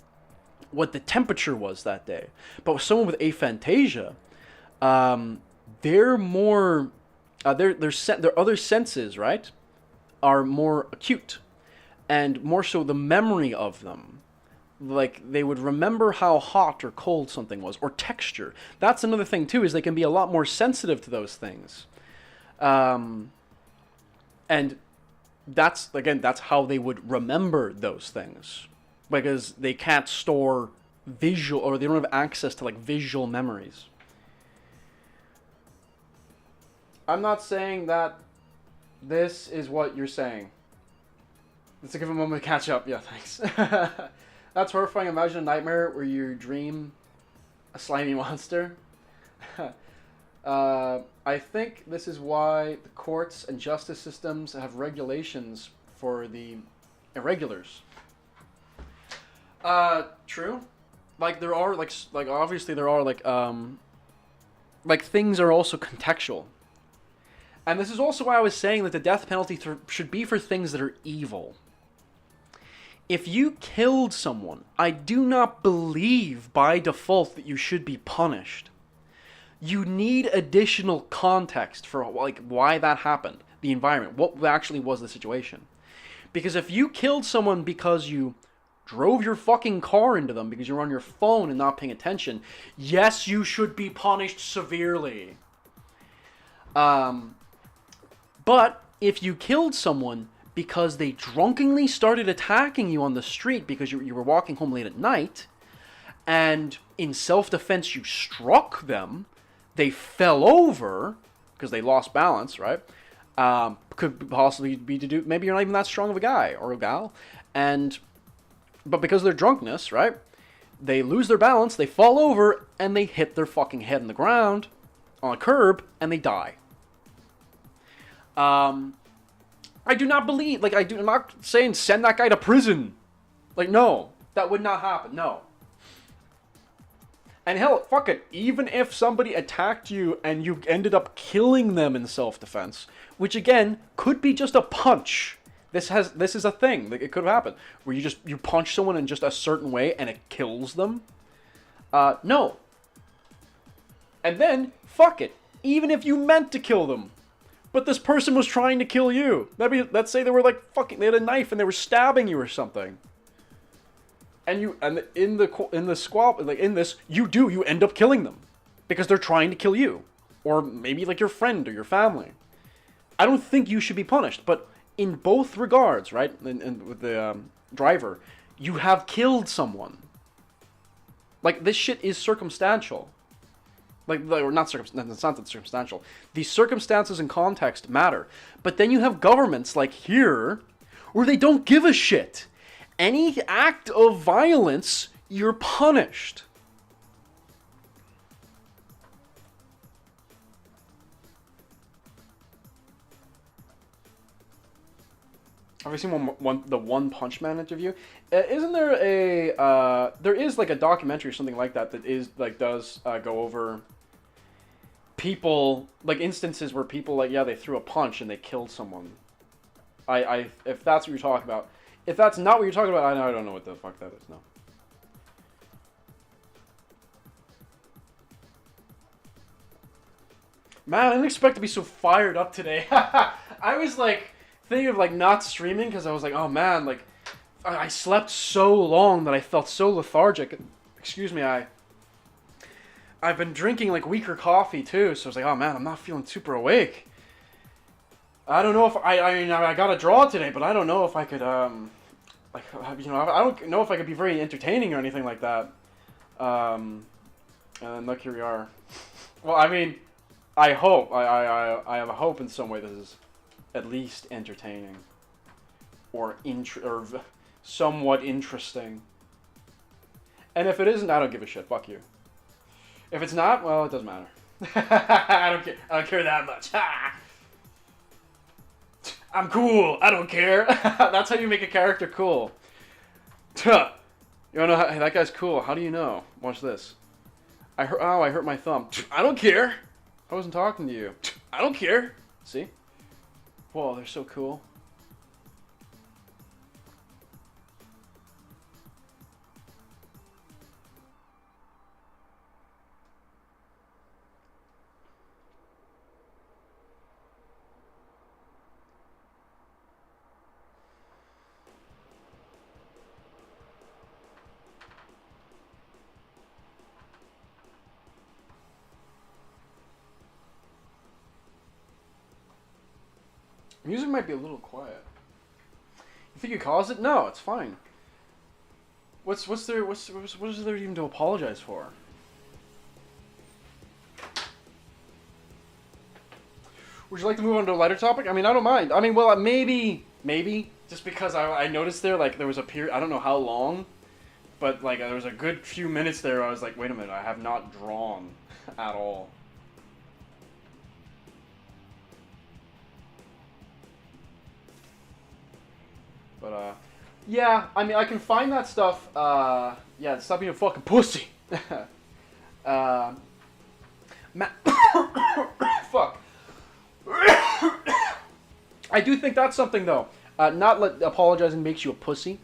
what the temperature was that day. But with someone with aphantasia, they're more, their other senses, right, are more acute, and more so the memory of them. Like, they would remember how hot or cold something was, or texture. That's another thing too, is they can be a lot more sensitive to those things. And that's how they would remember those things. Because they can't store visual, or they don't have access to, like, visual memories. I'm not saying that this is what you're saying. Let's give a moment to catch up. Yeah, thanks. That's horrifying. Imagine a nightmare where you dream a slimy monster. I think this is why the courts and justice systems have regulations for the irregulars. True. Like, there are, like obviously there are, like, things are also contextual. And this is also why I was saying that the death penalty should be for things that are evil. If you killed someone, I do not believe by default that you should be punished. You need additional context for, like, why that happened, the environment, what actually was the situation. Because if you killed someone because you drove your fucking car into them because you're on your phone and not paying attention, yes, you should be punished severely. But if you killed someone because they drunkenly started attacking you on the street because you were walking home late at night, and in self-defense you struck them, they fell over because they lost balance, right? Could possibly be to do, maybe you're not even that strong of a guy or a gal, but because of their drunkenness, right? They lose their balance, they fall over, and they hit their fucking head in the ground on a curb, and they die. I do not believe, like, I'm not saying send that guy to prison. Like, no, that would not happen, no. And hell, fuck it, even if somebody attacked you and you ended up killing them in self-defense, which again, could be just a punch. This is a thing, like, it could have happened, where you punch someone in just a certain way and it kills them. No. And then, fuck it, even if you meant to kill them, but this person was trying to kill you. Let's say they were like they had a knife and they were stabbing you or something. And you end up killing them because they're trying to kill you, or maybe like your friend or your family. I don't think you should be punished, but in both regards, right? And with the driver, you have killed someone. Like, this shit is circumstantial. Like, or not circumstantial, it's not that circumstantial. The circumstances and context matter. But then you have governments like here, where they don't give a shit. Any act of violence, you're punished. Have you seen the One Punch Man interview? Isn't there there is like a documentary or something like that is like does go over people, like instances where people like, yeah, they threw a punch and they killed someone. If that's what you're talking about. If that's not what you're talking about, I don't know what the fuck that is, no. Man, I didn't expect to be so fired up today. I was like thinking of like not streaming because I was like, oh man, like I slept so long that I felt so lethargic. Excuse me, I've been drinking like weaker coffee too, so I was like, oh man, I'm not feeling super awake. I don't know if I got a draw today, but I don't know if I could like, you know, I don't know if I could be very entertaining or anything like that. And then look, here we are. Well, I mean, I hope I have a hope in some way this is at least entertaining or somewhat interesting. And if it isn't, I don't give a shit. Fuck you. If it's not, well, it doesn't matter. I don't care. I don't care that much. I'm cool. I don't care. That's how you make a character cool. You wanna know how, hey, that guy's cool. How do you know? Watch this. I hurt my thumb. I don't care. I wasn't talking to you. I don't care. See? Whoa, they're so cool. Music might be a little quiet. You think you caused it? No, it's fine. What is there even to apologize for? Would you like to move on to a lighter topic? I mean, I don't mind. I mean, well, maybe just because I noticed there like there was a period, I don't know how long, but like there was a good few minutes there. I was like, wait a minute, I have not drawn at all. But, yeah, I mean, I can find that stuff, yeah, stop being a fucking pussy. Fuck. I do think that's something, though. Not apologizing makes you a pussy.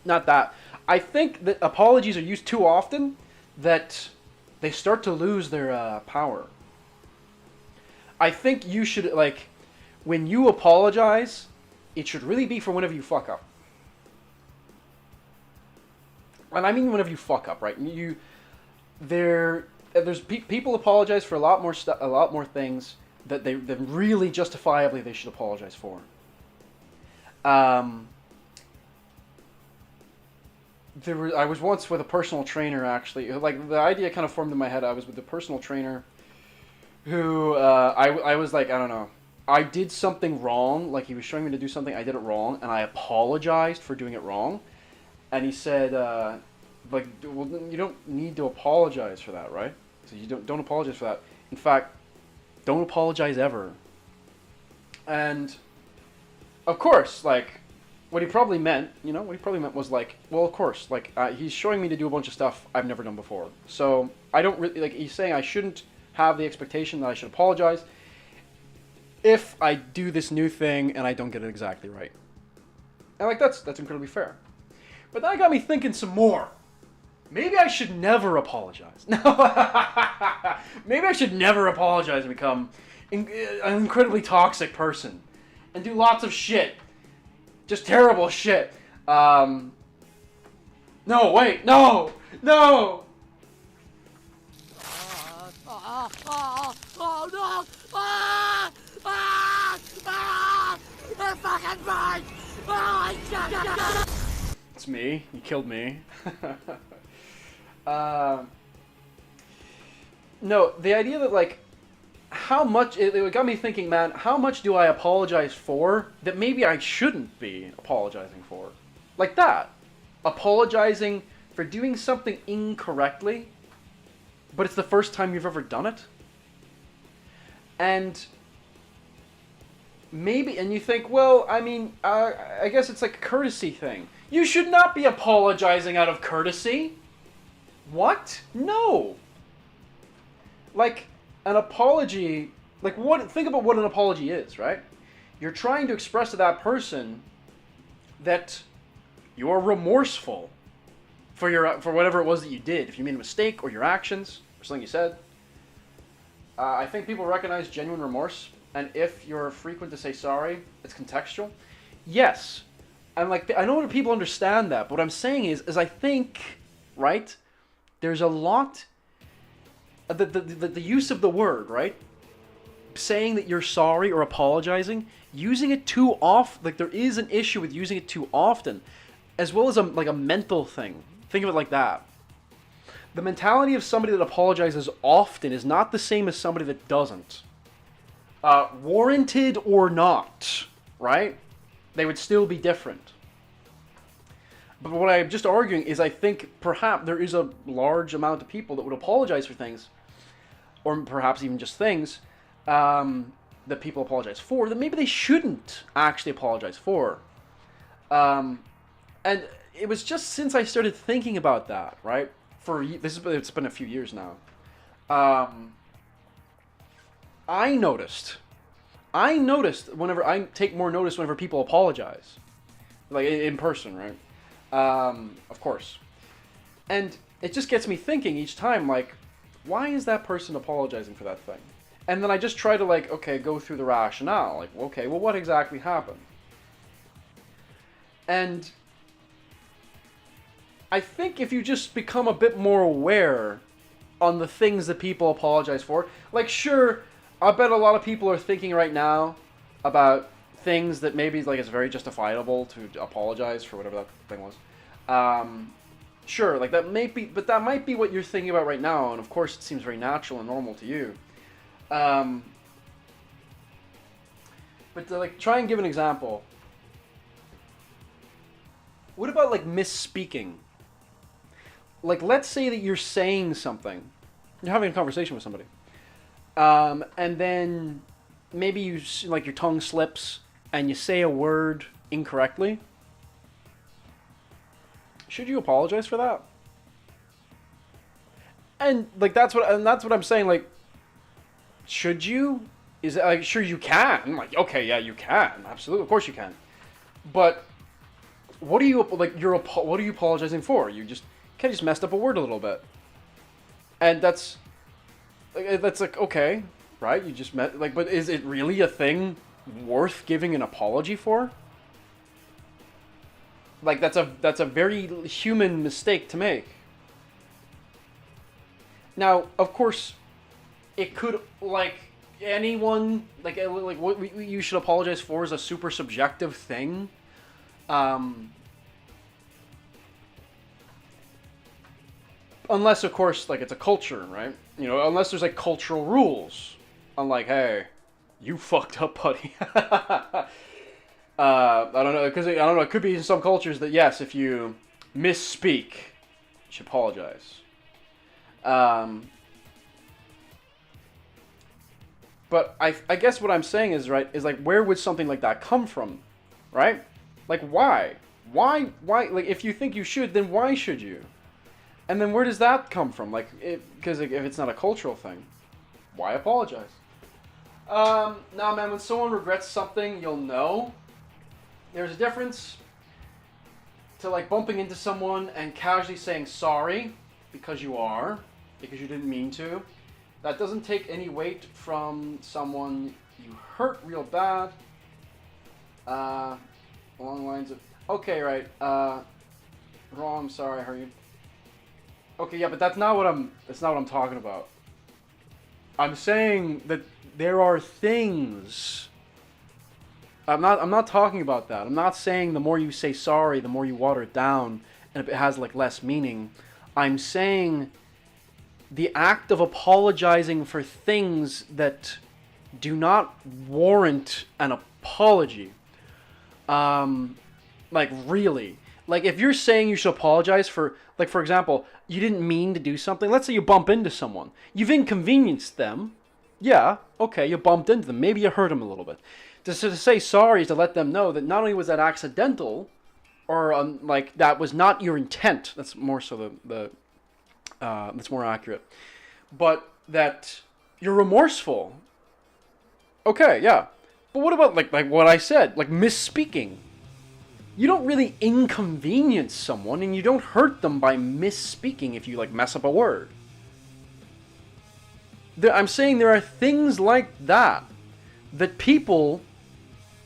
Not that. I think that apologies are used too often that they start to lose their, power. I think you should, like, when you apologize, it should really be for whenever you fuck up. and I mean whenever you fuck up, right? People apologize for a lot more things that really justifiably they should apologize for. Um, I was once with a personal trainer, actually. Like, the idea kind of formed in my head. I was with a personal trainer who, I was like, I don't know. I did something wrong. Like, he was showing me to do something. I did it wrong, and I apologized for doing it wrong. And he said, like, well, you don't need to apologize for that, right? So you don't apologize for that. In fact, don't apologize ever. And, of course, like, what he probably meant was like, well, of course, like, he's showing me to do a bunch of stuff I've never done before. So I don't really, like, he's saying I shouldn't have the expectation that I should apologize if I do this new thing and I don't get it exactly right. And, like, that's incredibly fair. But that got me thinking some more. Maybe I should never apologize. No, maybe I should never apologize and become an incredibly toxic person and do lots of shit. Just terrible shit. No, wait, no! No! Oh no! It fucking burns! Oh, it's me. You killed me. No, the idea that, like, how much, it got me thinking, man, how much do I apologize for that maybe I shouldn't be apologizing for? Like that. Apologizing for doing something incorrectly, but it's the first time you've ever done it. And maybe, and you think, well, I mean, I guess it's like a courtesy thing. You should not be apologizing out of courtesy. What? No. Like, an apology, like, think about what an apology is, right? You're trying to express to that person that you're remorseful for whatever it was that you did. If you made a mistake or your actions or something you said. I think people recognize genuine remorse, and if you're frequent to say sorry, it's contextual. Yes. And, like, I know that people understand that, but what I'm saying is I think, right, there's a lot, the use of the word, right? Saying that you're sorry or apologizing, using it too often, like, there is an issue with using it too often, as well as a mental thing. Think of it like that. The mentality of somebody that apologizes often is not the same as somebody that doesn't. Warranted or not, right? They would still be different. But what I'm just arguing is I think perhaps there is a large amount of people that would apologize for things, or perhaps even just things, that people apologize for, that maybe they shouldn't actually apologize for. And it was just since I started thinking about that, right? It's been a few years now. I noticed whenever I take more notice whenever people apologize, like in person, right? Of course. And it just gets me thinking each time, like, why is that person apologizing for that thing? And then I just try to, like, okay, go through the rationale. Like, okay, well, what exactly happened? And I think if you just become a bit more aware on the things that people apologize for, like, sure, I bet a lot of people are thinking right now about things that maybe, like, it's very justifiable to apologize for whatever that thing was. Sure, like, that might be what you're thinking about right now, and of course it seems very natural and normal to you. But to, like, try and give an example. What about, like, misspeaking? Like, let's say that you're saying something. You're having a conversation with somebody. And then maybe your tongue slips and you say a word incorrectly. Should you apologize for that? And, like, that's what I'm saying, like, should you? Is it, like, sure you can. Like, okay, yeah, you can. Absolutely, of course you can. But what are you, like, what are you apologizing for? You just messed up a word a little bit. And that's like, okay, right? You just like, but is it really a thing worth giving an apology for? Like, that's a very human mistake to make. Now, of course, it could, like, anyone, like what you should apologize for is a super subjective thing. Unless, of course, like, it's a culture, right? You know, unless there's, like, cultural rules. Unlike, hey, you fucked up, buddy. I don't know, because I don't know, it could be in some cultures that, yes, if you misspeak, you should apologize. But I guess what I'm saying is, right, is like, where would something like that come from, right? Like, why? Why, like, if you think you should, then why should you? And then where does that come from? Like, because if it's not a cultural thing, why apologize? Nah, man, when someone regrets something, you'll know. There's a difference to, like, bumping into someone and casually saying sorry because you didn't mean to. That doesn't take any weight from someone you hurt real bad. Along the lines of, okay, right, wrong, sorry, I hurt you. Okay, yeah, but that's not what I'm talking about. I'm saying that there are things. I'm not talking about that. I'm not saying the more you say sorry, the more you water it down and it has, like, less meaning. I'm saying the act of apologizing for things that do not warrant an apology. Like, really. Like, if you're saying you should apologize for, like, for example, you didn't mean to do something. Let's say you bump into someone. You've inconvenienced them. Yeah, okay, you bumped into them. Maybe you hurt them a little bit. To say sorry is to let them know that not only was that accidental, or, like, that was not your intent. That's more so that's more accurate. But that you're remorseful. Okay, yeah. But what about, like what I said, like, misspeaking? You don't really inconvenience someone, and you don't hurt them by misspeaking if you, like, mess up a word. I'm saying there are things like that people,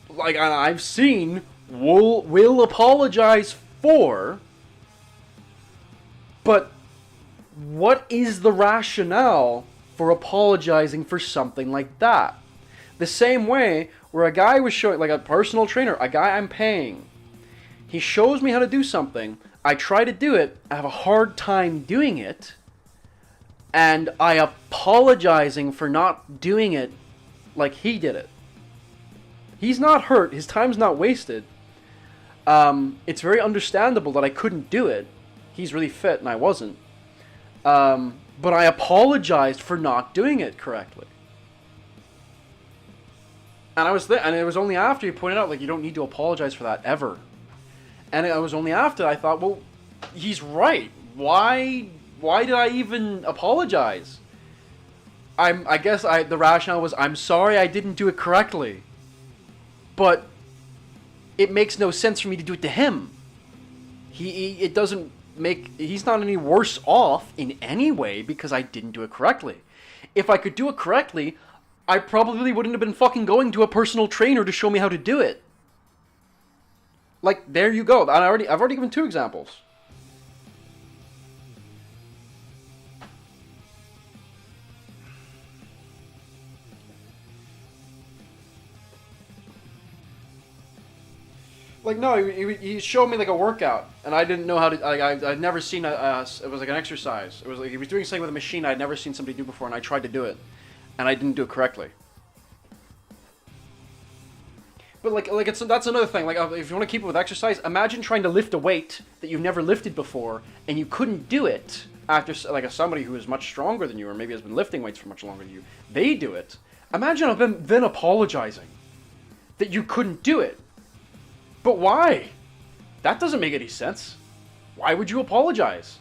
like, I've seen, will apologize for, but what is the rationale for apologizing for something like that? The same way where a guy was showing, like, a personal trainer, a guy I'm paying, he shows me how to do something, I try to do it, I have a hard time doing it, and I apologizing for not doing it like he did it. He's not hurt, his time's not wasted. It's very understandable that I couldn't do it. He's really fit and I wasn't. But I apologized for not doing it correctly. And and it was only after he pointed out, like, you don't need to apologize for that ever. And it was only after I thought, well, he's right. Why did I even apologize? I guess the rationale was, I'm sorry I didn't do it correctly. But it makes no sense for me to do it to him. It doesn't make, he's not any worse off in any way because I didn't do it correctly. If I could do it correctly, I probably wouldn't have been fucking going to a personal trainer to show me how to do it. Like, there you go. I've already given 2 examples. Like, no, he showed me, like, a workout, and I didn't know how to, like, I'd never seen it was like an exercise. It was like, he was doing something with a machine I'd never seen somebody do before, and I tried to do it, and I didn't do it correctly. But, that's another thing, like, if you want to keep it with exercise, imagine trying to lift a weight that you've never lifted before, and you couldn't do it after, like, somebody who is much stronger than you, or maybe has been lifting weights for much longer than you, they do it. Imagine then apologizing that you couldn't do it. But why? That doesn't make any sense. Why would you apologize?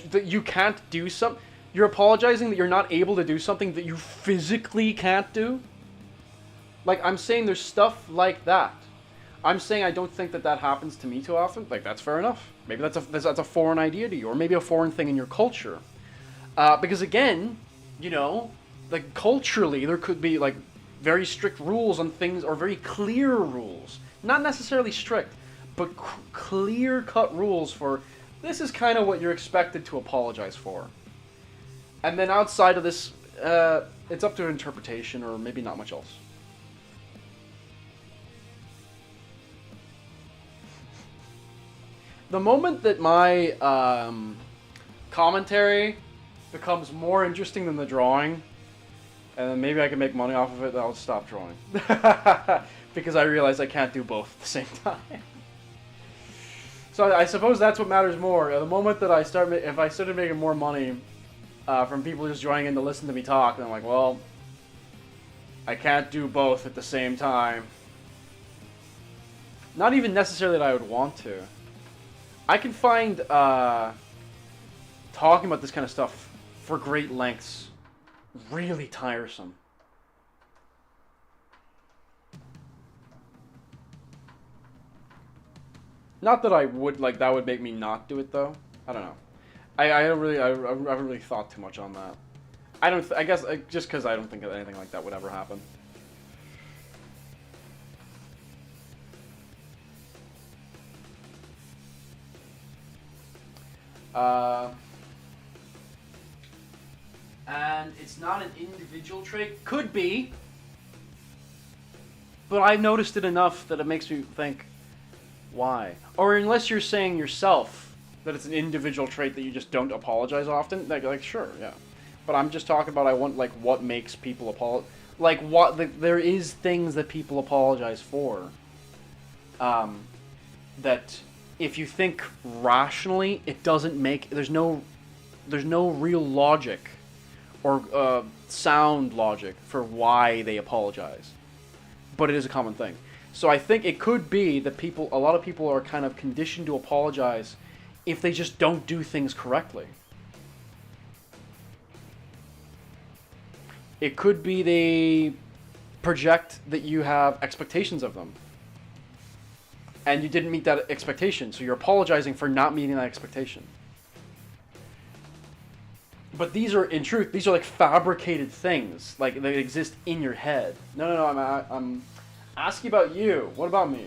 That you can't do something? You're apologizing that you're not able to do something that you physically can't do? Like, I'm saying there's stuff like that. I'm saying I don't think that happens to me too often. Like, that's fair enough. Maybe that's a foreign idea to you, or maybe a foreign thing in your culture. Because, again, you know, like, culturally, there could be, like, very strict rules on things, or very clear rules. Not necessarily strict, but clear-cut rules for this is kind of what you're expected to apologize for. And then outside of this, it's up to interpretation or maybe not much else. The moment that my commentary becomes more interesting than the drawing, and then maybe I can make money off of it, then I'll stop drawing. Because I realize I can't do both at the same time. So I suppose that's what matters more. The moment that I start, if I started making more money from people just joining in to listen to me talk, then I'm like, well, I can't do both at the same time. Not even necessarily that I would want to. I can find talking about this kind of stuff for great lengths really tiresome. Not that I would, like, that would make me not do it, though. I don't know. I don't really, I haven't really thought too much on that. I guess, just because I don't think that anything like that would ever happen. And it's not an individual trait. Could be. But I've noticed it enough that it makes me think, why? Or unless you're saying yourself that it's an individual trait that you just don't apologize often, like sure, yeah. But I'm just talking about like what makes people apologize. Like there is things that people apologize for. That if you think rationally, it doesn't make, there's no real logic or sound logic for why they apologize. But it is a common thing. So I think it could be that a lot of people are kind of conditioned to apologize if they just don't do things correctly. It could be they project that you have expectations of them. And you didn't meet that expectation, so you're apologizing for not meeting that expectation. But these are, in truth, these are like fabricated things, like they exist in your head. No, I'm asking about you. What about me?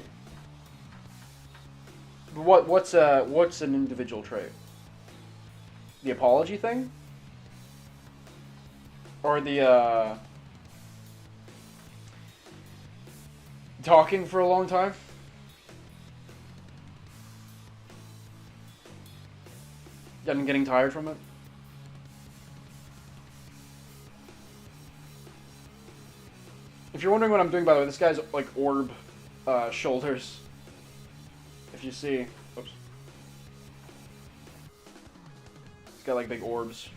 What's an individual trait? The apology thing? Or the talking for a long time? And getting tired from it? If you're wondering what I'm doing, by the way, this guy's like orb shoulders. If you see, oops. He's got like big orbs.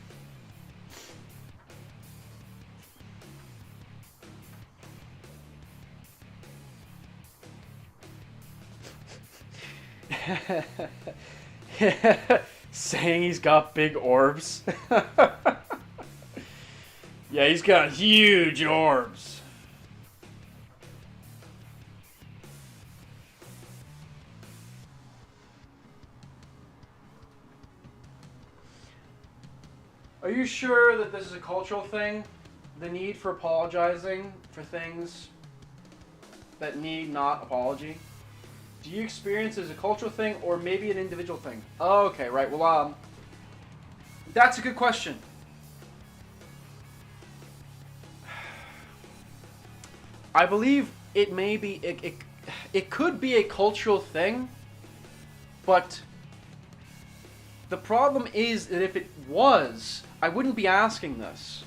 Saying he's got big orbs. Yeah, he's got huge orbs. Are you sure that this is a cultural thing? The need for apologizing for things that need not apology? Do you experience it as a cultural thing or maybe an individual thing? Oh, okay, right. Well, that's a good question. I believe it may be, it could be a cultural thing, but the problem is that if it was, I wouldn't be asking this.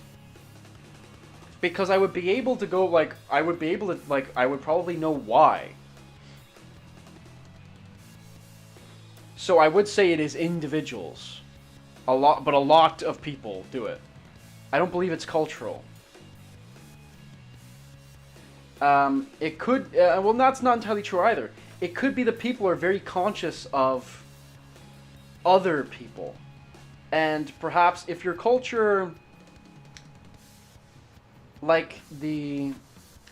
Because I would be able to go, I would probably know why. So I would say it is individuals. But a lot of people do it. I don't believe it's cultural. It could, well, that's not entirely true either. It could be that people are very conscious of other people. And perhaps if your culture, like the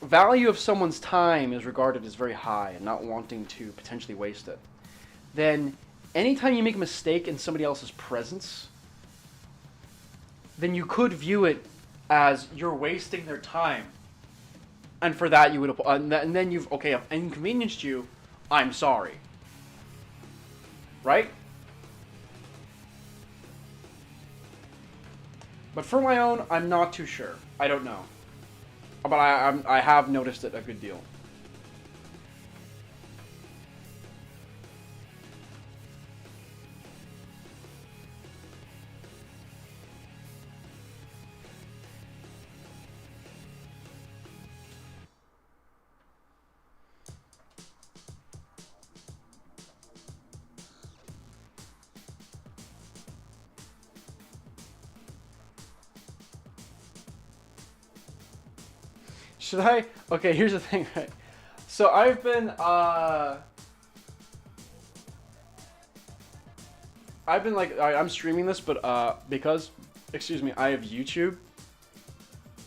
value of someone's time is regarded as very high and not wanting to potentially waste it, then anytime you make a mistake in somebody else's presence, then you could view it as you're wasting their time. And for that you would, and then you've, okay, I've inconvenienced you, I'm sorry. right? But for my own, I'm not too sure. I don't know. But I have noticed it a good deal. Should I? Okay, here's the thing, right? So I've been like, I'm streaming this, but because, excuse me, I have YouTube.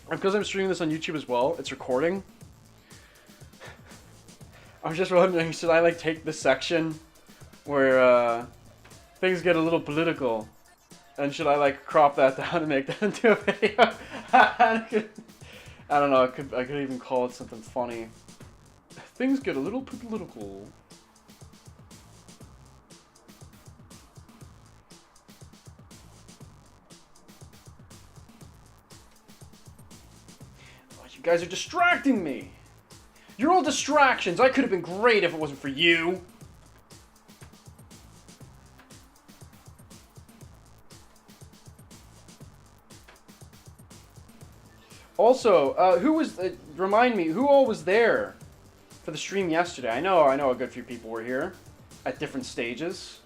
And because I'm streaming this on YouTube as well, it's recording. I was just wondering, should I like take the section where things get a little political, and should I like crop that down and make that into a video? I don't know. I could even call it something funny. Things get a little political. Oh, you guys are distracting me. You're all distractions. I could have been great if it wasn't for you. Also, who was? Remind me, who all was there for the stream yesterday? I know a good few people were here, at different stages.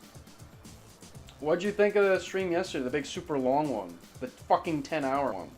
What'd you think of the stream yesterday? The big, super long one, the fucking 10-hour one.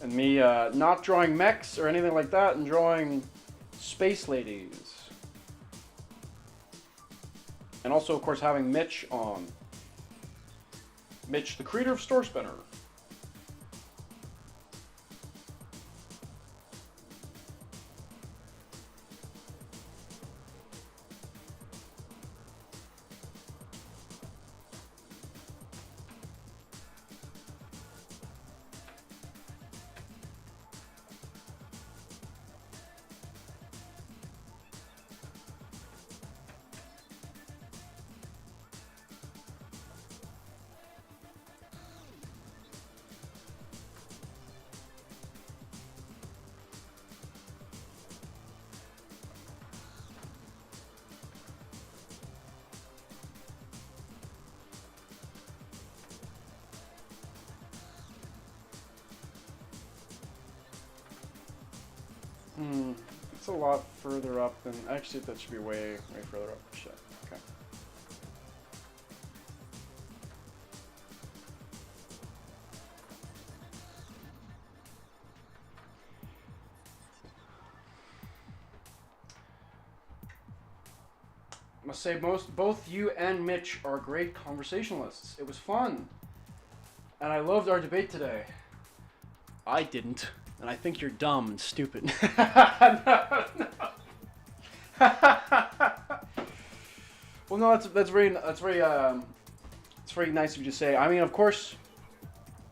And me not drawing mechs or anything like that, and drawing space ladies. And also, of course, having Mitch on. Mitch, the creator of Store Spinner. It's a lot further up than... Actually, that should be way further up. Shit. Okay. I must say, both you and Mitch are great conversationalists. It was fun. And I loved our debate today. I didn't. And I think you're dumb and stupid. No. Well, no, that's very it's very nice of you to say. I mean, of course,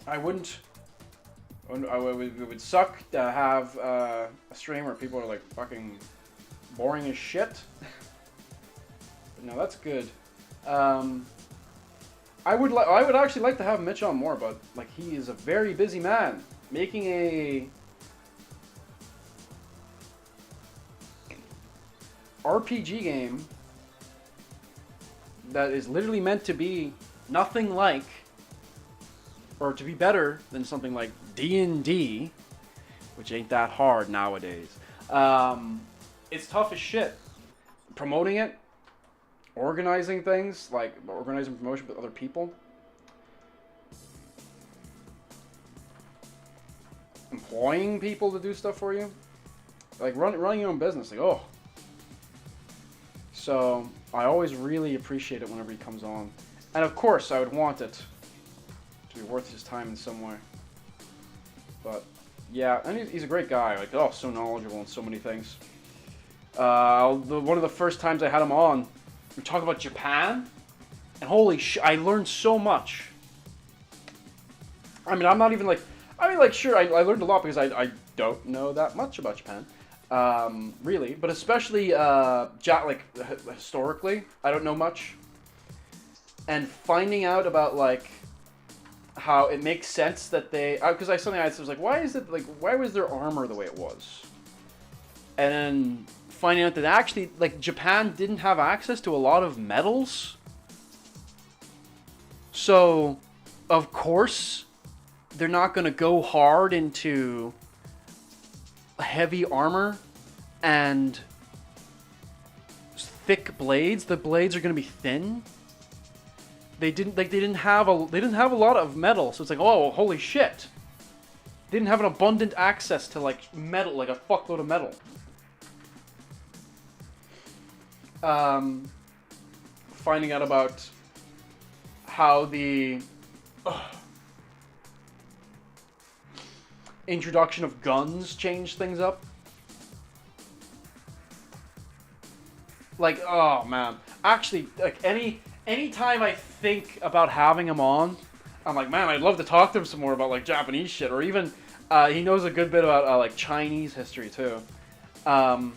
I wouldn't. It would suck to have a stream where people are like fucking boring as shit. But no, that's good. I would actually like to have Mitch on more, but like he is a very busy man making a RPG game that is literally meant to be nothing like, or to be better than something like D&D, which ain't that hard nowadays. It's tough as shit. Promoting it, organizing things, like organizing promotion with other people, employing people to do stuff for you, like running your own business, like, oh. So I always really appreciate it whenever he comes on, and of course I would want it to be worth his time in some way. But Yeah, and he's a great guy. Like, oh, so knowledgeable in so many things. One of the first times I had him on, we talk about Japan, and holy sh! I learned so much. I mean, I'm not even like, I mean, like, sure, I learned a lot because I don't know that much about Japan, really, but especially historically, I don't know much, and finding out about like how it makes sense that they, because I was like, why was their armor the way it was, and then finding out that actually like Japan didn't have access to a lot of metals, so of course they're not going to go hard into heavy armor and thick blades. The blades are going to be thin. They didn't have a lot of metal, so it's like, oh, holy shit. They didn't have an abundant access to like metal, like a fuckload of metal. Finding out about how the introduction of guns changed things up. Like, oh man. Actually, like anytime I think about having him on, I'm like, man, I'd love to talk to him some more about like Japanese shit, or even he knows a good bit about like Chinese history too. And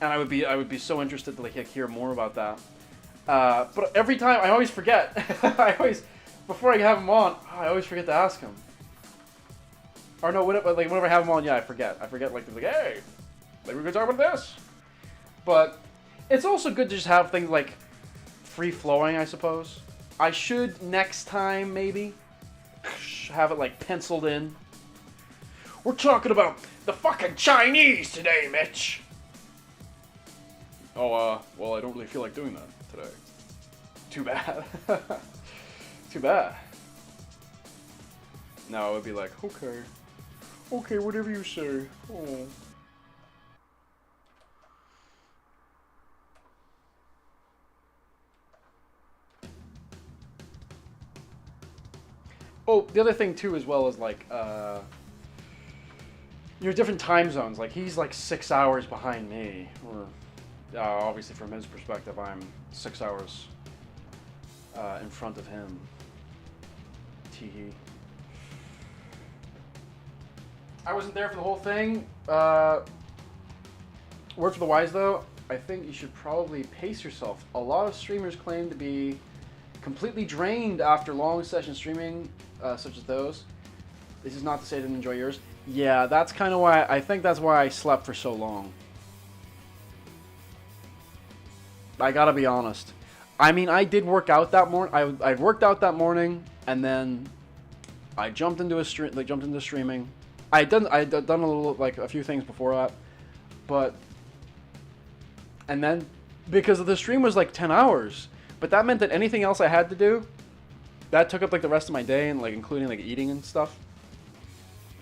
I would be so interested to like hear more about that. But every time I always forget. Before I have him on, I always forget to ask him. Or no, whenever I have him on, yeah, I forget. Like, hey, maybe we could talk about this. But it's also good to just have things like free flowing, I suppose. I should next time maybe have it like penciled in. We're talking about the fucking Chinese today, Mitch. Oh, well, I don't really feel like doing that today. Too bad. Too bad. No, it would be like, okay. Okay, whatever you say. Oh. Oh, the other thing too, as well, is like, different time zones. Like, he's like 6 hours behind me. Or, obviously, from his perspective, I'm 6 hours in front of him. Teehee. I wasn't there for the whole thing. Word for the wise, though, I think you should probably pace yourself. A lot of streamers claim to be completely drained after long session streaming, such as those. This is not to say I didn't enjoy yours. Yeah, that's kind of why, I think that's why I slept for so long. I gotta be honest. I mean, I did work out that morning. I worked out that morning, and then I jumped into streaming. I'd done a little, like, a few things before that, but, and then, because the stream was like 10 hours, but that meant that anything else I had to do, that took up like the rest of my day, and like including like eating and stuff.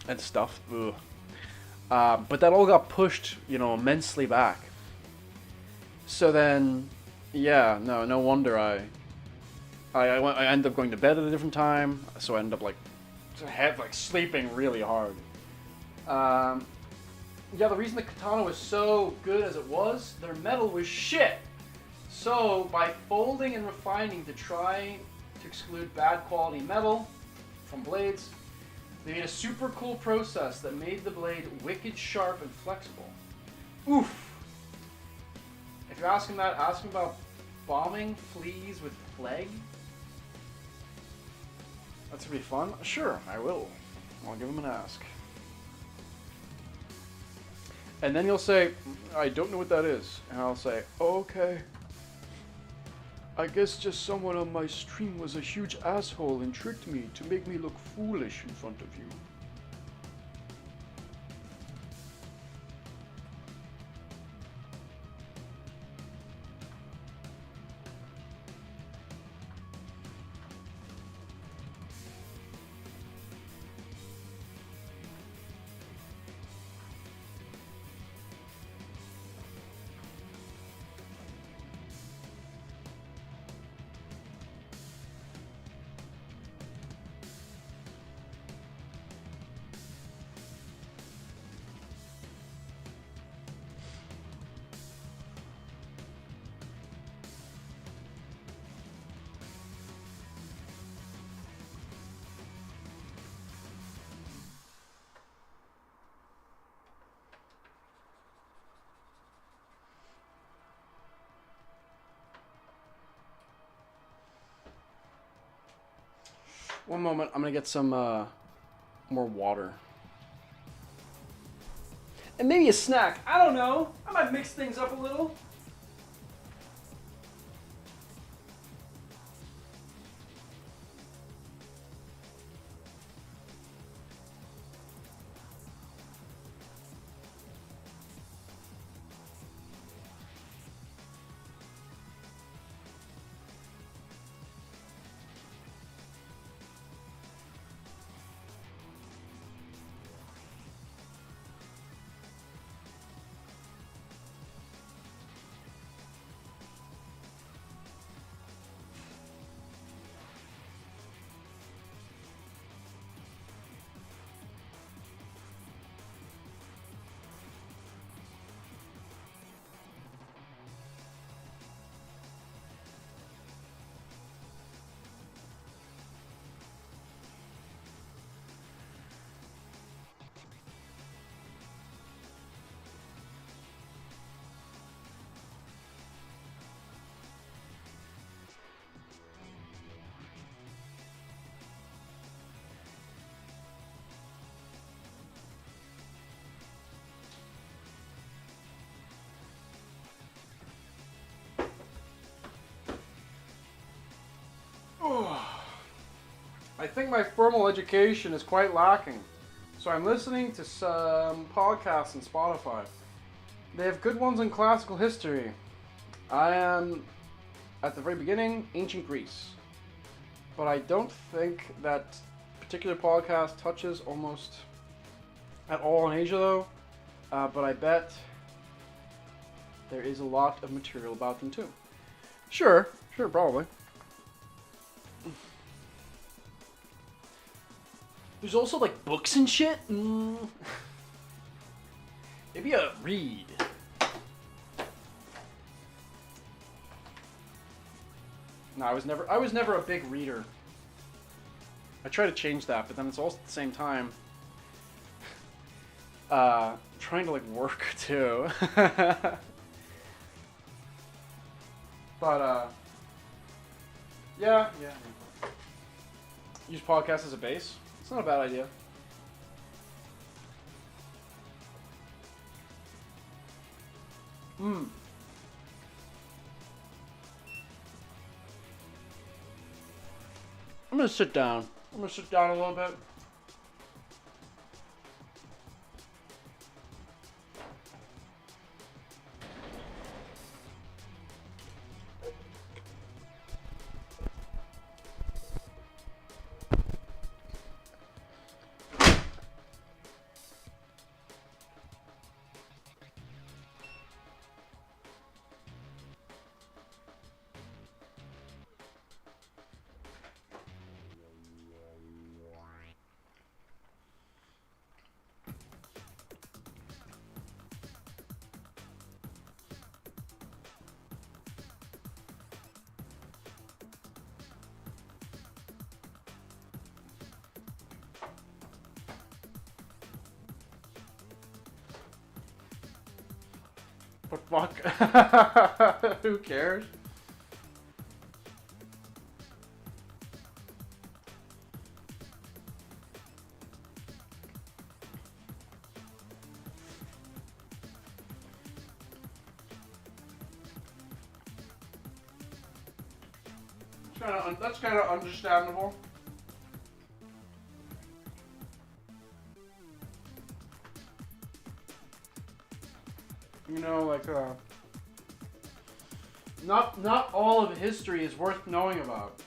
Ugh. But that all got pushed, immensely back. So then, yeah, no wonder I ended up going to bed at a different time, so I ended up like sleeping really hard. Yeah, the reason the katana was so good as it was, their metal was shit. So, by folding and refining to try to exclude bad quality metal from blades, they made a super cool process that made the blade wicked sharp and flexible. Oof! If you're asking that, ask him about bombing fleas with plague. That's gonna be fun. Sure, I will. I'll give him an ask. And then he'll say, I don't know what that is. And I'll say, oh, okay. I guess just someone on my stream was a huge asshole and tricked me to make me look foolish in front of you. One moment, I'm gonna get some more water. And maybe a snack. I don't know. I might mix things up a little. I think my formal education is quite lacking, so I'm listening to some podcasts on Spotify. They have good ones in classical history. I am, at the very beginning, ancient Greece. But I don't think that particular podcast touches almost at all on Asia, though. But I bet there is a lot of material about them, too. Sure, probably. There's also like books and shit. Maybe a read. No, I was never a big reader. I try to change that, but then it's also at the same time trying to like work too. But yeah. Use podcast as a base. It's not a bad idea. I'm gonna sit down. I'm gonna sit down a little bit. But fuck. Who cares? That's kind of understandable. You know, like, not all of history is worth knowing about.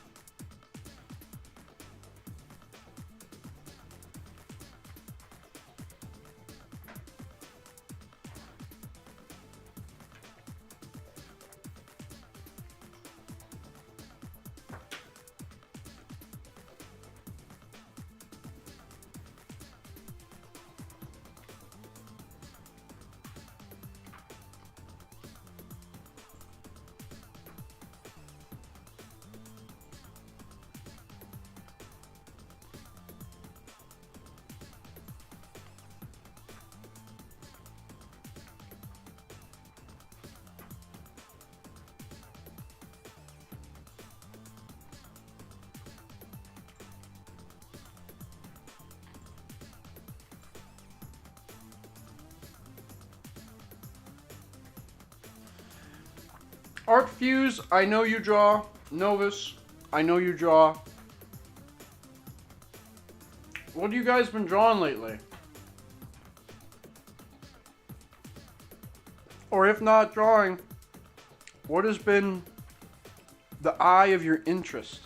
Art Fuse, I know you draw. Novus, I know you draw. What have you guys been drawing lately? Or if not drawing, what has been the eye of your interest?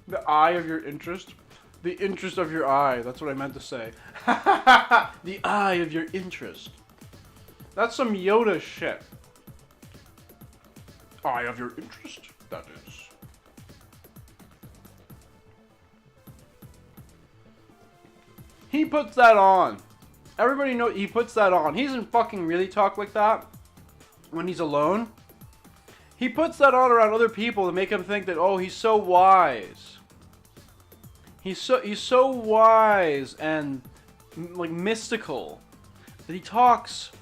The eye of your interest? The interest of your eye. That's what I meant to say. The eye of your interest. That's some Yoda shit. Eye of your interest, that is. He puts that on. Everybody knows he puts that on. He doesn't fucking really talk like that when he's alone. He puts that on around other people to make him think that, oh, he's so wise. He's so wise and like mystical that he talks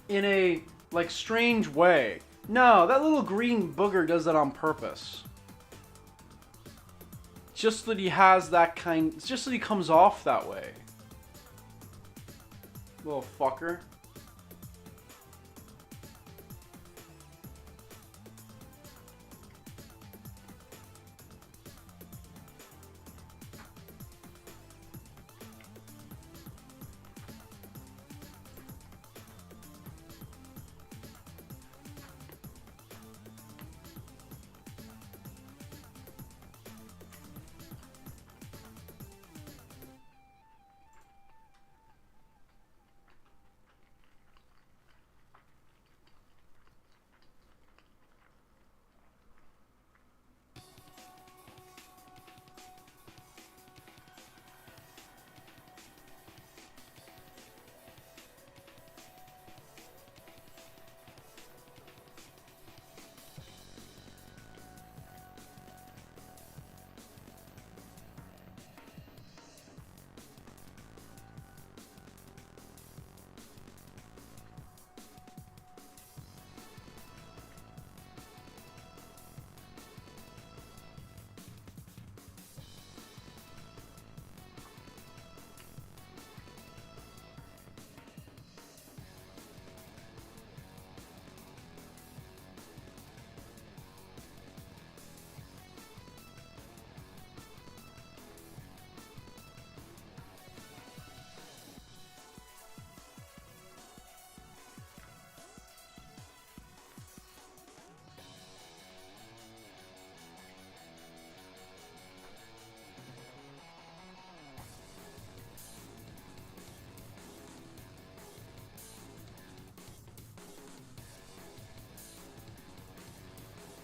in a like strange way. No, that little green booger does that on purpose. Just that he has that kind, just that he comes off that way. Little fucker.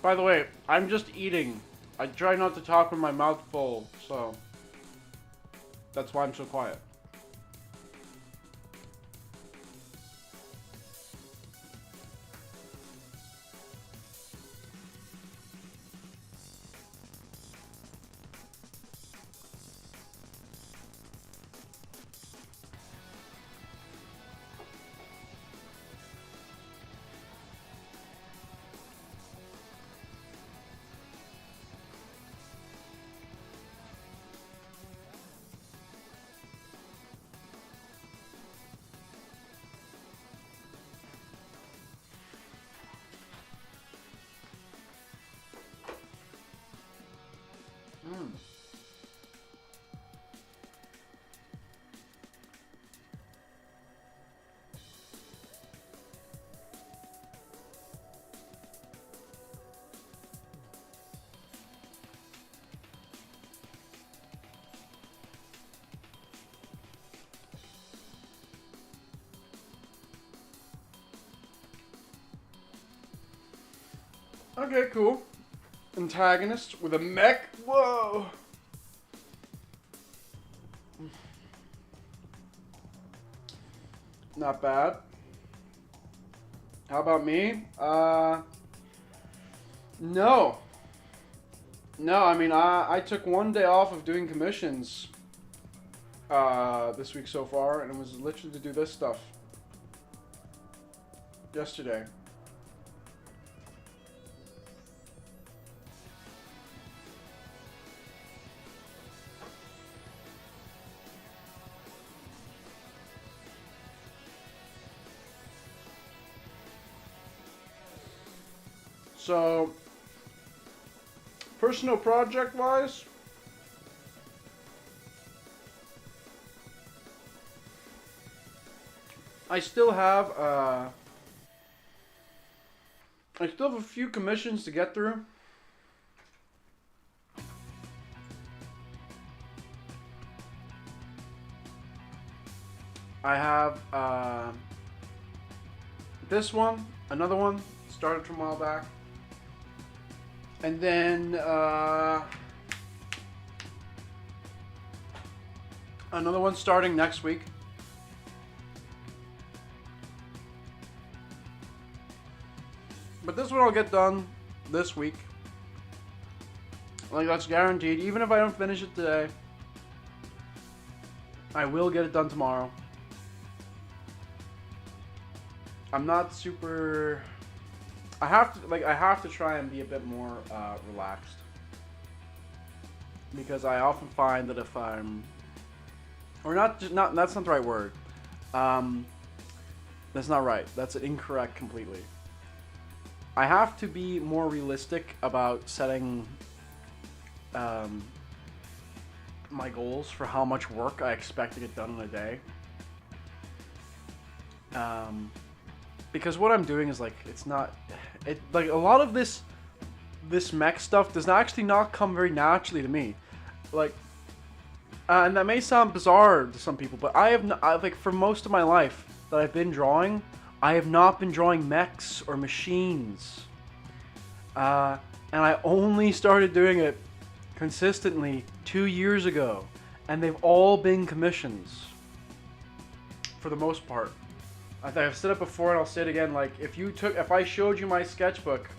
By the way, I'm just eating. I try not to talk with my mouth full, so that's why I'm so quiet. Okay, cool. Antagonist with a mech. Whoa. Not bad. How about me? No. No, I mean, I took one day off of doing commissions this week so far, and it was literally to do this stuff. Yesterday. So, personal project wise, I still have a few commissions to get through. I have this one, another one, started from a while back. And then another one starting next week. But this one I'll get done this week. Like, that's guaranteed. Even if I don't finish it today, I will get it done tomorrow. I'm not super... I have to try and be a bit more relaxed. Because I often find that if I'm... Or not, that's not the right word. That's not right. That's incorrect completely. I have to be more realistic about setting my goals for how much work I expect to get done in a day. Because what I'm doing is like, it's not, like a lot of this mech stuff does not come very naturally to me. Like, and that may sound bizarre to some people, but like for most of my life that I've been drawing, I have not been drawing mechs or machines. And I only started doing it consistently 2 years ago. And they've all been commissions. For the most part. I've said it before and I'll say it again. Like, if I showed you my sketchbook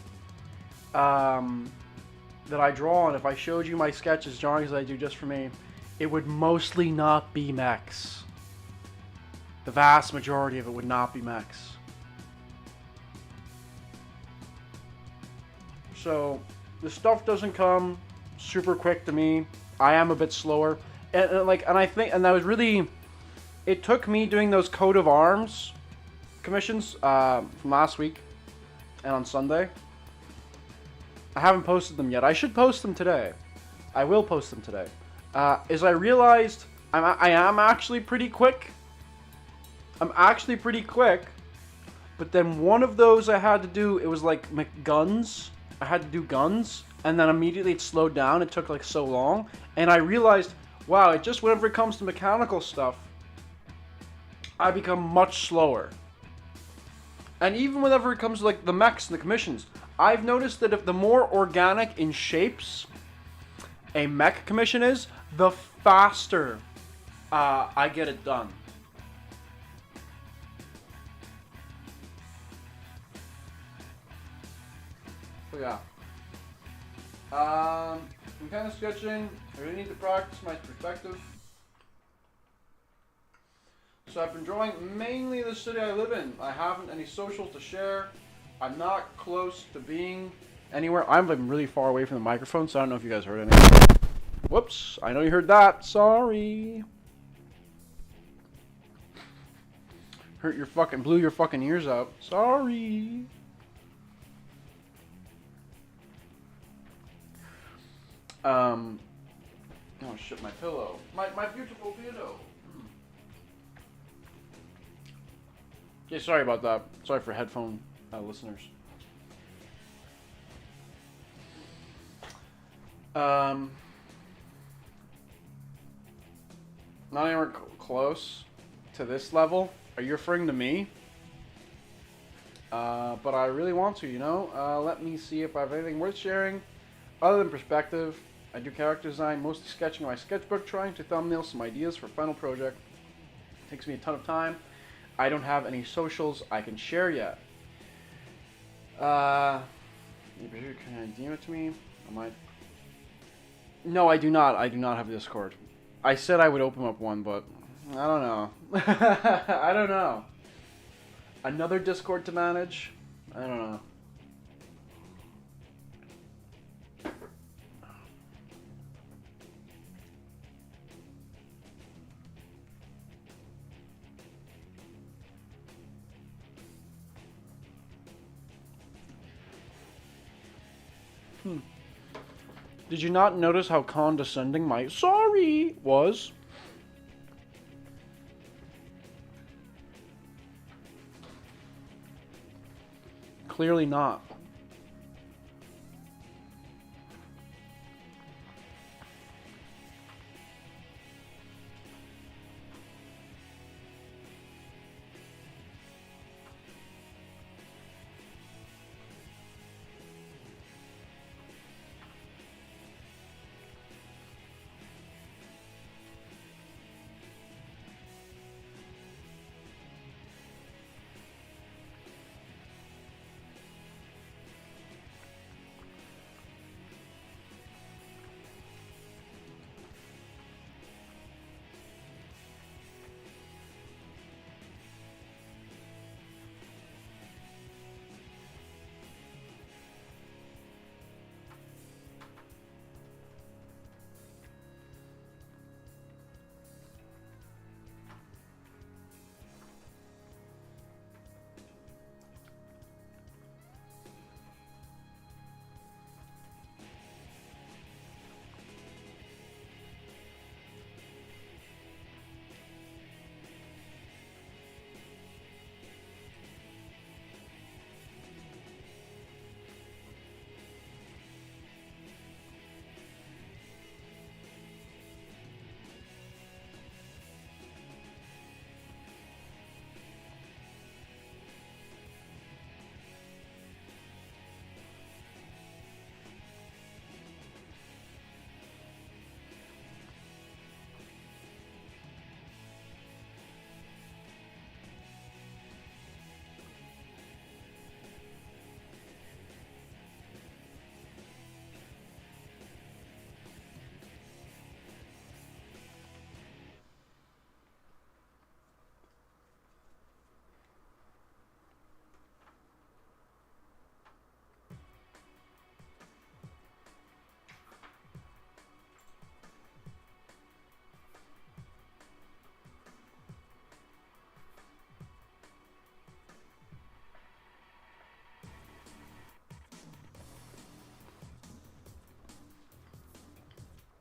that I draw on, if I showed you my sketches, drawings that I do just for me, it would mostly not be mechs. The vast majority of it would not be mechs. So, the stuff doesn't come super quick to me. I am a bit slower. And that was really... It took me doing those coat of arms commissions from last week and on Sunday. I haven't posted them yet. I should post them today. I will post them today. As I realized I am actually pretty quick. I'm actually pretty quick. But then one of those I had to do, it was like guns. I had to do guns. And then immediately it slowed down. It took like so long. And I realized, wow, it just whenever it comes to mechanical stuff, I become much slower. And even whenever it comes to like the mechs and the commissions, I've noticed that if the more organic in shapes a mech commission is, the faster I get it done. So yeah. I'm kind of sketching. I really need to practice my perspective. So I've been drawing mainly the city I live in. I haven't any socials to share. I'm not close to being anywhere. I'm like really far away from the microphone, so I don't know if you guys heard anything. Whoops, I know you heard that. Sorry. Blew your fucking ears out. Sorry. Oh shit, my pillow. My beautiful pillow. Yeah, sorry about that. Sorry for headphone listeners. Not anywhere close to this level. Are you referring to me? But I really want to, you know? Let me see if I have anything worth sharing. Other than perspective, I do character design, mostly sketching my sketchbook, trying to thumbnail some ideas for final project. It takes me a ton of time. I don't have any socials I can share yet. Can you DM it to me? No, I do not. I do not have a Discord. I said I would open up one, but I don't know. I don't know. Another Discord to manage? I don't know. Did you not notice how condescending my sorry was? Clearly not.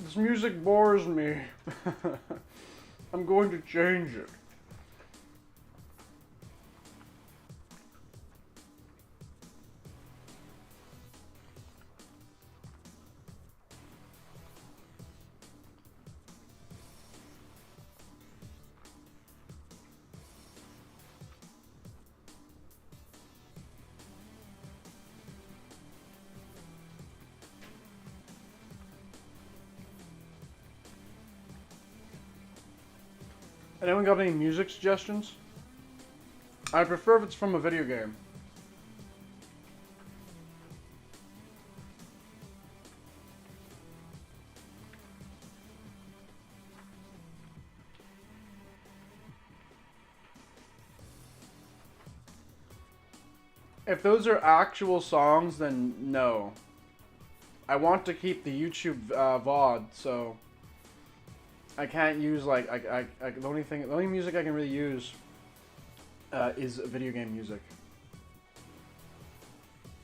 This music bores me. I'm going to change it. Anyone got any music suggestions? I prefer if it's from a video game. If those are actual songs, then no. I want to keep the YouTube VOD, so I can't use like the only music I can really use is video game music.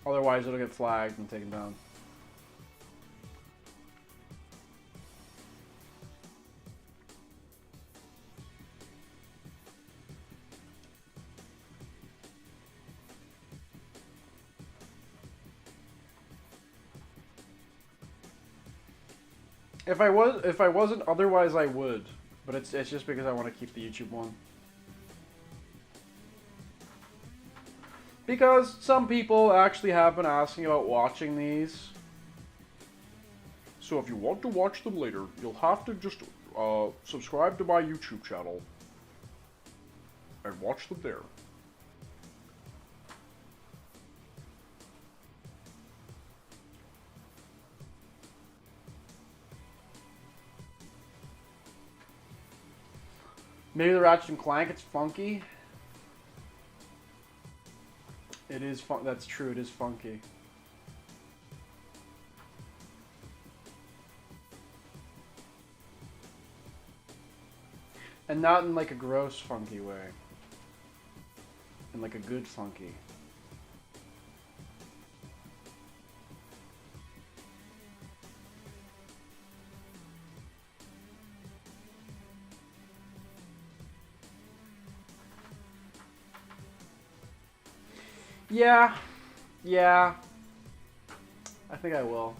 Otherwise, it'll get flagged and taken down. If I wasn't, otherwise I would. But it's just because I want to keep the YouTube one. Because some people actually have been asking about watching these. So if you want to watch them later, you'll have to just subscribe to my YouTube channel and watch them there. Maybe the Ratchet and Clank, it's funky. It is fun. That's true, it is funky. And not in like a gross funky way. In like a good funky. Yeah. Yeah. I think I will.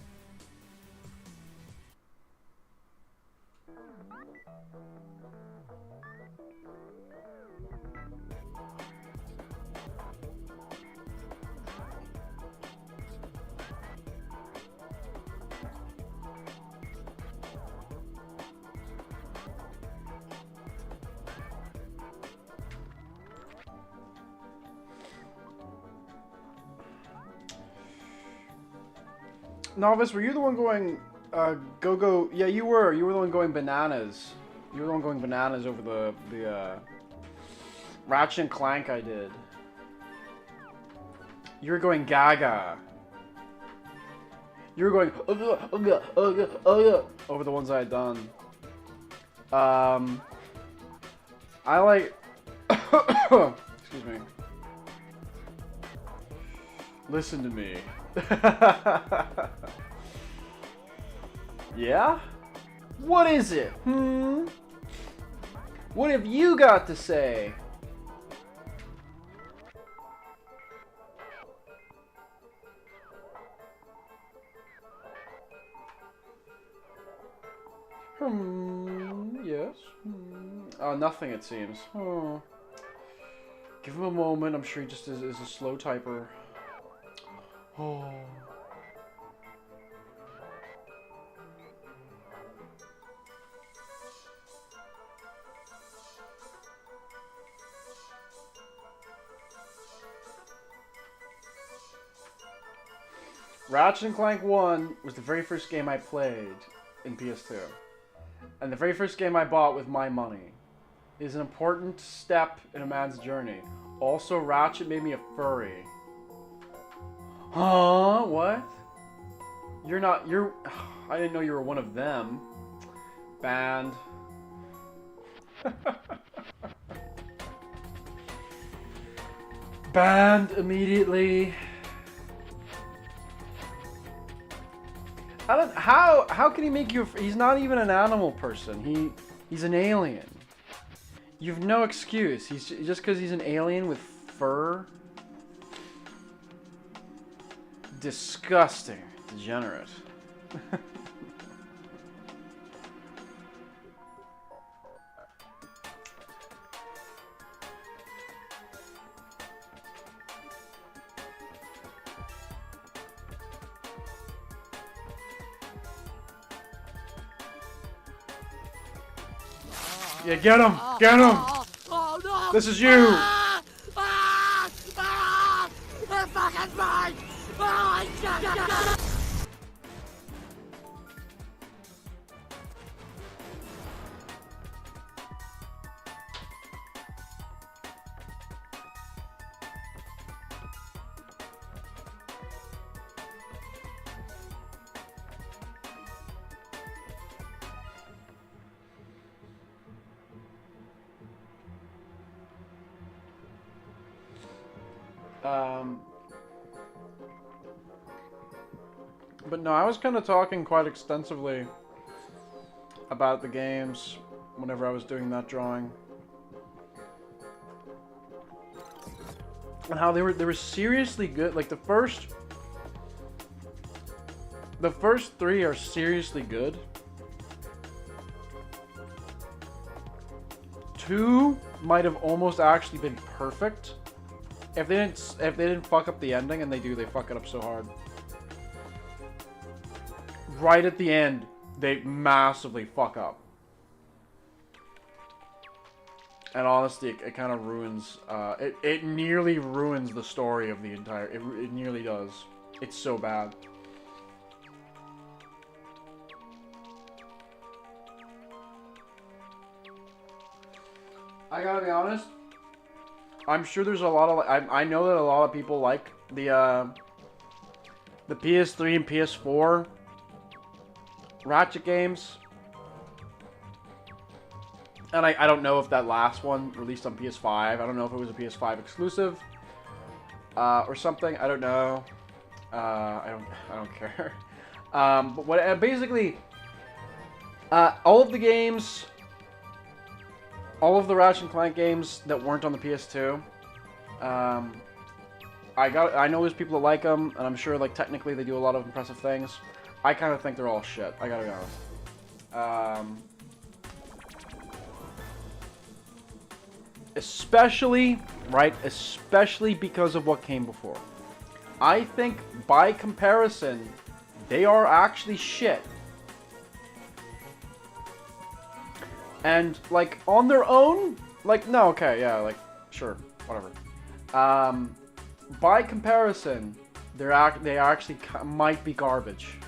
Novice, were you the one going, go? Yeah, you were. You were the one going bananas. You were the one going bananas over the Ratchet and Clank I did. You were going gaga. You were going over the ones I had done. I like. Excuse me. Listen to me. Yeah? What is it? What have you got to say? Yes. Nothing it seems. Give him a moment, I'm sure he just is a slow typer. Oh. Ratchet and Clank 1 was the very first game I played in PS2. And the very first game I bought with my money. It is an important step in a man's journey. Also, Ratchet made me a furry. Huh? What? You're not... You're... I didn't know you were one of them. Banned. Banned immediately. How can he make you... He's not even an animal person. He's an alien. You've no excuse. He's just because he's an alien with fur. Disgusting. Degenerate. Yeah, get him! Get him! Oh no! This is you! They're fucking mine! Oh, shit! But no, I was kind of talking quite extensively about the games whenever I was doing that drawing. And how they were seriously good. Like the first three are seriously good. 2 might have almost actually been perfect. If they didn't fuck up the ending, and they fuck it up so hard. Right at the end, they massively fuck up. And honestly, it kind of ruins, it nearly ruins the story of the entire, it nearly does. It's so bad. I gotta be honest, I'm sure there's a lot of, I know that a lot of people like the PS3 and PS4 Ratchet games. And I don't know if that last one released on PS5. I don't know if it was a PS5 exclusive or something. I don't know. I don't care. But what basically all of the games, all of the Ratchet and Clank games that weren't on the PS2, I know there's people that like them, and I'm sure like technically they do a lot of impressive things. I kind of think they're all shit. I gotta be honest. Especially because of what came before. I think by comparison, they are actually shit. And like on their own, like no, okay, yeah, like sure, whatever. By comparison, they actually might be garbage.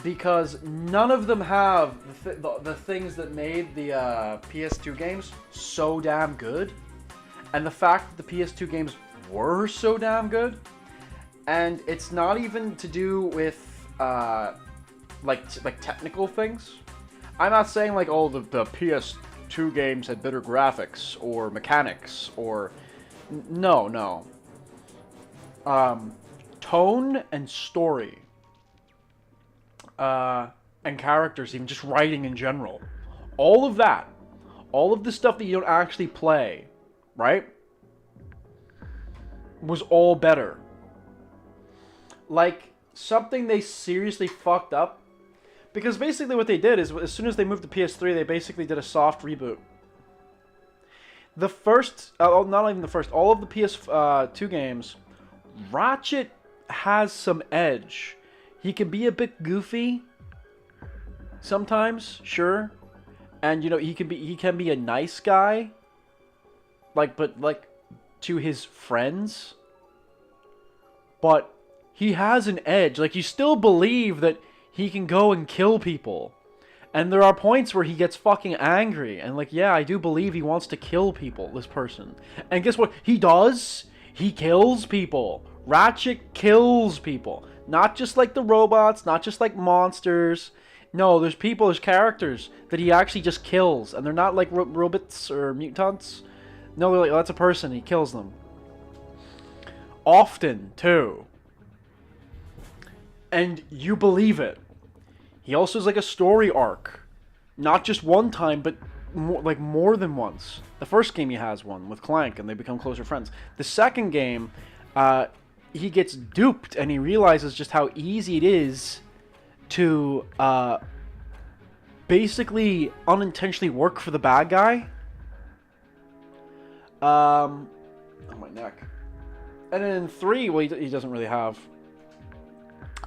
Because none of them have the things that made the PS2 games so damn good. And the fact that the PS2 games were so damn good. And it's not even to do with like technical things. I'm not saying like, oh, the PS2 games had better graphics or mechanics or... No. Tone and story. And characters, even just writing in general. All of that. All of the stuff that you don't actually play, right? Was all better. Like, something they seriously fucked up. Because basically what they did is, as soon as they moved to PS3, they basically did a soft reboot. The first, not even the first, all of the PS2 games, Ratchet has some edge. He can be a bit goofy sometimes, sure. And you know, he can be a nice guy. But to his friends. But he has an edge. Like, you still believe that he can go and kill people. And there are points where he gets fucking angry. And like, yeah, I do believe he wants to kill people, this person. And guess what? He does. He kills people. Ratchet kills people. Not just like the robots, not just like monsters. No, there's people, there's characters that he actually just kills. And they're not like robots or mutants. No, they're like, oh, that's a person, he kills them. Often, too. And you believe it. He also has like a story arc. Not just one time, but more than once. The first game he has one with Clank, and they become closer friends. The second game, he gets duped, and he realizes just how easy it is to basically unintentionally work for the bad guy. Oh, my neck. And then in 3, well, he doesn't really have...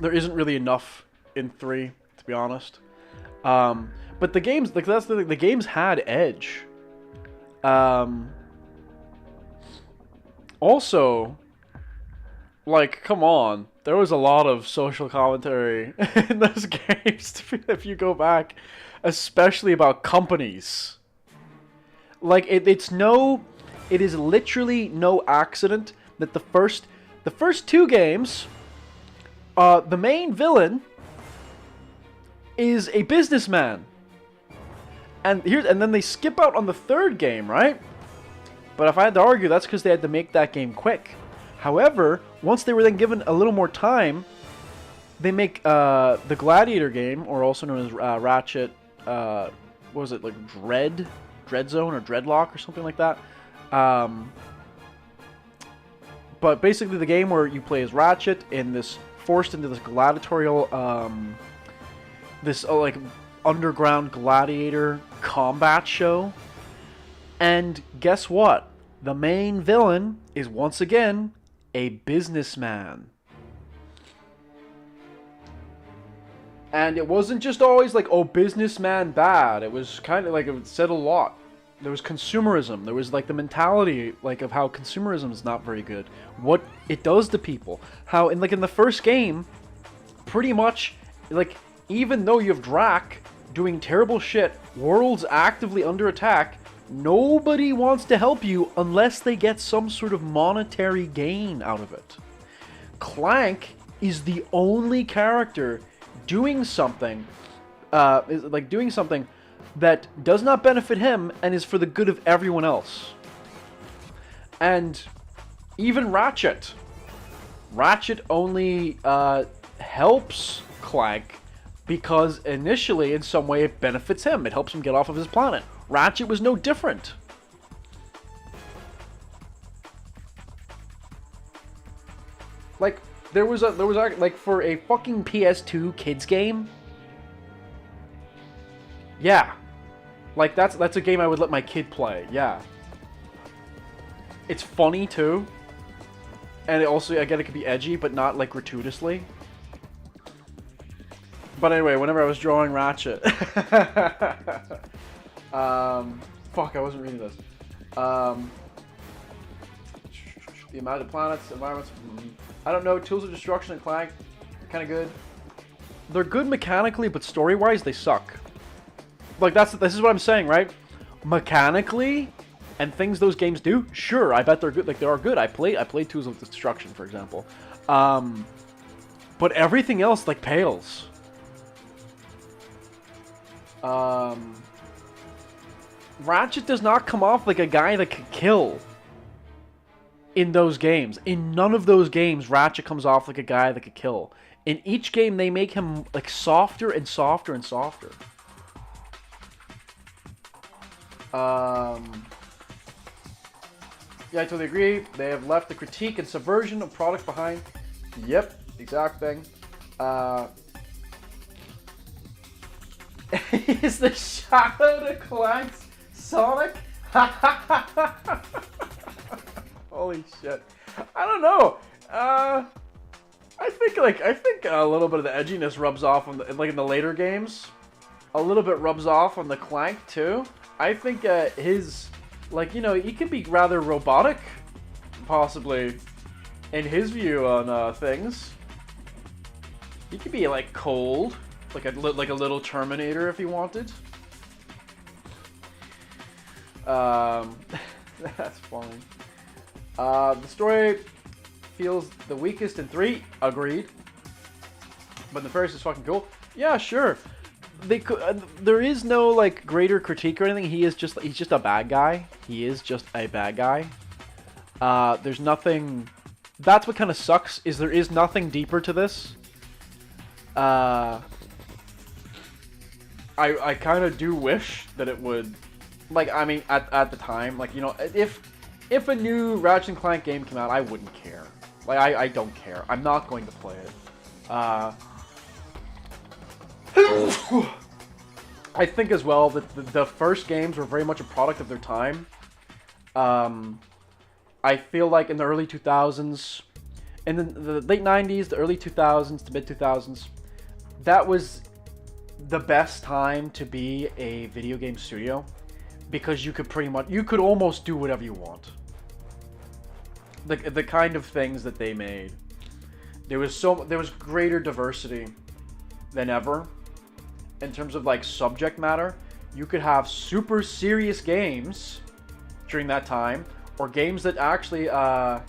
There isn't really enough in 3, to be honest. But the games, like, that's the thing, the games had edge. Also, like, come on, there was a lot of social commentary in those games, if you go back, especially about companies. Like, it is literally no accident that the first 2 games, the main villain is a businessman. And then they skip out on the 3rd game, right? But if I had to argue, that's because they had to make that game quick. However, once they were then given a little more time, they make the Gladiator game, or also known as Ratchet, what was it, like Dread Zone or Dreadlock or something like that. But basically the game where you play as Ratchet forced into this gladiatorial, like underground gladiator combat show. And guess what? The main villain is once again a businessman. And it wasn't just always like, oh, businessman bad. It was kind of like, it said a lot. There was consumerism. There was like the mentality like of how consumerism is not very good. What it does to people. How in the first game, pretty much like even though you have Drac doing terrible shit, worlds actively under attack, nobody wants to help you unless they get some sort of monetary gain out of it. Clank is the only character doing something that does not benefit him and is for the good of everyone else. And even Ratchet only helps Clank because initially in some way it benefits him. It helps him get off of his planet. Ratchet was no different. Like, like, for a fucking PS2 kids game. Yeah. Like, that's a game I would let my kid play, yeah. It's funny, too. And it also, again, it could be edgy, but not, like, gratuitously. But anyway, whenever I was drawing Ratchet... fuck, I wasn't reading this. The amount of planets, environments... I don't know, Tools of Destruction and Clank, kind of good. They're good mechanically, but story-wise, they suck. Like, this is what I'm saying, right? Mechanically, and things those games do, sure, I bet they're good. Like, they are good. I played Tools of Destruction, for example. But everything else, like, pales. Ratchet does not come off like a guy that could kill in those games. In none of those games, Ratchet comes off like a guy that could kill. In each game, they make him, like, softer and softer and softer. Yeah, I totally agree. They have left the critique and subversion of product behind. Yep, exact thing. Is the Shadow to Clank's Sonic? Holy shit. I don't know. I think a little bit of the edginess rubs off on in the later games. A little bit rubs off on the Clank too. I think his, like, you know, he can be rather robotic, possibly, in his view on things. He could be like cold, like a little Terminator if he wanted. That's funny. The story feels the weakest in 3. Agreed. But the first is fucking cool. Yeah, sure. There is no, like, greater critique or anything. He's just a bad guy. He is just a bad guy. There's nothing. That's what kind of sucks. Is there is nothing deeper to this. I kind of do wish that it would. Like, I mean, at the time, like, you know, if a new Ratchet and Clank game came out, I wouldn't care. Like, I don't care. I'm not going to play it. I think as well that the first games were very much a product of their time. I feel like in the early 2000s, in the late 90s, the early 2000s to mid 2000s, that was the best time to be a video game studio, because you could almost do whatever you want. The kind of things that they made, there was greater diversity than ever in terms of, like, subject matter. You could have super serious games during that time, or games that actually got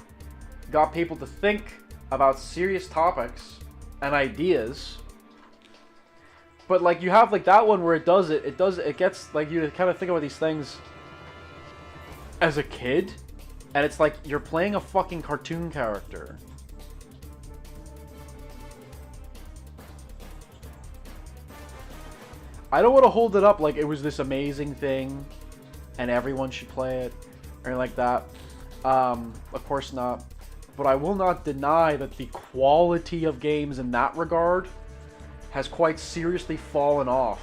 people to think about serious topics and ideas. But, like, you have, like, that one where it gets, like, you to kind of think about these things as a kid, and it's like you're playing a fucking cartoon character. I don't want to hold it up like it was this amazing thing and everyone should play it or anything like that. Of course not. But I will not deny that the quality of games in that regard has quite seriously fallen off.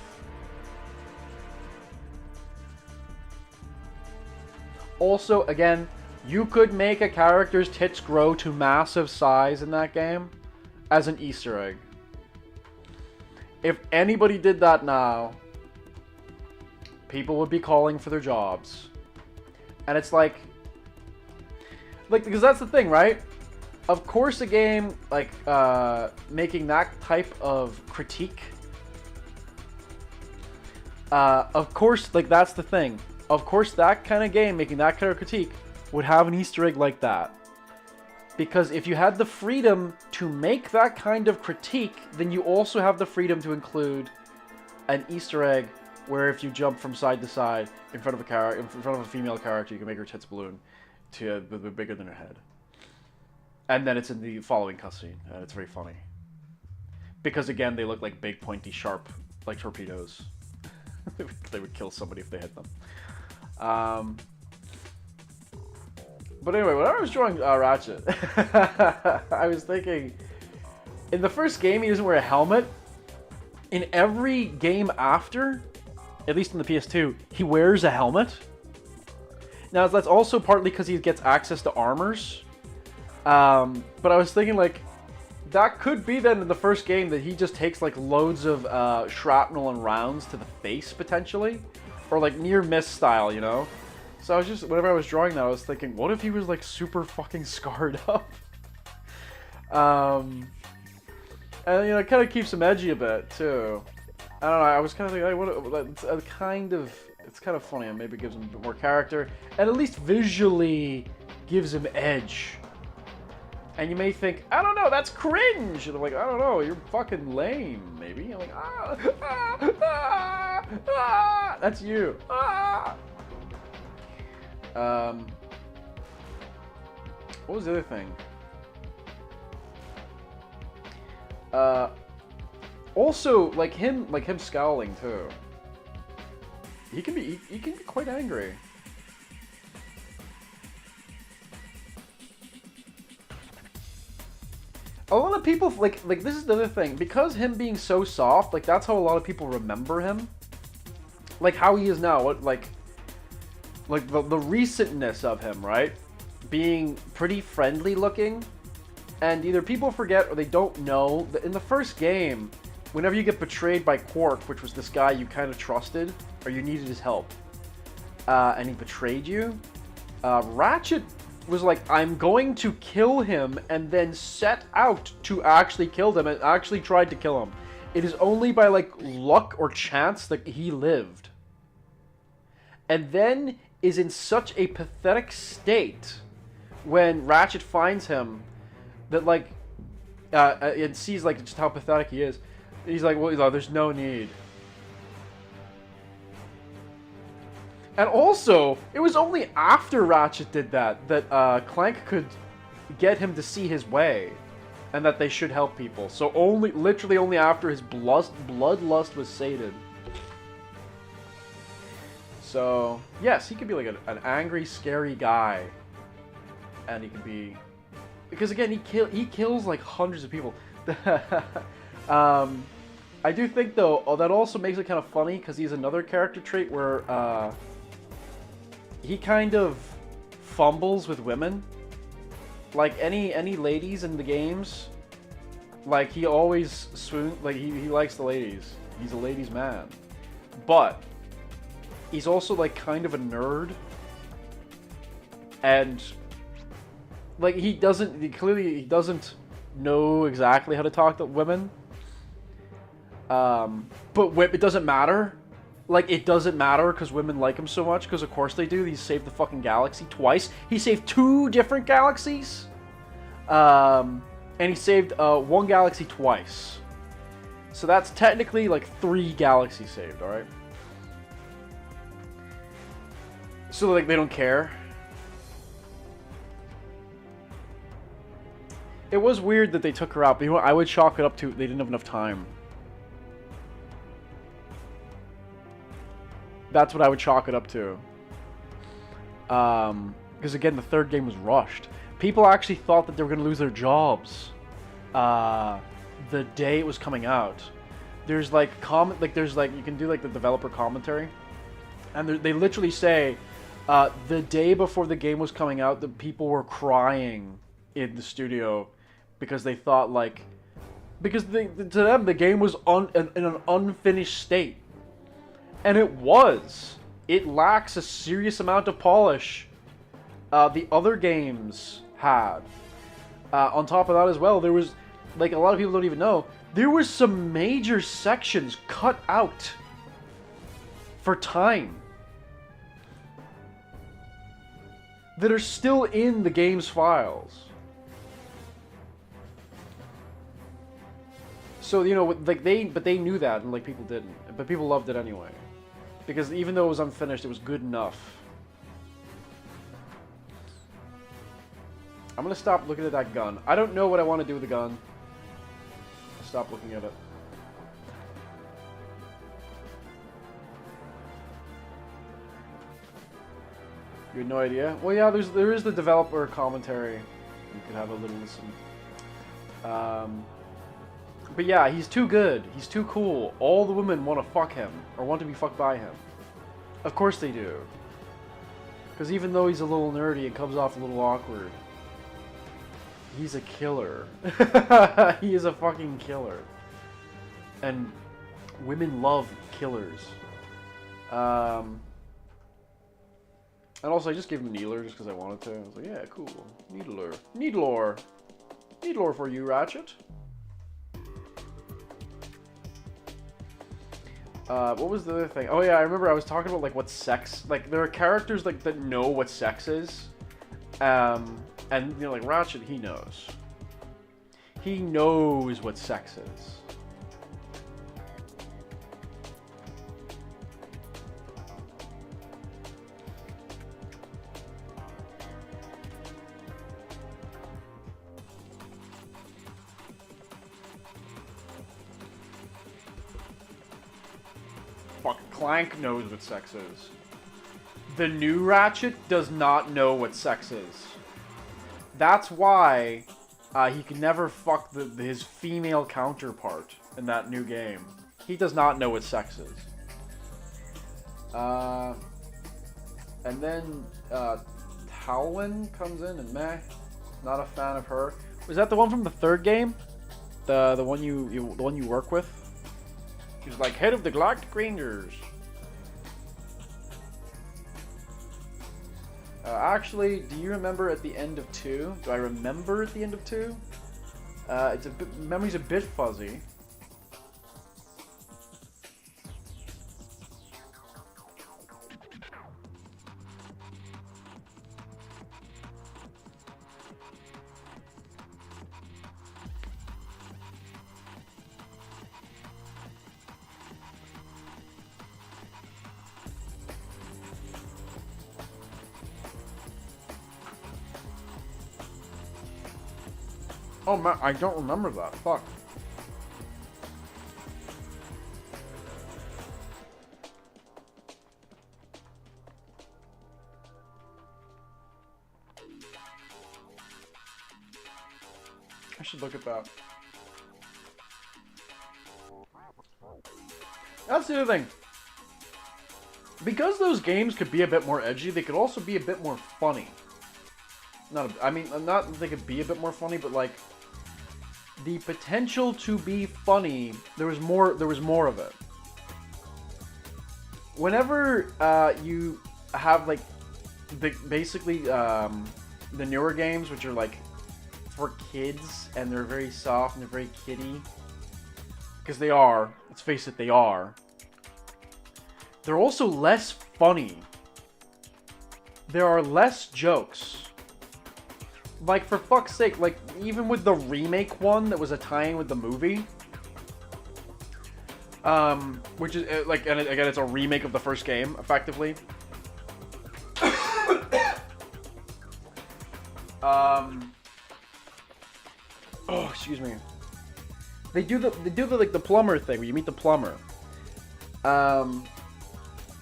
Also, again, you could make a character's tits grow to massive size in that game as an Easter egg. If anybody did that now, people would be calling for their jobs. And it's like, because that's the thing, right? Of course a game, like, making that type of critique, of course, like, that's the thing. Of course that kind of game, making that kind of critique, would have an Easter egg like that. Because if you had the freedom to make that kind of critique, then you also have the freedom to include an Easter egg where if you jump from side to side in front of a female character, you can make her tits balloon to be bigger than her head. And then it's in the following cutscene, and it's very funny. Because again, they look like big, pointy, sharp, like torpedoes. They would kill somebody if they hit them. But anyway, when I was drawing Ratchet, I was thinking, in the first game he doesn't wear a helmet. In every game after, at least in the PS2, he wears a helmet. Now that's also partly because he gets access to armors. But I was thinking like, that could be then in the first game that he just takes like loads of shrapnel and rounds to the face potentially. Or like near miss style, you know? So I was just, whenever I was drawing that, I was thinking, what if he was like super fucking scarred up? And you know, it kind of keeps him edgy a bit too. I don't know. I was kind of thinking, like, it's kind of funny, and maybe gives him a bit more character, and at least visually gives him edge. And you may think, I don't know, that's cringe. And I'm like, I don't know, you're fucking lame. Maybe. I'm like, that's you. What was the other thing? Also, like him scowling too. He can be quite angry. A lot of people like this is the other thing, because him being so soft, like that's how a lot of people remember him. Like how he is now, like the recentness of him, right? Being pretty friendly looking. And either people forget or they don't know that in the first game, whenever you get betrayed by Quark, which was this guy you kind of trusted, or you needed his help, and he betrayed you, Ratchet was like, I'm going to kill him, and then set out to actually kill him, and actually tried to kill him. It is only by like luck or chance that he lived. And then is in such a pathetic state when Ratchet finds him that like and sees like just how pathetic he is. He's like, well, there's no need. And also, it was only after Ratchet did that Clank could get him to see his way, and that they should help people. So literally only after his bloodlust was sated. So yes, he could be like an angry, scary guy, and he could be, because again, he kills like hundreds of people. I do think though that also makes it kind of funny because he's another character trait where he kind of fumbles with women. Like any ladies in the games, like he always like he likes the ladies. He's a ladies' man, but he's also like kind of a nerd, and like he clearly doesn't know exactly how to talk to women. But it doesn't matter. Like, it doesn't matter because women like him so much, because of course they do. He saved the fucking galaxy twice. He saved 2 different galaxies. And he saved one galaxy twice. So that's technically like 3 galaxies saved, alright? So like they don't care. It was weird that they took her out, but you know what? I would chalk it up to they didn't have enough time. That's what I would chalk it up to. Because again, the 3rd game was rushed. People actually thought that they were going to lose their jobs the day it was coming out. There's like there's like you can do like the developer commentary, and they literally say the day before the game was coming out, the people were crying in the studio because they thought because to them the game was in an unfinished state. And it was. It lacks a serious amount of polish the other games had. On top of that as well, there was, like a lot of people don't even know, there was some major sections cut out for time that are still in the game's files. So, you know, like they knew that, and like people didn't. But people loved it anyway. Because even though it was unfinished, it was good enough. I'm gonna stop looking at that gun. I don't know what I want to do with the gun. I'll stop looking at it. You had no idea? Well, yeah, there is the developer commentary. You could have a little listen. But yeah, he's too good. He's too cool. All the women want to fuck him, or want to be fucked by him. Of course they do. Because even though he's a little nerdy and comes off a little awkward, he's a killer. He is a fucking killer. And women love killers. And also, I just gave him Needler just because I wanted to. I was like, yeah, cool. Needler. Needlore. Needlore for you, Ratchet. What was the other thing? Oh yeah, I remember I was talking about like what sex, like there are characters like that know what sex is, and you know like Ratchet, he knows. He knows what sex is. Fuck, Clank knows what sex is. The new Ratchet does not know what sex is. That's why he can never fuck his female counterpart in that new game. He does not know what sex is. And then Talwyn comes in and meh, not a fan of her. Was that the one from the third game? The one the one you work with? He's like head of the Galactic Rangers. Actually, do you remember at the end of 2? Do I remember at the end of 2? It's a bit, memory's a bit fuzzy. Oh man, I don't remember that. Fuck. I should look at that. That's the other thing. Because those games could be a bit more edgy, they could also be a bit more funny. I mean, not that they could be a bit more funny, but like the potential to be funny, there was more of it. Whenever you have like basically the newer games, which are like for kids and they're very soft and they're very kiddie, because they are, let's face it, they are. They're also less funny. There are less jokes. Like, for fuck's sake, like, even with the remake one that was a tie-in with the movie, which is, like, and again, it's a remake of the first game, effectively. Oh, excuse me. They do the plumber thing, where you meet the plumber. And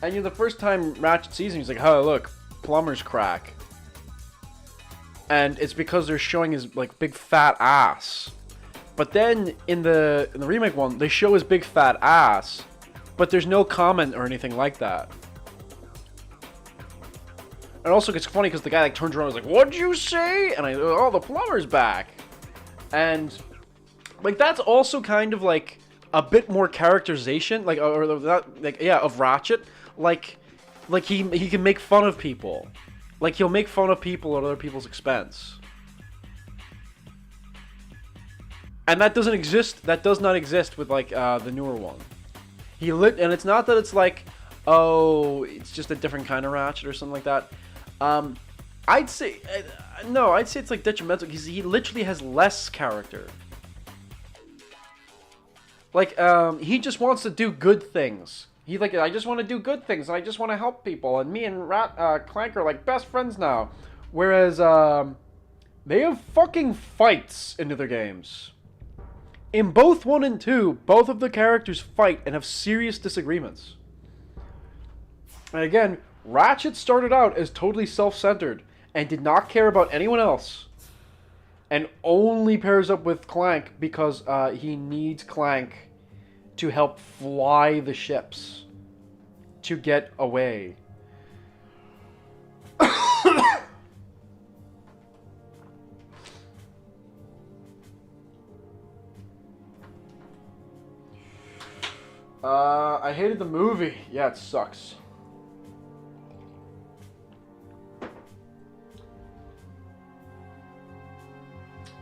you know, the first time Ratchet sees him, he's like, oh, look, plumber's crack. And it's because they're showing his like big fat ass. But then in the remake one, they show his big fat ass, but there's no comment or anything like that. And also it's funny because the guy like turns around and is like, "What'd you say?" And oh, the plumber's back. And like that's also kind of like a bit more characterization, like or that like yeah, of Ratchet. Like he can make fun of people. Like, he'll make fun of people at other people's expense. And that doesn't exist, that does not exist with, like, the newer one. And it's not that it's like, oh, it's just a different kind of Ratchet or something like that. I'd say it's, like, detrimental, because he literally has less character. Like, he just wants to do good things. He's like, I just want to do good things, and I just want to help people, and me and Clank are like best friends now. Whereas, they have fucking fights in their games. In both 1 and 2, both of the characters fight and have serious disagreements. And again, Ratchet started out as totally self-centered and did not care about anyone else, and only pairs up with Clank because he needs Clank to help fly the ships to get away. I hated the movie. Yeah, it sucks.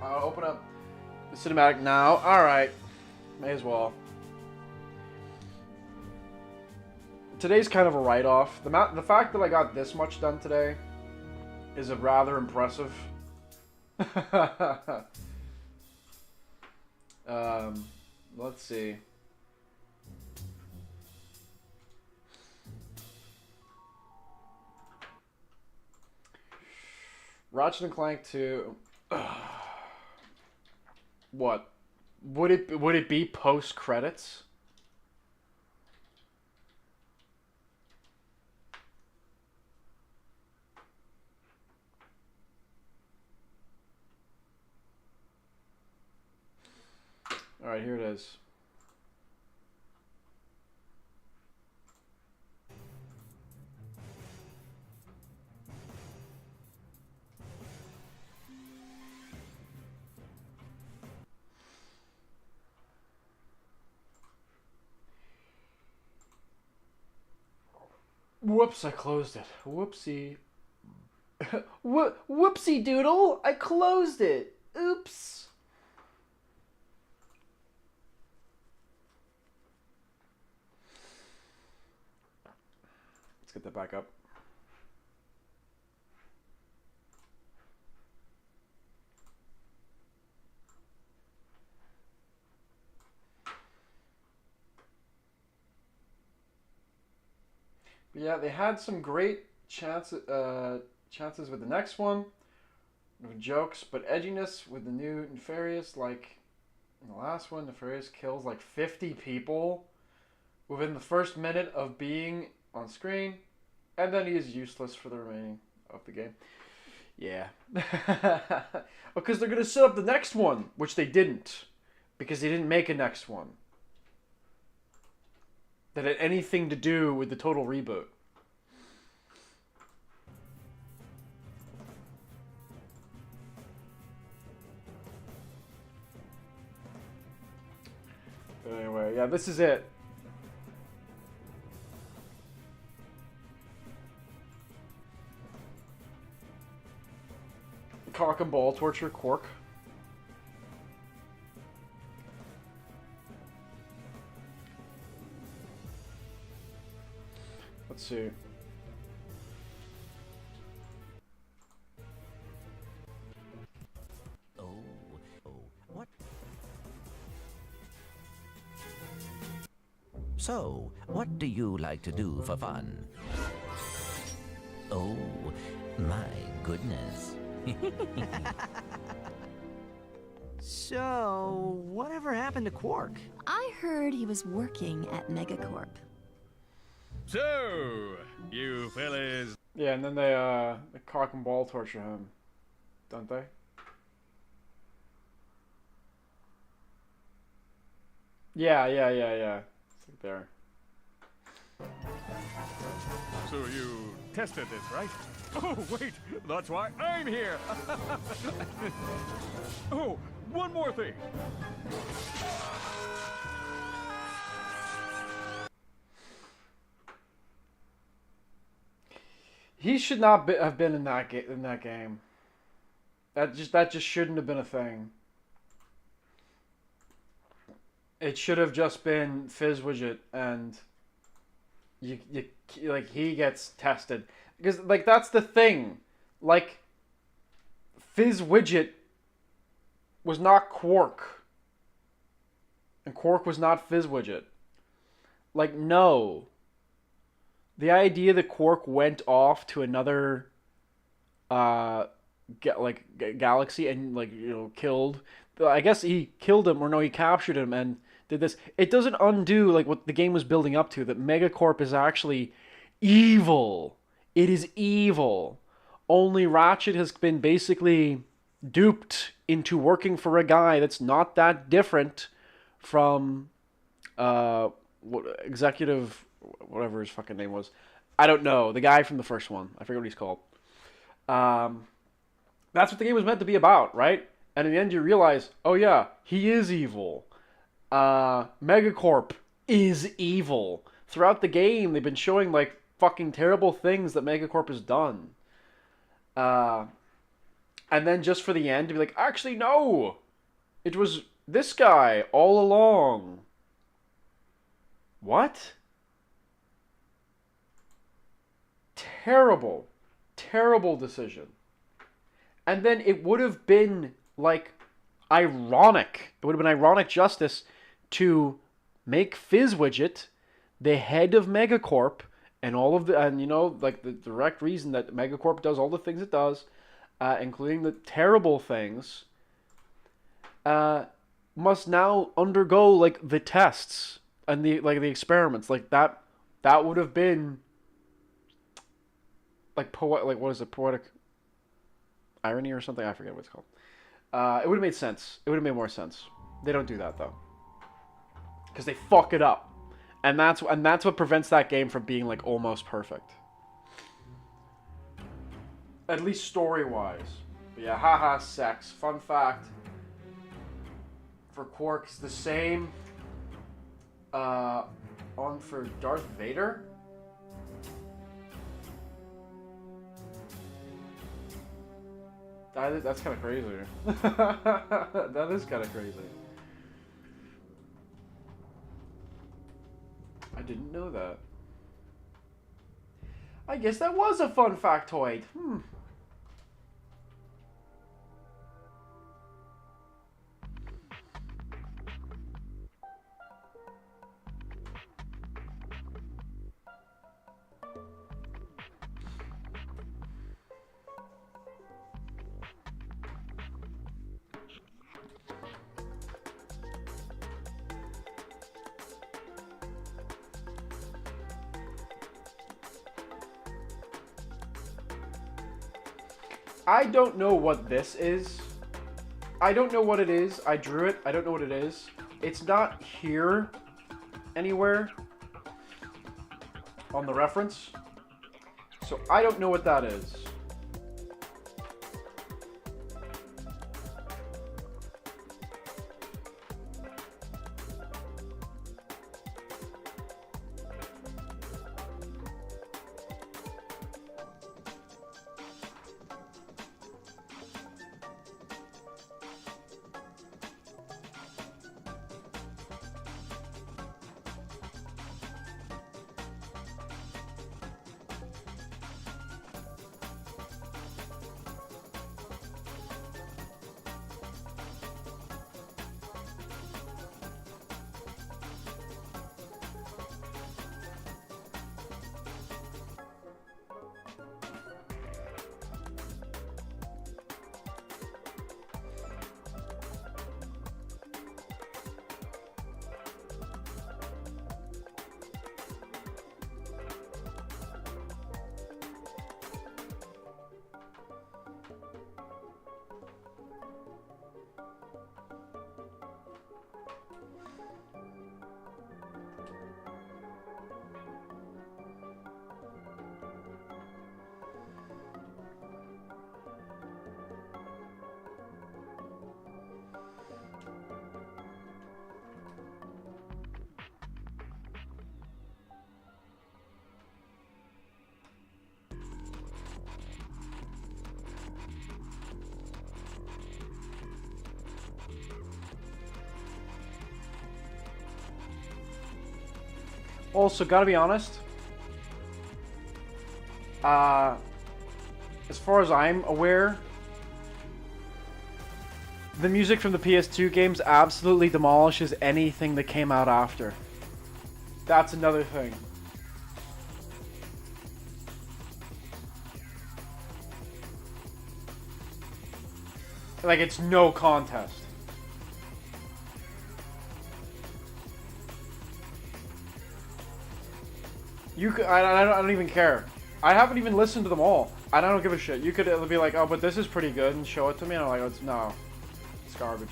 I'll open up the cinematic now. Alright. May as well. Today's kind of a write-off. The fact that I got this much done today is a rather impressive. Let's see. Ratchet and Clank 2. What? Would it be post credits? All right, here it is. Whoops, I closed it. Whoopsie. Whoopsie doodle, I closed it. Oops. Let's get that back up. But yeah, they had some great chances with the next one. No jokes, but edginess with the new Nefarious, like in the last one, Nefarious kills like 50 people within the first minute of being on screen, and then he is useless for the remaining of the game. Yeah. Because they're going to set up the next one, which they didn't. Because they didn't make a next one that had anything to do with the total reboot. But anyway, yeah, this is it. Cock and ball torture, Quark. Let's see. What? So, what do you like to do for fun? Oh, my goodness. So, whatever happened to Quark? I heard he was working at Megacorp. So, you fellas. Yeah, and then they cock and ball torture him, don't they? Yeah. It's like there. So you tested this, right? Oh, wait, that's why I'm here. Oh, one more thing. He should not have been in that game. That just shouldn't have been a thing. It should have just been Fizzwidget, and you like he gets tested because like that's the thing. Like Fizzwidget was not Quark, and Quark was not Fizzwidget. Like no. The idea that Quark went off to another galaxy and killed. I guess he killed him, or no, he captured him and did this. It doesn't undo like what the game was building up to. That Megacorp is actually evil. It is evil. Only Ratchet has been basically duped into working for a guy that's not that different from executive, whatever his fucking name was. I don't know. The guy from the first one. I forget what he's called. That's what the game was meant to be about, right? And in the end, you realize, oh yeah, he is evil. Megacorp is evil. Throughout the game, they've been showing like fucking terrible things that Megacorp has done. And then just for the end, to be like, actually no, it was this guy all along. What? Terrible, terrible decision. And then it would have been like ironic. It would have been ironic justice to make Fizzwidget the head of Megacorp, and all of the, and you know, like the direct reason that Megacorp does all the things it does, including the terrible things, must now undergo like the tests and the experiments. Like that would have been like what is it, poetic irony or something? I forget what it's called. It would have made sense. It would have made more sense. They don't do that though, because they fuck it up, and that's what prevents that game from being like almost perfect. At least story-wise. But yeah, haha, sex. Fun fact. For Quark, it's the same on for Darth Vader. That's kind of crazy. That is kind of crazy. I didn't know that. I guess that was a fun factoid. I don't know what this is. I don't know what it is. I drew it. I don't know what it is. It's not here anywhere on the reference. So I don't know what that is. Also, gotta be honest, as far as I'm aware, the music from the PS2 games absolutely demolishes anything that came out after. That's another thing. Like, it's no contest. I don't even care. I haven't even listened to them all. I don't give a shit. You could be like, oh, but this is pretty good, and show it to me, and I'm like, oh, no, it's garbage.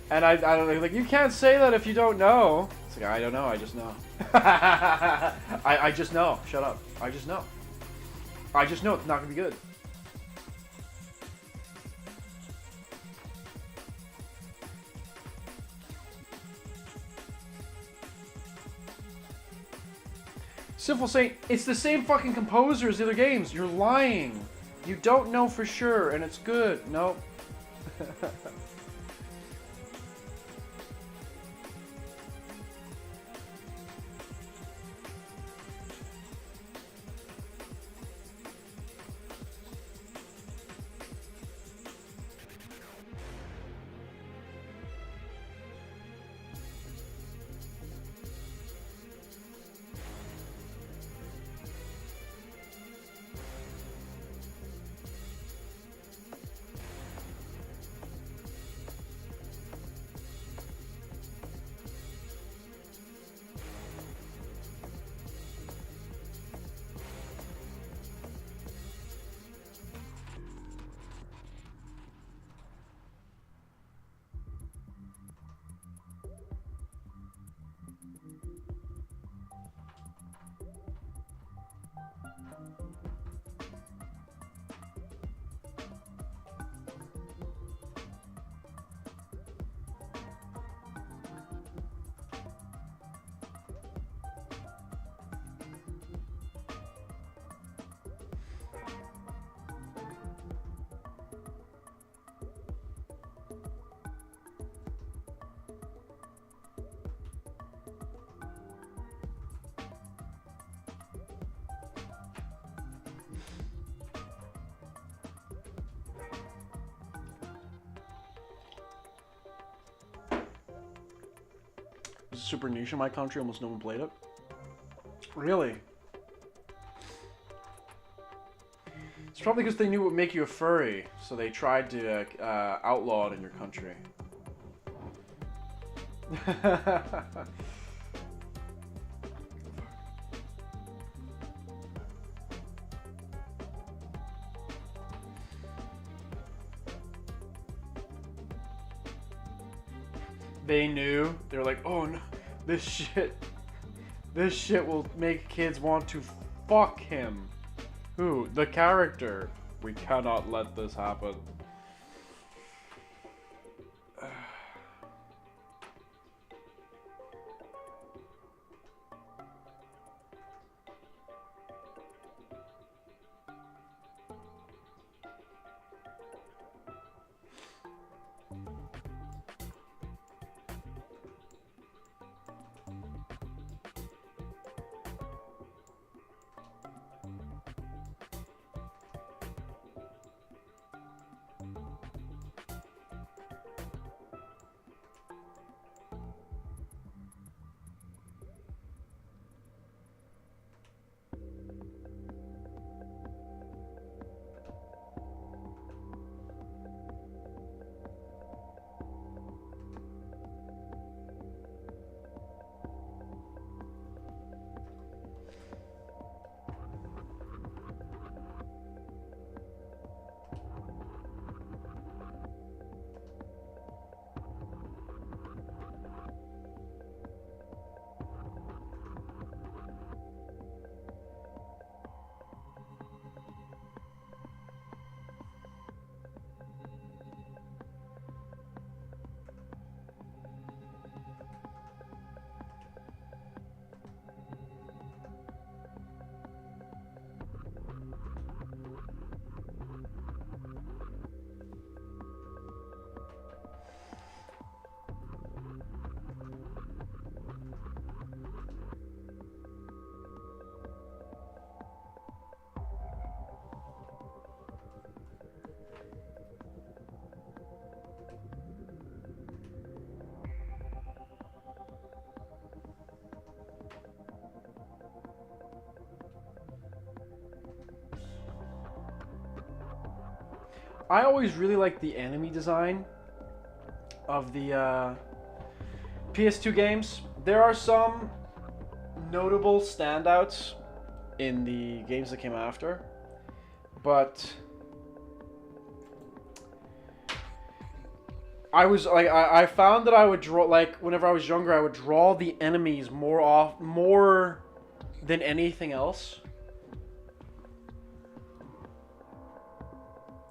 And I don't like, you can't say that if you don't know. It's like, I don't know, I just know. I just know. Shut up. I just know. I just know it's not gonna be good. Simple Saint, it's the same fucking composer as the other games. You're lying. You don't know for sure, and it's good. Nope. Super niche in my country, almost no one played it. Really? It's probably because they knew it would make you a furry, so they tried to outlaw it in your country. They knew. They were like, oh no, this shit will make kids want to fuck him. Who? The character. We cannot let this happen. I always really liked the enemy design of the PS2 games. There are some notable standouts in the games that came after. But I found that I would draw, like, whenever I was younger, I would draw the enemies more than anything else.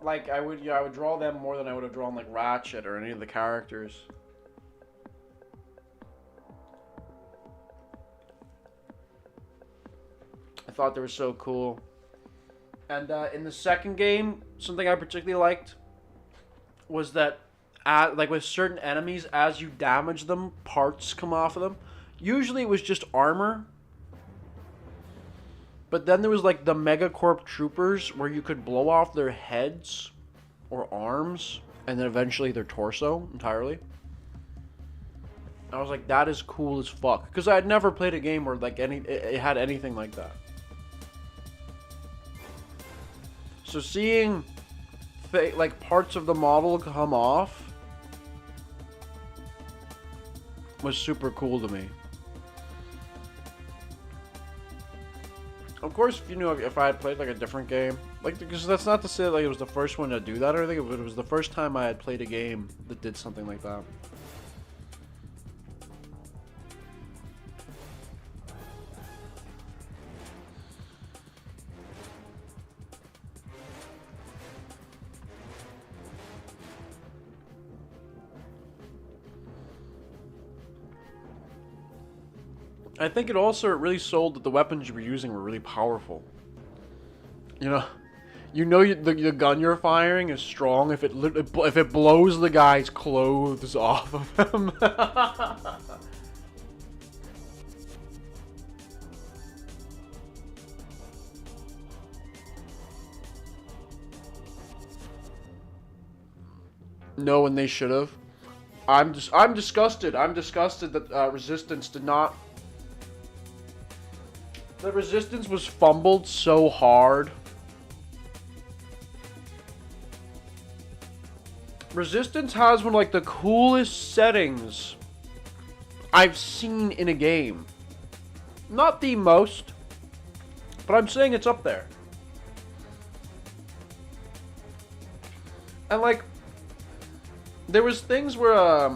Like, I would draw them more than I would have drawn, like, Ratchet or any of the characters. I thought they were so cool. And in the second game, something I particularly liked was that, like with certain enemies, as you damage them, parts come off of them. Usually it was just armor. But then there was like the Megacorp troopers where you could blow off their heads or arms and then eventually their torso entirely. I was like, that is cool as fuck. Because I had never played a game where like it had anything like that. So seeing like parts of the model come off was super cool to me. Of course, you know, if I had played like a different game, like, because that's not to say like it was the first one to do that or anything, but it was the first time I had played a game that did something like that. I think it also really sold that the weapons you were using were really powerful. You know, the gun you're firing is strong if it blows the guy's clothes off of him. No, and they should have. I'm disgusted. I'm disgusted that Resistance did not. The Resistance was fumbled so hard. Resistance has one of like the coolest settings I've seen in a game. Not the most, but I'm saying it's up there. And like, there was things where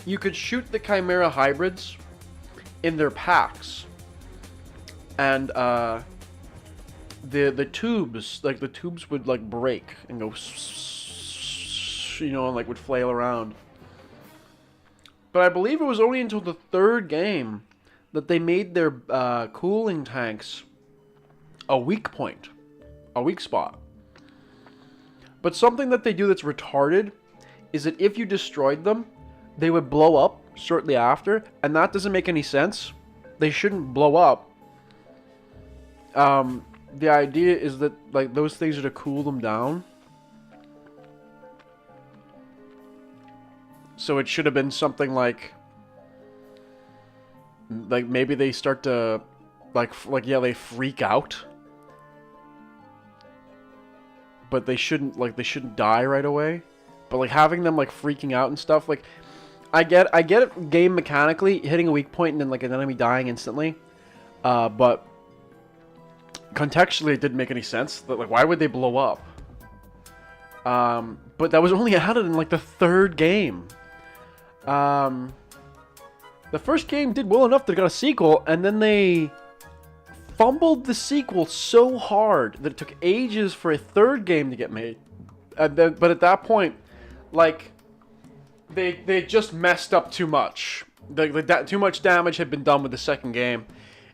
you could shoot the Chimera hybrids in their packs. And the tubes, like the tubes would like break and go, you know, and like would flail around. But I believe it was only until the third game that they made their cooling tanks a weak point, a weak spot. But something that they do that's retarded is that if you destroyed them, they would blow up shortly after, and that doesn't make any sense. They shouldn't blow up. The idea is that like those things are to cool them down. So it should have been something like maybe they start to like yeah, they freak out. But they shouldn't die right away. But like having them like freaking out and stuff, like I get it game mechanically, hitting a weak point and then like an enemy dying instantly. But contextually it didn't make any sense. Like, why would they blow up? But that was only added in like the third game. The first game did well enough that it got a sequel, and then they fumbled the sequel so hard that it took ages for a third game to get made. But at that point, like, they just messed up too much. Too much damage had been done with the second game.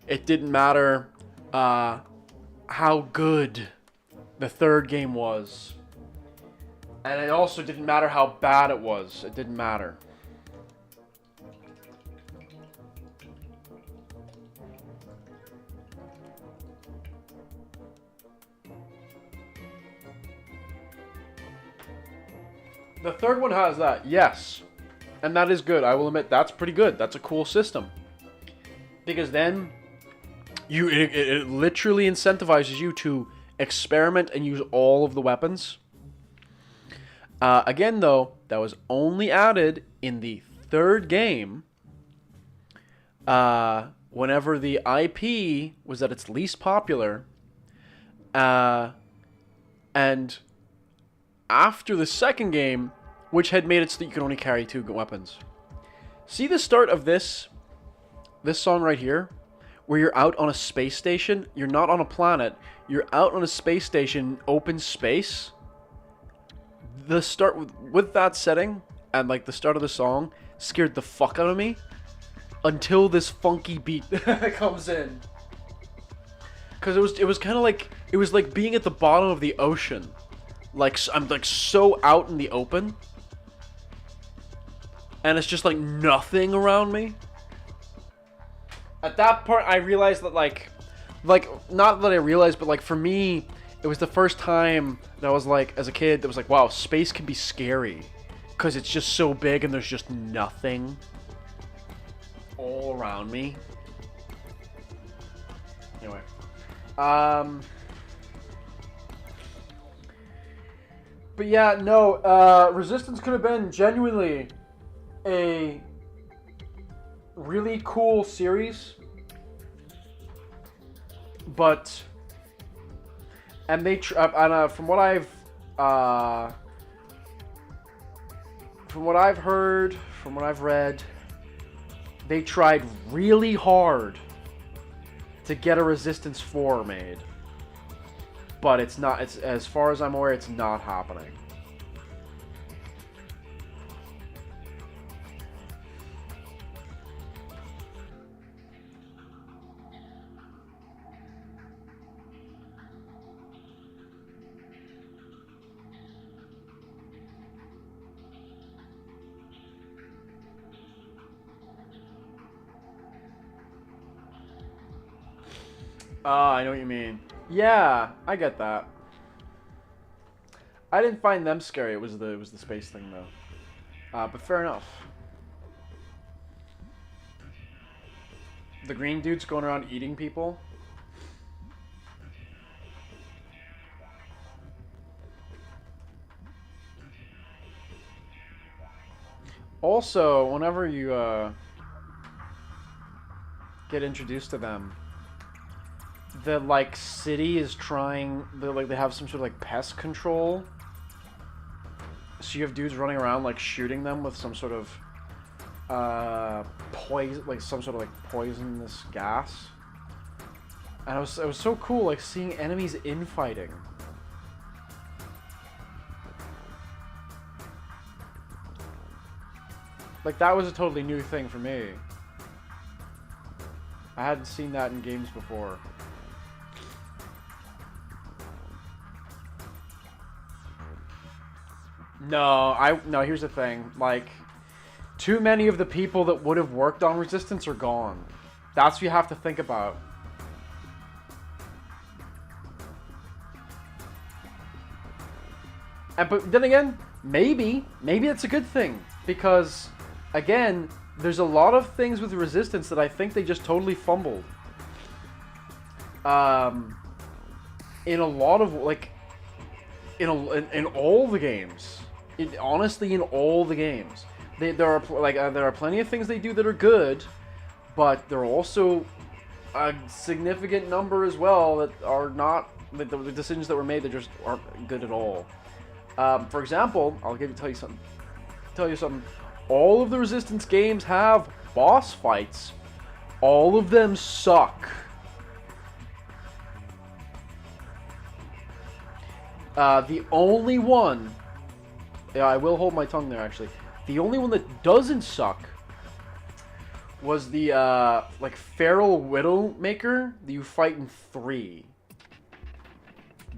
It didn't matter how good the third game was. And it also didn't matter how bad it was. It didn't matter. The third one has that, yes. And that is good. I will admit, that's pretty good. That's a cool system. Because then it literally incentivizes you to experiment and use all of the weapons. Again, though, that was only added in the third game. whenever the IP was at its least popular, and after the second game, which had made it so that you could only carry 2 weapons. See the start of this song right here, where you're out on a space station. You're not on a planet. You're out on a space station, open space. The start with that setting and like the start of the song scared the fuck out of me until this funky beat comes in. Cause it was kind of like being at the bottom of the ocean. Like I'm like so out in the open, and it's just like nothing around me. At that part, I realized that like not that I realized, but like for me, it was the first time that I was like, as a kid, that was like, wow, space can be scary, cause it's just so big and there's just nothing all around me. Anyway, but yeah, no, Resistance could have been genuinely a really cool series, but and they from what I've heard, from what I've read, they tried really hard to get a Resistance 4 made, but it's not. It's, as far as I'm aware, it's not happening. I know what you mean. Yeah, I get that. I didn't find them scary. It was the space thing though. But fair enough. The green dude's going around eating people. Also, whenever you get introduced to them, the like city is trying, they have some sort of like pest control. So you have dudes running around like shooting them with some sort of poison, like some sort of like poisonous gas. And it was so cool, like seeing enemies infighting. Like that was a totally new thing for me. I hadn't seen that in games before. No, here's the thing. Like, too many of the people that would have worked on Resistance are gone. That's what you have to think about. But then again, maybe that's a good thing. Because, again, there's a lot of things with Resistance that I think they just totally fumbled. In a lot of, like, in all the games. Honestly, in all the games, there are plenty of things they do that are good, but there are also a significant number as well that are not, the decisions that were made that just aren't good at all. For example, tell you something. All of the Resistance games have boss fights. All of them suck. The only one... Yeah, I will hold my tongue there, actually. The only one that doesn't suck was the, like, Feral Widowmaker that you fight in 3.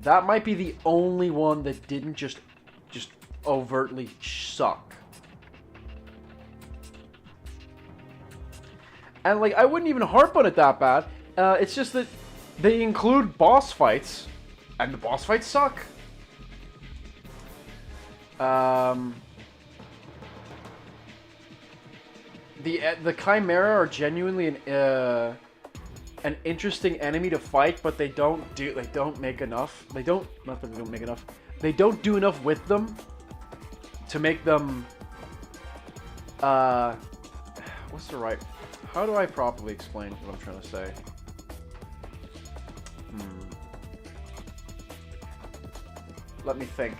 That might be the only one that didn't just overtly suck. And, like, I wouldn't even harp on it that bad. It's just that they include boss fights, and the boss fights suck. The Chimera are genuinely an interesting enemy to fight, but they don't make enough. Not that they don't make enough. They don't do enough with them to make them What's the right... How do I properly explain what I'm trying to say? Let me think.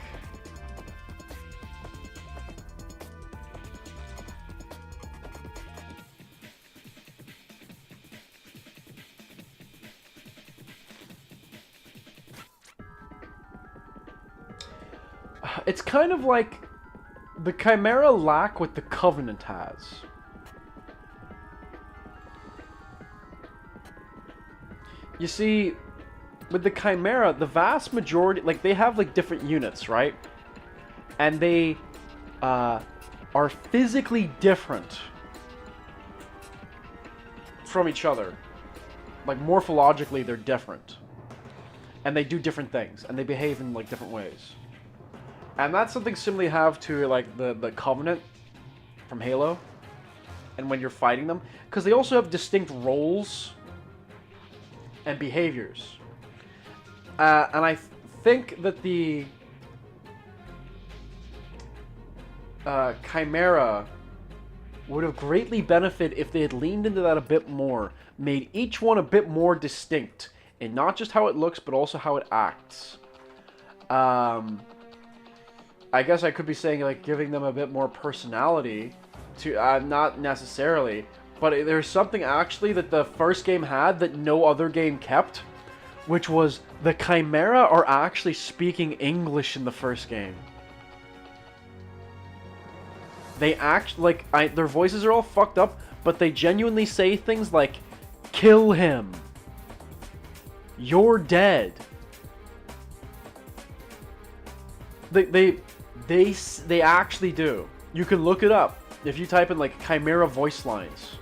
It's kind of like the Chimera lack what the Covenant has. You see, with the Chimera, the vast majority, like, they have, like, different units, right? And they are physically different from each other. Like, morphologically, they're different. And they do different things, and they behave in, like, different ways. And that's something similar you have to, like, the Covenant from Halo. And when you're fighting them. Because they also have distinct roles and behaviors. And I think that the Chimera would have greatly benefited if they had leaned into that a bit more. Made each one a bit more distinct. In not just how it looks, but also how it acts. I guess I could be saying, like, giving them a bit more personality. To not necessarily. But there's something actually that the first game had that no other game kept. Which was, the Chimera are actually speaking English in the first game. They act like, their voices are all fucked up, but they genuinely say things like, "Kill him. You're dead." They actually do. You can look it up if you type in, like, Chimera voice lines.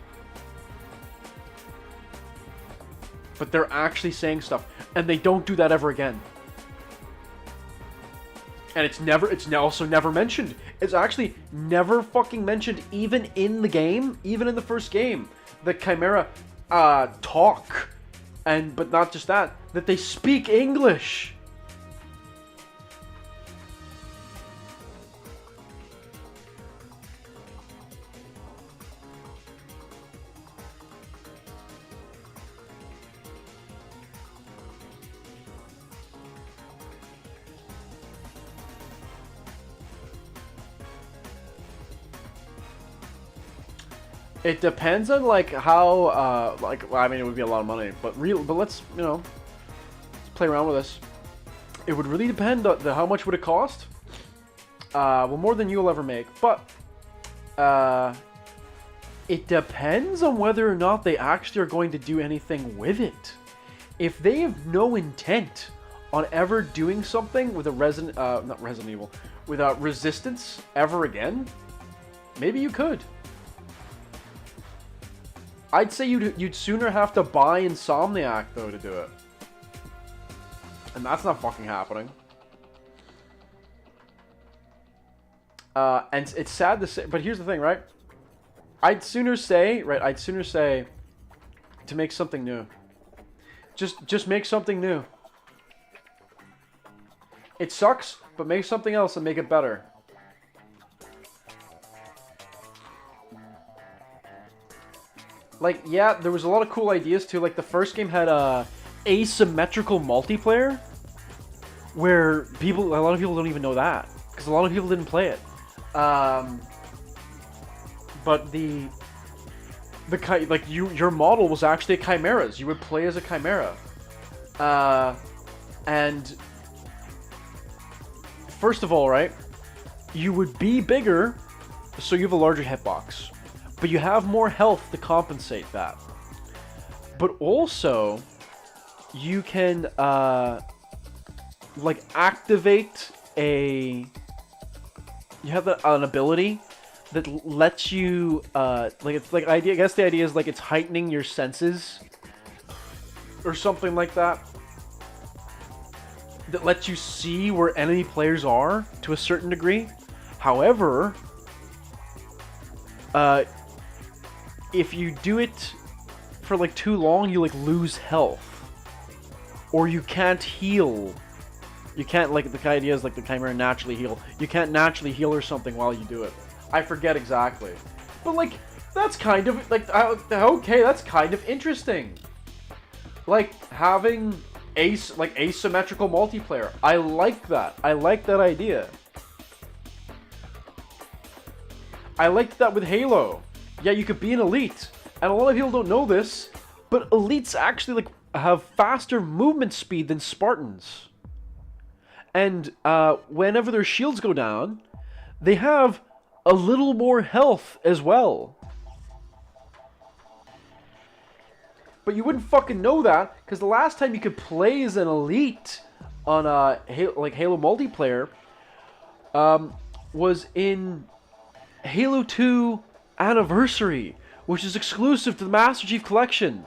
But they're actually saying stuff, and they don't do that ever again. And it's also never mentioned. It's actually never fucking mentioned, even in the game, even in the first game. The Chimera talk, but not just that they speak English. It depends on, like, how, like, well, I mean, it would be a lot of money, but let's, you know, let's play around with this. It would really depend on how much would it cost. Well, more than you'll ever make, but, it depends on whether or not they actually are going to do anything with it. If they have no intent on ever doing something with not Resident Evil, with Resistance ever again, maybe you could. I'd say you'd sooner have to buy Insomniac, though, to do it. And that's not fucking happening. And it's sad to say, but here's the thing, right? I'd sooner say to make something new. Just make something new. It sucks, but make something else and make it better. Like, yeah, there was a lot of cool ideas too. Like, the first game had asymmetrical multiplayer, where a lot of people don't even know that, because a lot of people didn't play it. But your model was actually a chimeras. You would play as a chimera, and first of all, right, you would be bigger, so you have a larger hitbox. But you have more health to compensate that. But also, you can, like, activate you have an ability that lets you, I guess the idea is, like, it's heightening your senses. Or something like that. That lets you see where enemy players are, to a certain degree. However, if you do it for, like, too long, you, like, lose health. Or you can't heal. You can't, like, the idea is, like, the Chimera naturally heal. You can't naturally heal or something while you do it. I forget exactly. But, like, that's kind of like okay, that's kind of interesting. Like having asymmetrical multiplayer. I like that. I like that idea. I liked that with Halo. Yeah, you could be an elite, and a lot of people don't know this, but elites actually like have faster movement speed than Spartans. And whenever their shields go down, they have a little more health as well. But you wouldn't fucking know that, because the last time you could play as an elite on Halo multiplayer was in Halo 2 Anniversary, which is exclusive to the Master Chief Collection.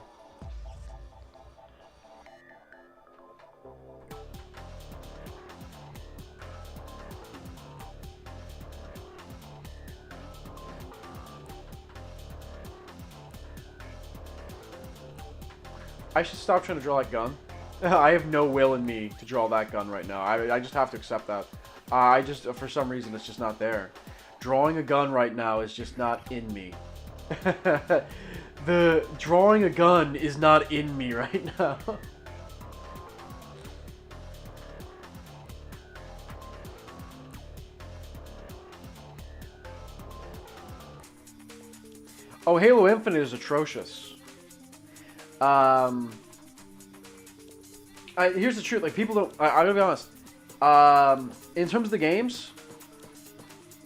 I should stop trying to draw that gun. I have no will in me to draw that gun right now. I just have to accept that. I just, for some reason, it's just not there. Drawing a gun right now is just not in me. The drawing a gun is not in me right now. Oh, Halo Infinite is atrocious. Here's the truth. Like, people don't. I'm gonna be honest. In terms of the games,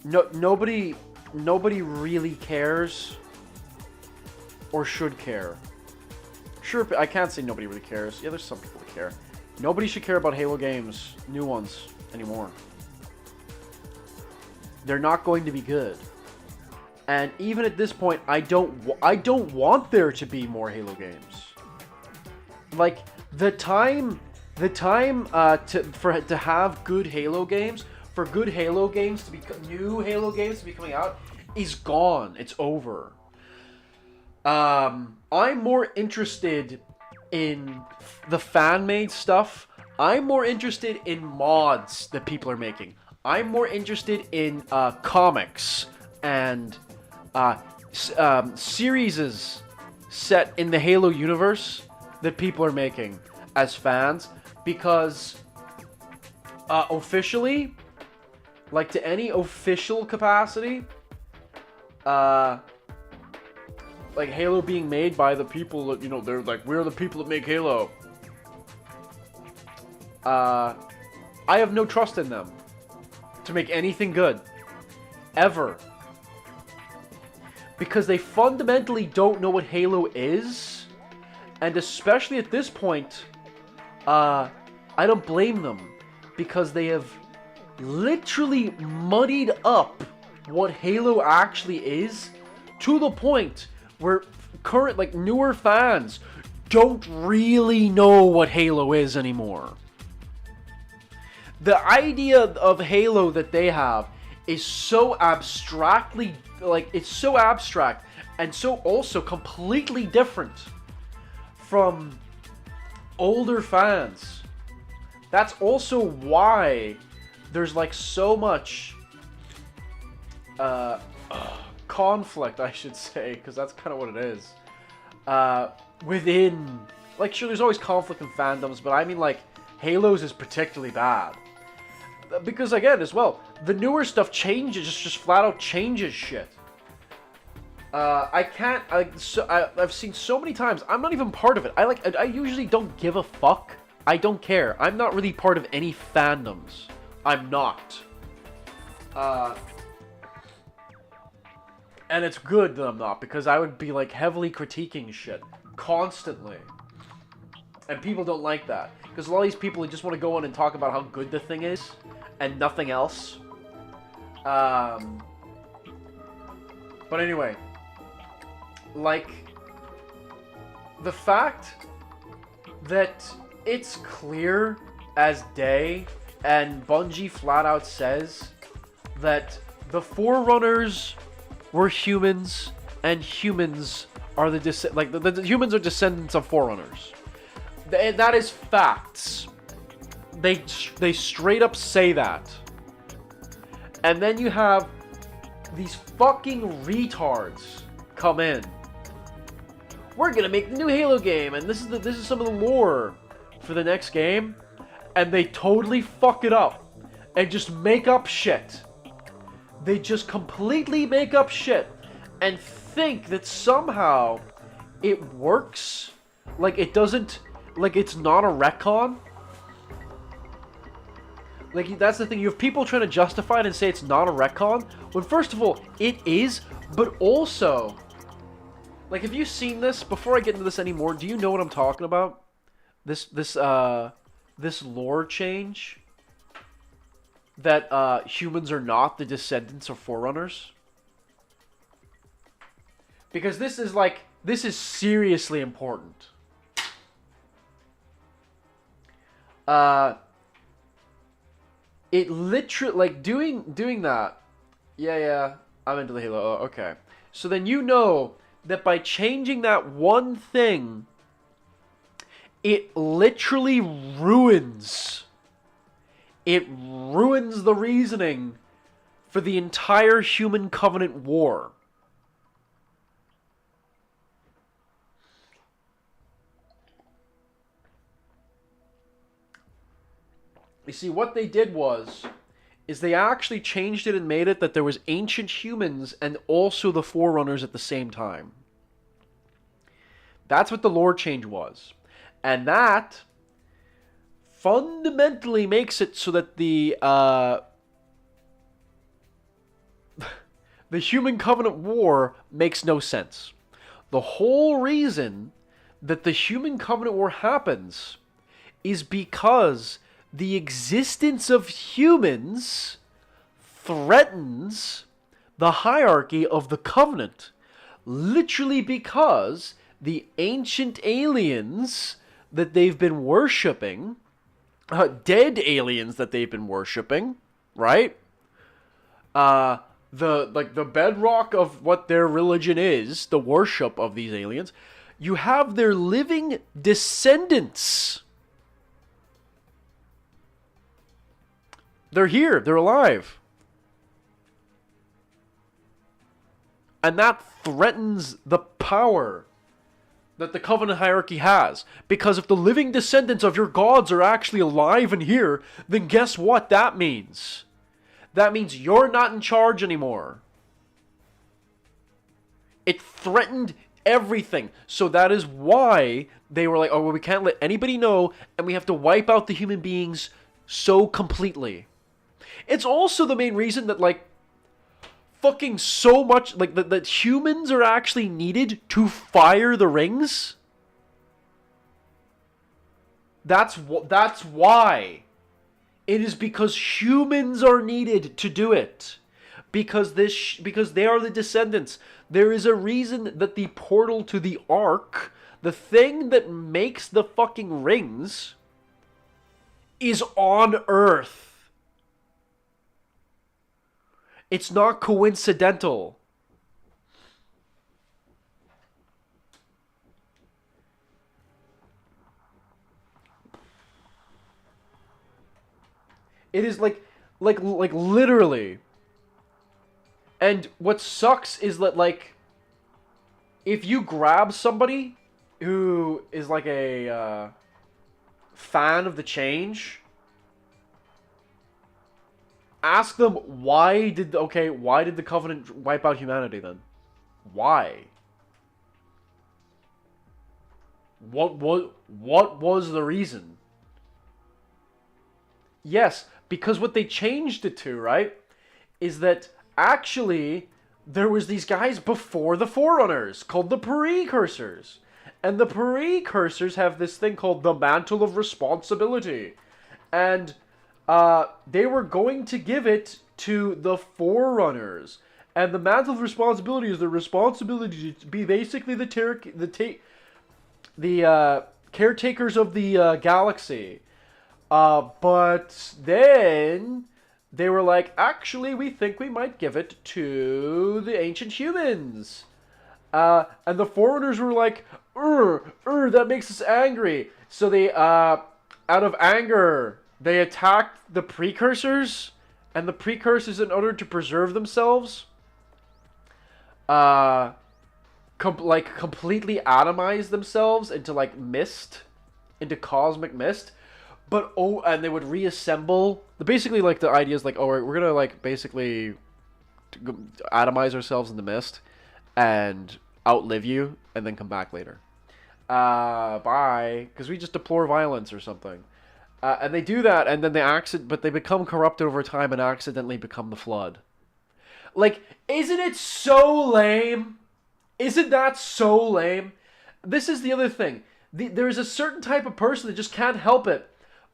nobody really cares or should care. Sure, I can't say nobody really cares. Yeah, there's some people that care. Nobody should care about Halo games, new ones, anymore. They're not going to be good. And even at this point, I don't want there to be more Halo games. Like, the time to have good Halo games, for good Halo games to be new Halo games to be coming out, is gone. It's over. I'm more interested in the fan-made stuff. I'm more interested in mods that people are making. I'm more interested in comics and series set in the Halo universe that people are making as fans, because officially, like to any official capacity, like Halo being made by the people that, you know, they're like, we're the people that make Halo. I have no trust in them to make anything good. Ever. Because they fundamentally don't know what Halo is. And especially at this point, I don't blame them. Because they have literally muddied up what Halo actually is, to the point where current, like, newer fans don't really know what Halo is anymore. The idea of Halo that they have is so abstractly, like, it's so abstract and so also completely different from older fans. That's also why there's, like, so much conflict, I should say, because that's kind of what it is. Within, like, sure, there's always conflict in fandoms, but I mean, like, Halo's is particularly bad. Because, again, as well, the newer stuff changes, just flat out changes shit. I've seen so many times, I'm not even part of it. I usually don't give a fuck. I don't care. I'm not really part of any fandoms. I'm not. And it's good that I'm not, because I would be, like, heavily critiquing shit constantly. And people don't like that. Because a lot of these people just want to go on and talk about how good the thing is, and nothing else. But anyway, like, the fact that it's clear as day, and Bungie flat out says that the Forerunners were humans, and humans are the humans are descendants of Forerunners. That is facts. They straight up say that. And then you have these fucking retards come in. We're gonna make the new Halo game, and this is some of the lore for the next game, and they totally fuck it up and just make up shit. They just completely make up shit and think that somehow it works. Like it doesn't, like it's not a retcon. Like that's the thing, you have people trying to justify it and say it's not a retcon, when first of all, it is, but also, like have you seen this? Before I get into this anymore, do you know what I'm talking about? This lore change? That humans are not the descendants of Forerunners? Because this is seriously important. It literally, like, doing that. Yeah, I'm into the Halo. Oh, okay. So then you know that by changing that one thing, it literally ruins. It ruins the reasoning for the entire Human Covenant war. You see, what they did is they actually changed it and made it that there was ancient humans and also the Forerunners at the same time. That's what the lore change was. And that fundamentally makes it so that the Human Covenant War makes no sense. The whole reason that the Human Covenant War happens is because the existence of humans threatens the hierarchy of the Covenant. Literally because the ancient aliens that they've been worshipping, dead aliens that they've been worshipping, right? The bedrock of what their religion is, the worship of these aliens, you have their living descendants. They're here, they're alive. And that threatens the power that the Covenant hierarchy has. Because if the living descendants of your gods are actually alive and here, then guess what that means? That means you're not in charge anymore. It threatened everything. So that is why they were like, oh, well, we can't let anybody know, and we have to wipe out the human beings so completely. It's also the main reason that, like, fucking so much, like, that humans are actually needed to fire the rings. That's why. It is because humans are needed to do it. Because they are the descendants. There is a reason that the portal to the Ark, the thing that makes the fucking rings, is on Earth. It's not coincidental. It is like literally. And what sucks is that, like, if you grab somebody who is like a fan of the change, ask them why did the Covenant wipe out humanity then? Why? What was the reason? Yes, because what they changed it to, right, is that actually there was these guys before the Forerunners called the Precursors. And the Precursors have this thing called the Mantle of Responsibility. And they were going to give it to the Forerunners. And the Mantle of Responsibility is the responsibility to be basically the caretakers of the galaxy. But then they were like, actually, we think we might give it to the ancient humans. And the Forerunners were like, that makes us angry. So they, out of anger, they attacked the Precursors. And the Precursors, in order to preserve themselves, completely atomize themselves into like mist, into cosmic mist. But and they would reassemble. Basically, like the idea is like, oh, we're gonna like basically atomize ourselves in the mist and outlive you, and then come back later. Bye, because we just deplore violence or something. And they do that, and then but they become corrupted over time and accidentally become the Flood. Like, isn't it so lame? Isn't that so lame? This is the other thing. There's a certain type of person that just can't help it.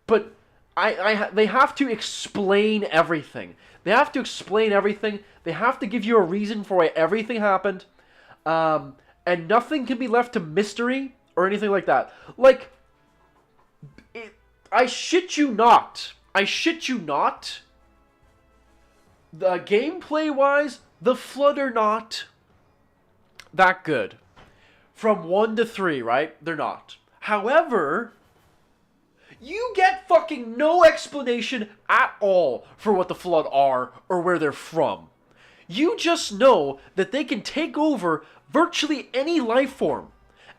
But they have to explain everything. They have to explain everything. They have to give you a reason for why everything happened. And nothing can be left to mystery or anything like that. Like, I shit you not. I shit you not. The gameplay-wise, the Flood are not that good. From 1 to 3, right? They're not. However, you get fucking no explanation at all for what the Flood are or where they're from. You just know that they can take over virtually any life form,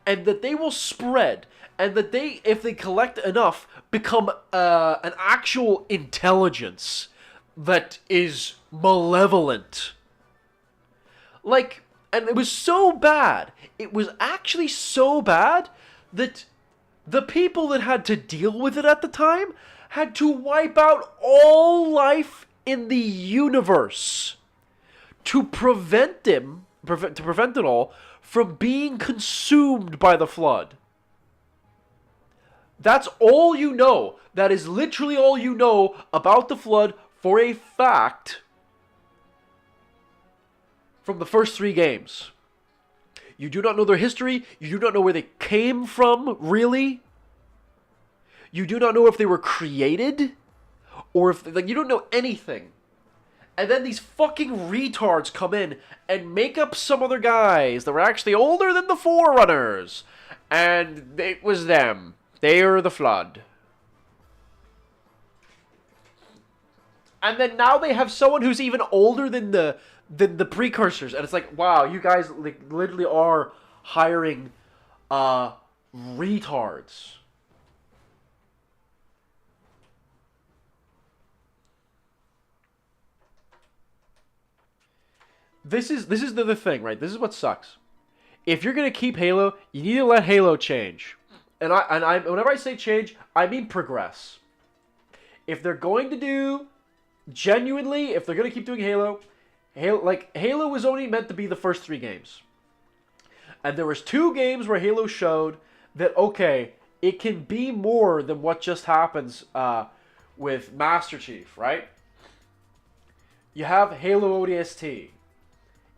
and that they will spread, and that they, if they collect enough, become an actual intelligence that is malevolent. Like, and it was so bad. It was actually so bad that the people that had to deal with it at the time had to wipe out all life in the universe to prevent it all from being consumed by the Flood. That's all you know. That is literally all you know about the Flood for a fact from the first 3 games. You do not know their history. You do not know where they came from, really. You do not know if they were created, or if, like, you don't know anything. And then these fucking retards come in and make up some other guys that were actually older than the Forerunners. And it was them. They are the Flood. And then now they have someone who's even older than the precursors, and it's like, wow, you guys like literally are hiring retards. This is the other thing, right? This is what sucks. If you're gonna keep Halo, you need to let Halo change. And I whenever I say change, I mean progress. If they're going to do genuinely, if they're gonna keep doing Halo was only meant to be the first 3 games. And there was 2 games where Halo showed that, okay, it can be more than what just happens with Master Chief, right? You have Halo ODST.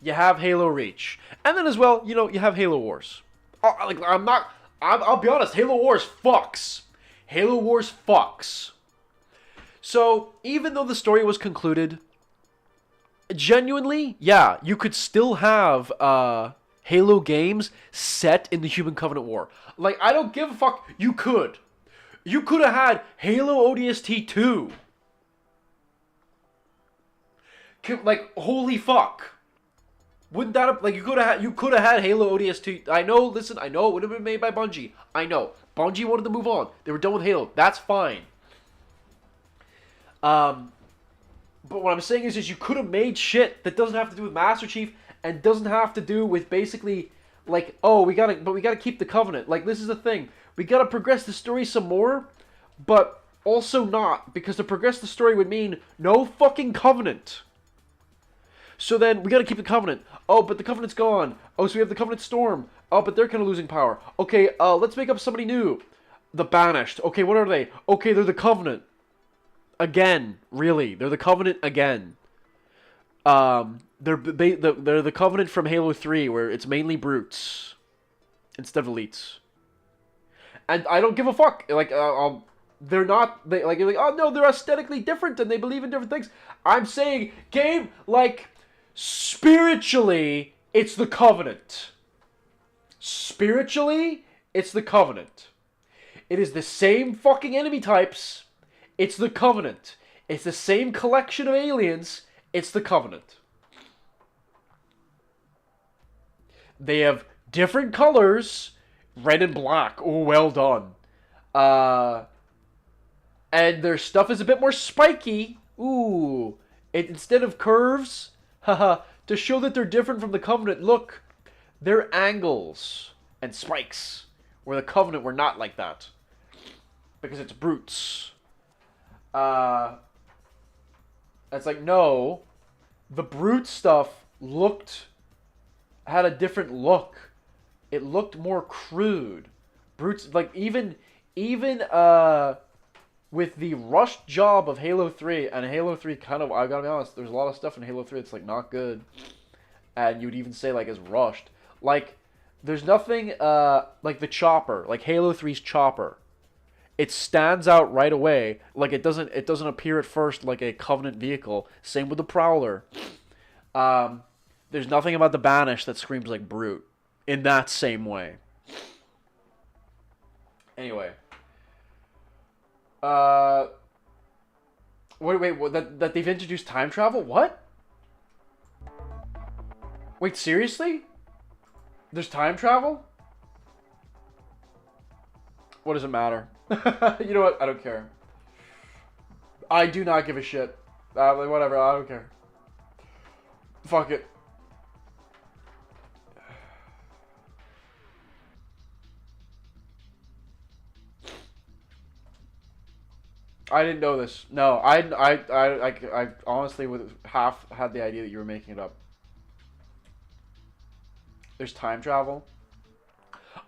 You have Halo Reach. And then as well, you know, you have Halo Wars. I'll be honest, Halo Wars fucks. Halo Wars fucks. So, even though the story was concluded, genuinely, yeah, you could still have Halo games set in the Human Covenant War. Like, I don't give a fuck. You could. You could have had Halo ODST 2. Like, holy fuck. Wouldn't that have, like, you could have had Halo ODST. I know it would have been made by Bungie. I know. Bungie wanted to move on. They were done with Halo. That's fine. But what I'm saying is you could have made shit that doesn't have to do with Master Chief and doesn't have to do with basically, like, oh, we gotta keep the Covenant. Like, this is the thing. We gotta progress the story some more, but also not, because to progress the story would mean no fucking Covenant. So then, we gotta keep the Covenant. Oh, but the Covenant's gone. Oh, so we have the Covenant Storm. Oh, but they're kind of losing power. Okay, let's make up somebody new. The Banished. Okay, what are they? Okay, they're the Covenant. Again, really, they're the Covenant again. They're the Covenant from Halo 3, where it's mainly brutes instead of elites. And I don't give a fuck. Like, they're not. You're like, oh no, they're aesthetically different and they believe in different things. I'm saying, game, like, spiritually, it's the Covenant. Spiritually, it's the Covenant. It is the same fucking enemy types. It's the Covenant. It's the same collection of aliens. It's the Covenant. They have Different colors, red and black. Oh, well done. And their stuff is a bit more spiky. Ooh. Instead of curves, haha, to show that they're different from the Covenant, look, they're angles and spikes. Where the Covenant were not like that. Because it's brutes. It's like, no. The brute stuff had a different look. It looked more crude. Brutes, like, even with the rushed job of Halo 3, and Halo 3 kind of, I gotta be honest, there's a lot of stuff in Halo 3 that's, like, not good. And you'd even say, like, is rushed. Like, there's nothing, like the chopper, like Halo 3's chopper. It stands out right away. Like, it doesn't appear at first like a Covenant vehicle. Same with the Prowler. There's nothing about the Banish that screams like Brute in that same way. Anyway. Wait, that they've introduced time travel? What? Wait, seriously? There's time travel? What does it matter? You know what? I don't care. I do not give a shit. Whatever, I don't care. Fuck it. I didn't know this. No, I honestly would half had the idea that you were making it up. There's time travel.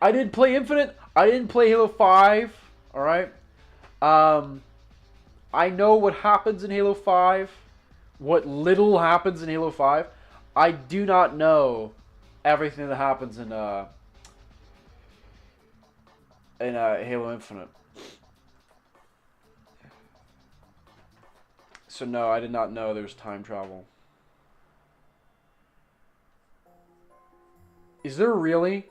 I didn't play Infinite. I didn't play Halo 5. Alright? I know what happens in Halo 5. What little happens in Halo 5. I do not know everything that happens in Halo Infinite. So no, I did not know there was time travel. Is there really?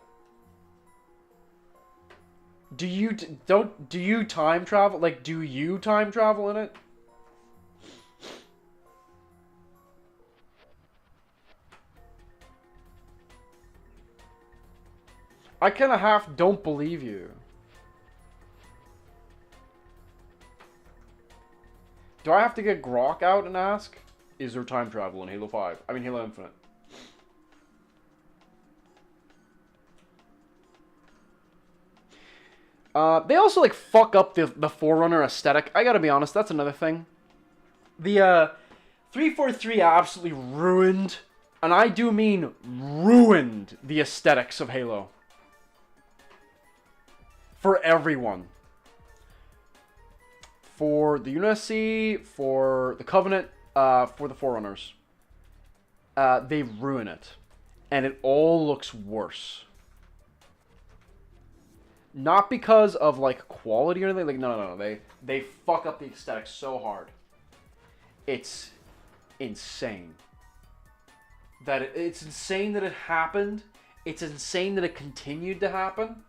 Do you time travel? Like, do you time travel in it? I kind of half don't believe you. Do I have to get Grok out and ask? Is there time travel in Halo 5? I mean, Halo Infinite. They also, like, fuck up the Forerunner aesthetic. I gotta be honest, that's another thing. The, 343 absolutely ruined, and I do mean ruined, the aesthetics of Halo. For everyone. For the UNSC, for the Covenant, for the Forerunners. They ruin it. And it all looks worse. Not because of, like, quality or anything. Like, no. They fuck up the aesthetics so hard. It's insane. It's insane that it happened. It's insane that it continued to happen.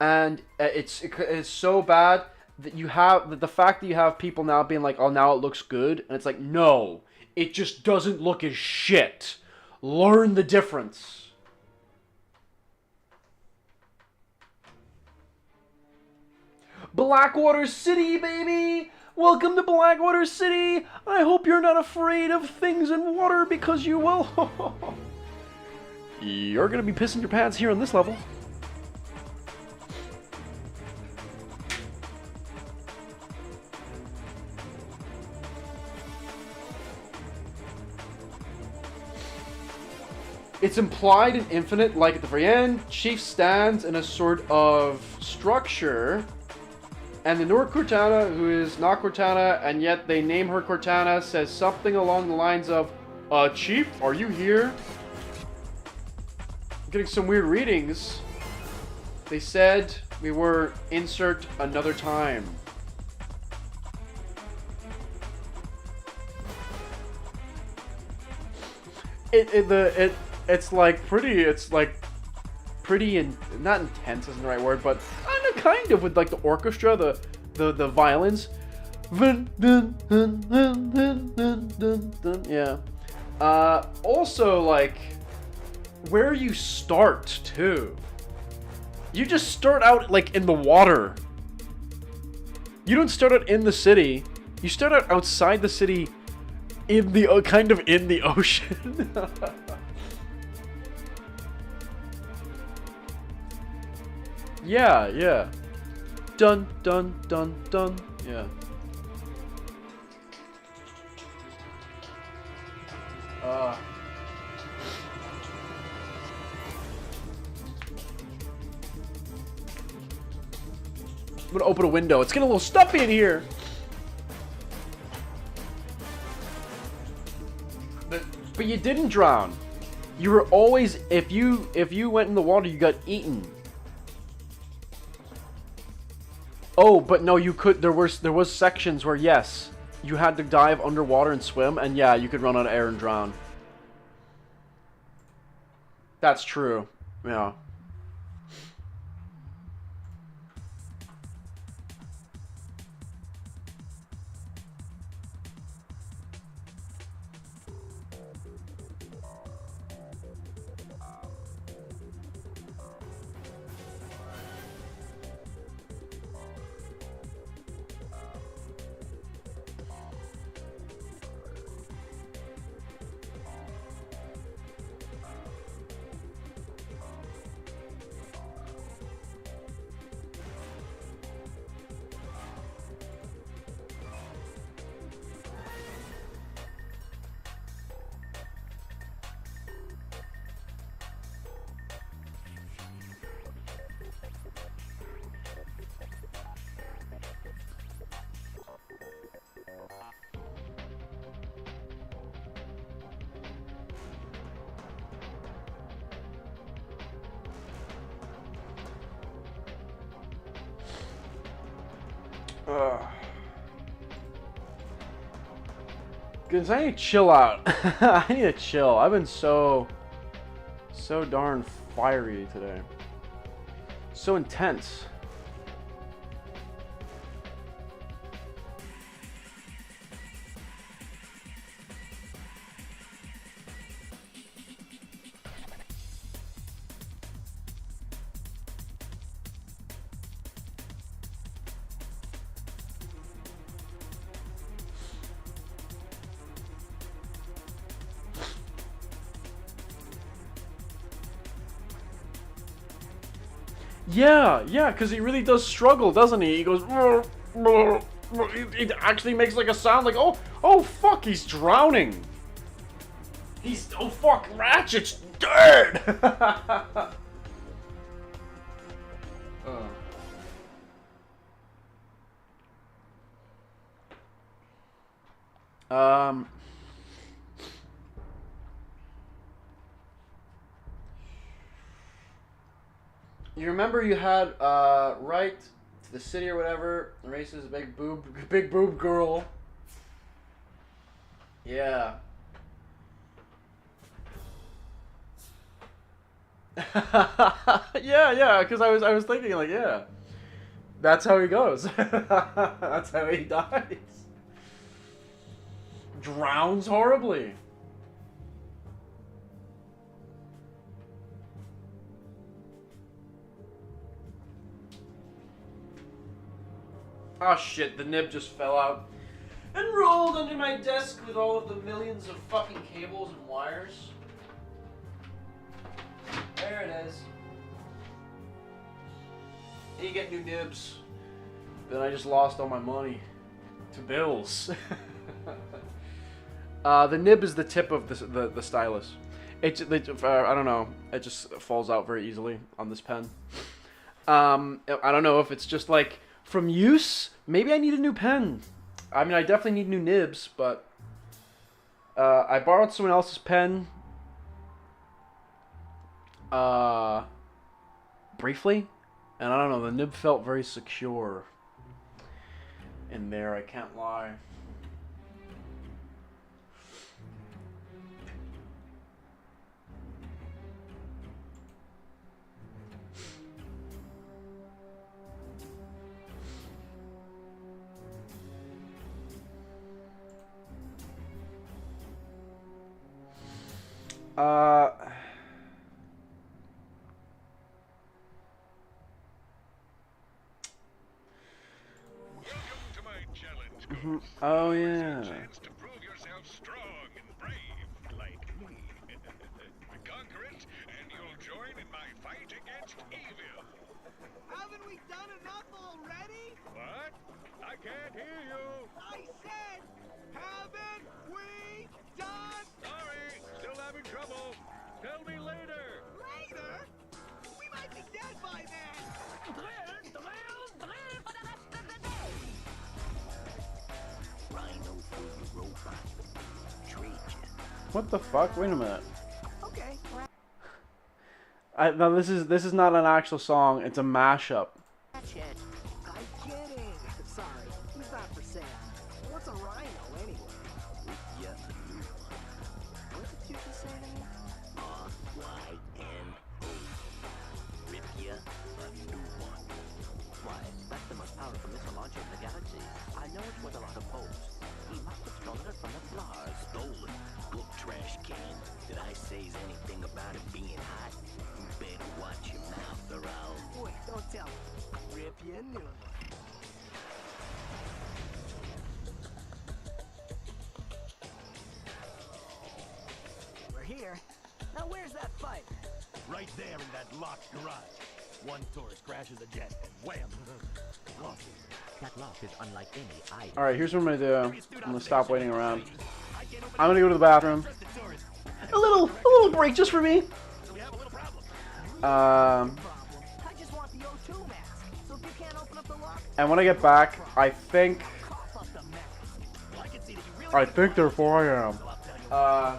And it's so bad that you have... The fact that you have people now being like, oh, now it looks good. And it's like, no. It just doesn't look as shit. Learn the difference. Blackwater City, baby! Welcome to Blackwater City! I hope you're not afraid of things in water because you will. You're gonna be pissing your pants here on this level. It's implied in Infinite, like at the very end, Chief stands in a sort of structure. And the Noor Cortana, who is not Cortana, and yet they name her Cortana, says something along the lines of, Chief, are you here? I'm getting some weird readings. They said we were insert another time. It's like pretty not intense isn't the right word, but kind of with like the orchestra, the violins. Yeah. Also, like, where you start, too. You just start out, like, in the water. You don't start out in the city. You start out outside the city in the, kind of in the ocean. Yeah, yeah. Dun, dun, dun, dun. Yeah. I'm gonna open a window. It's getting a little stuffy in here. But you didn't drown. You were always, if you went in the water, you got eaten. Oh, but no, you could. There was sections where yes, you had to dive underwater and swim, and yeah, you could run out of air and drown. That's true. Yeah. Cause I need to chill out. I need to chill. I've been so darn fiery today. So intense. Yeah, because he really does struggle, doesn't he? He goes, he actually makes like a sound like, oh fuck, he's drowning. Oh fuck, Ratchet's dead. You remember you had, right to the city or whatever, the race is a big boob girl. Yeah. yeah, because I was thinking like, yeah. That's how he goes. That's how he dies. Drowns horribly. Oh shit, the nib just fell out and rolled under my desk with all of the millions of fucking cables and wires. There it is. And you get new nibs. Then I just lost all my money to bills. The nib is the tip of the stylus. I don't know. It just falls out very easily on this pen. I don't know if it's just like from use. Maybe I need a new pen. I mean, I definitely need new nibs, but I borrowed someone else's pen briefly, and I don't know, the nib felt very secure in there, I can't lie. Oh yeah. Chance to prove yourself strong and brave, like me. Conquer it, and you'll join in my fight against evil. Haven't we done enough already? What? I can't hear you. I said, haven't we done Sorry, still having trouble. Tell me later. later? We might be dead by then. Rhino for your robot. Trade you. What the fuck? Wait a minute. Okay. No, this is not an actual song. It's a mashup. I'm kidding. Sorry, he's not for sale. What's a rhino anyway? Yeah, the new one. What did you just say to me? R-Y-N-O. Rip ya a new one. Why, that's the most powerful missile launcher in the galaxy. I know it's worth a lot of bolts. He must have stolen it from the Flars. Stolen? Look, trash can. Did I say anything about it being hot? You better watch your mouth or I'll... Wait, don't tell me. Rip you a new one. We're here. Now where's that fight? Right there in that locked garage. One tourist crashes a jet and wham! Lost it. That lock is unlike any I... Alright, here's what I'm gonna do. I'm gonna stop waiting around. I'm gonna go to the bathroom. A little break just for me. So we have a little problem. I just want the O2 mask. So if you can't open up the lock, And when I get back, I think cough up the mask. Well, I can see that you really therefore I am. so I'll tell you.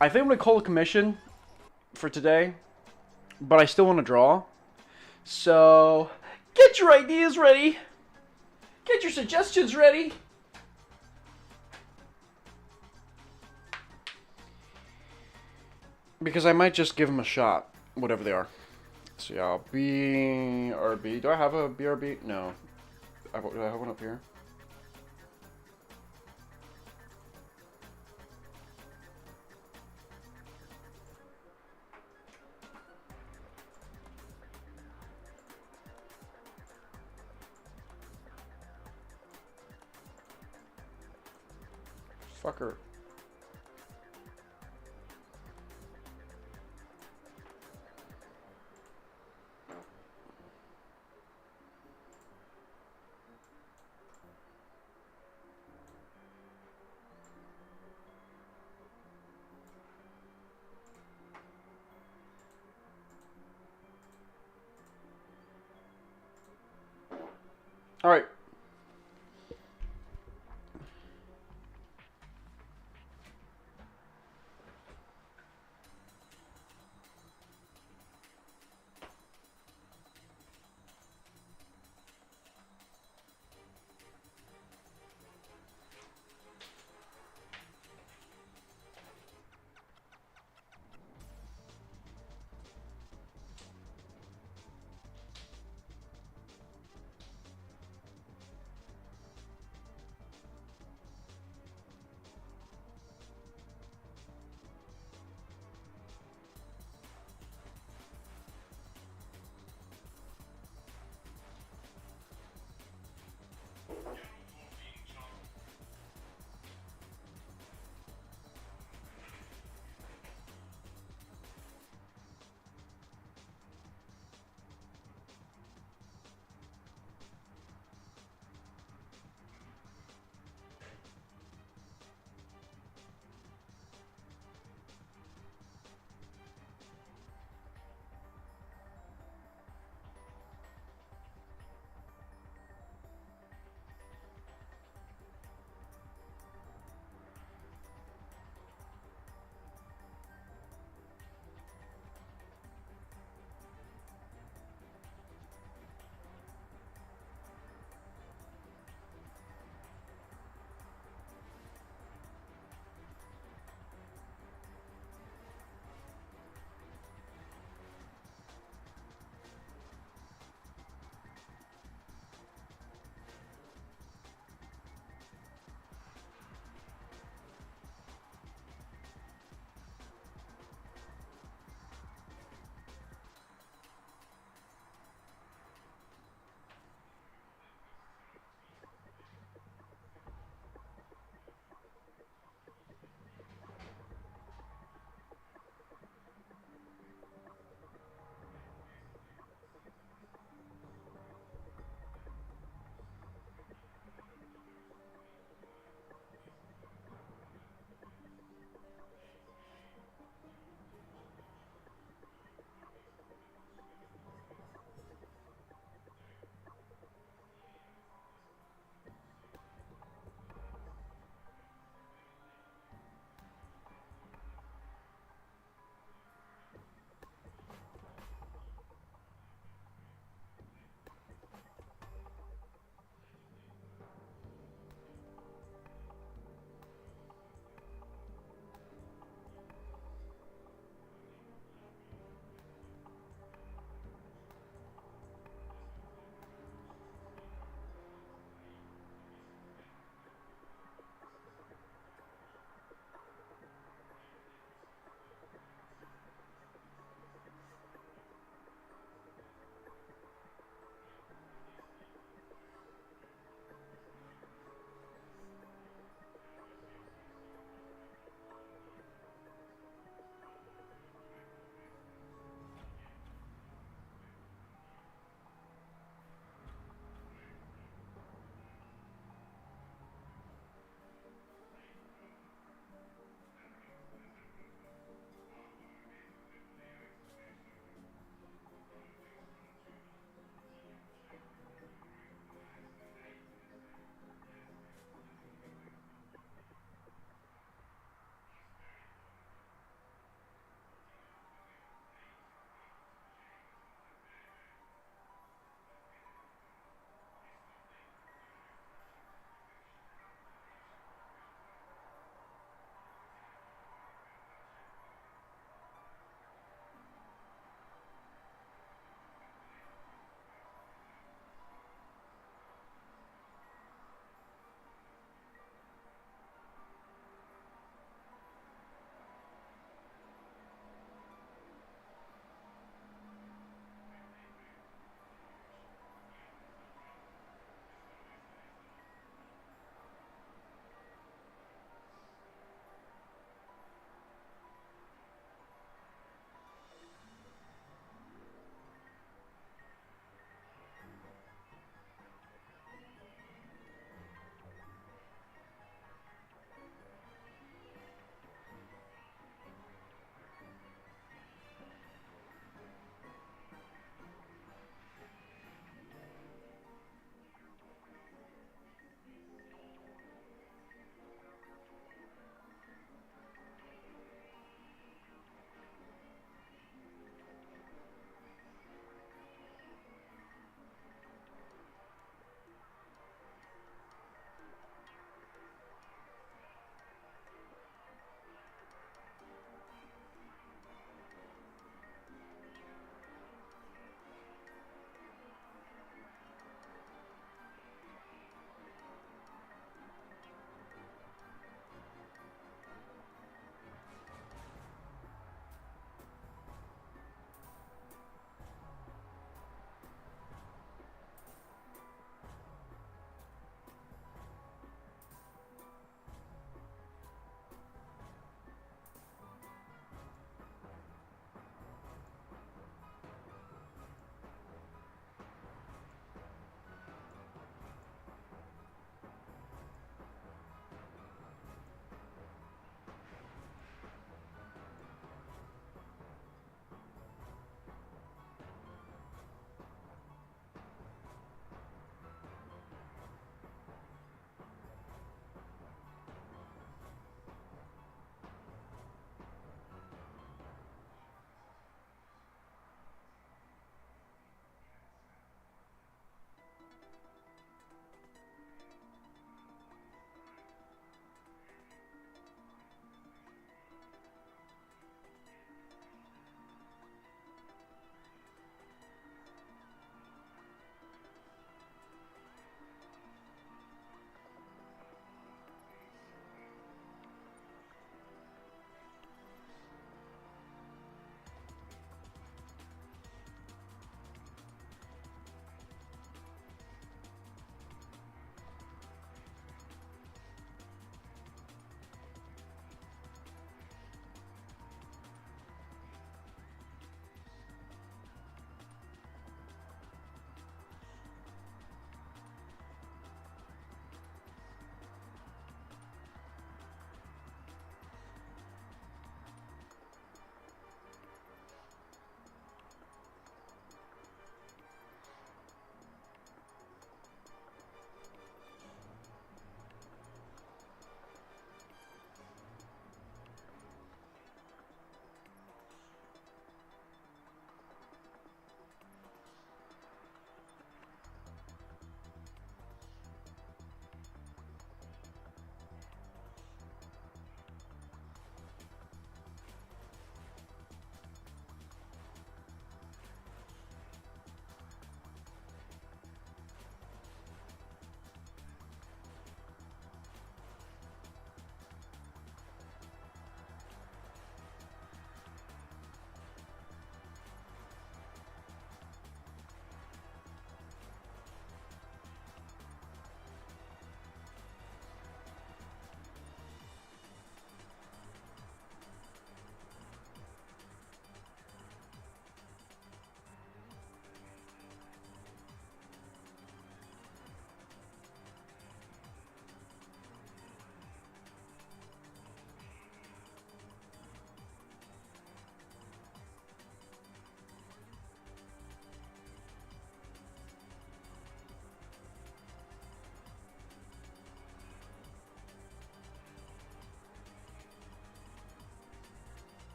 I think I'm gonna call a commission for today, but I still want to draw. So get your ideas ready. Get your suggestions ready. Because I might just give them a shot, whatever they are. So yeah, BRB. Do I have a BRB? No. Do I have one up here? Fucker. All right.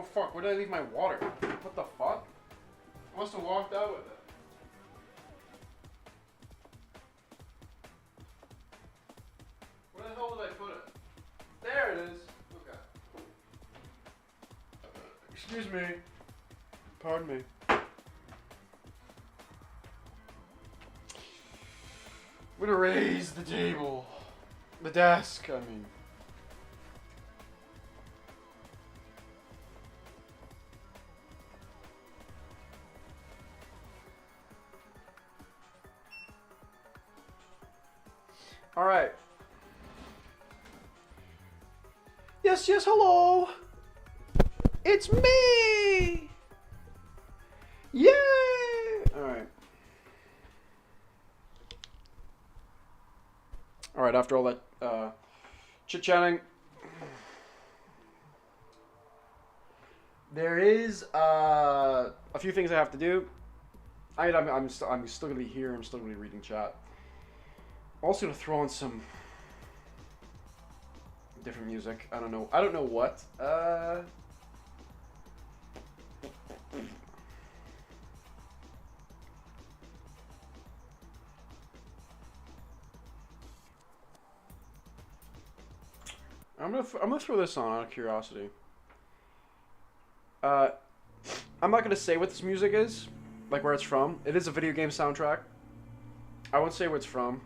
Oh fuck, where did I leave my water? What the fuck? I must have walked out with it. Where the hell did I put it? There it is. Okay. Excuse me. Pardon me. I'm gonna raise the table. The desk, I mean. All right. Yes, yes, hello. It's me. Yay! All right. All right, after all that chit-chatting, there is a few things I have to do. I'm still gonna be here. I'm still gonna be reading chat. I'm also gonna throw on some different music. I don't know what. I'm gonna throw this on out of curiosity. I'm not gonna say what this music is, like where it's from. It is a video game soundtrack. I won't say where it's from.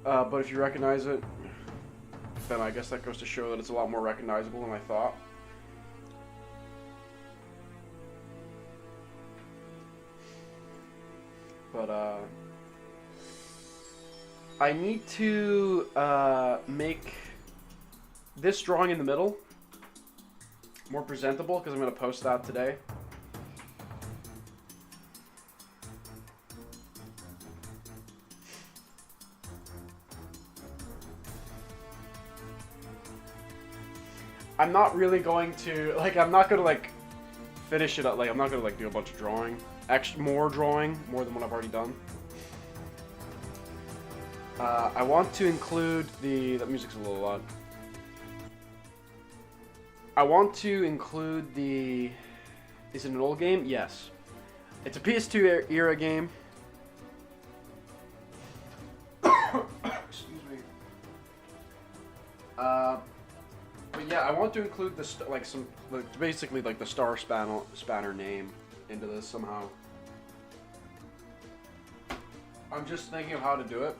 But if you recognize it, then I guess that goes to show that it's a lot more recognizable than I thought. But I need to make this drawing in the middle more presentable because I'm going to post that today. I'm not really going to, like, I'm not going to, like, finish it up. Like, I'm not going to, like, do a bunch of drawing. More drawing than what I've already done. I want to include that music's a little loud. I want to include is it an old game? Yes. It's a PS2 era game. Excuse me. But yeah, I want to include basically like the Star Spanner name into this somehow. I'm just thinking of how to do it.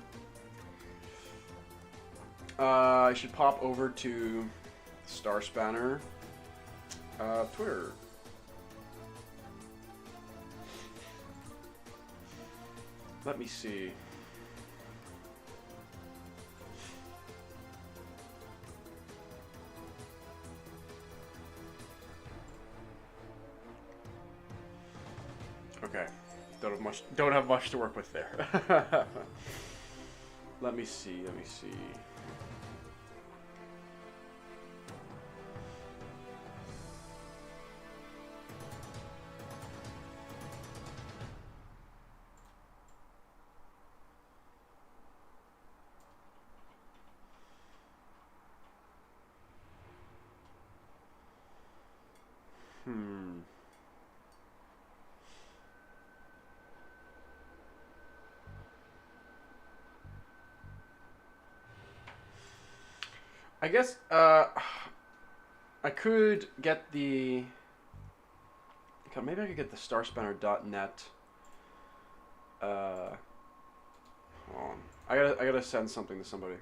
I should pop over to Star Spanner Twitter. Let me see. Okay, don't have much to work with there. Let me see. I guess I could get the. Okay, maybe I could get the starspanner.net. Hold on. I gotta send something to somebody.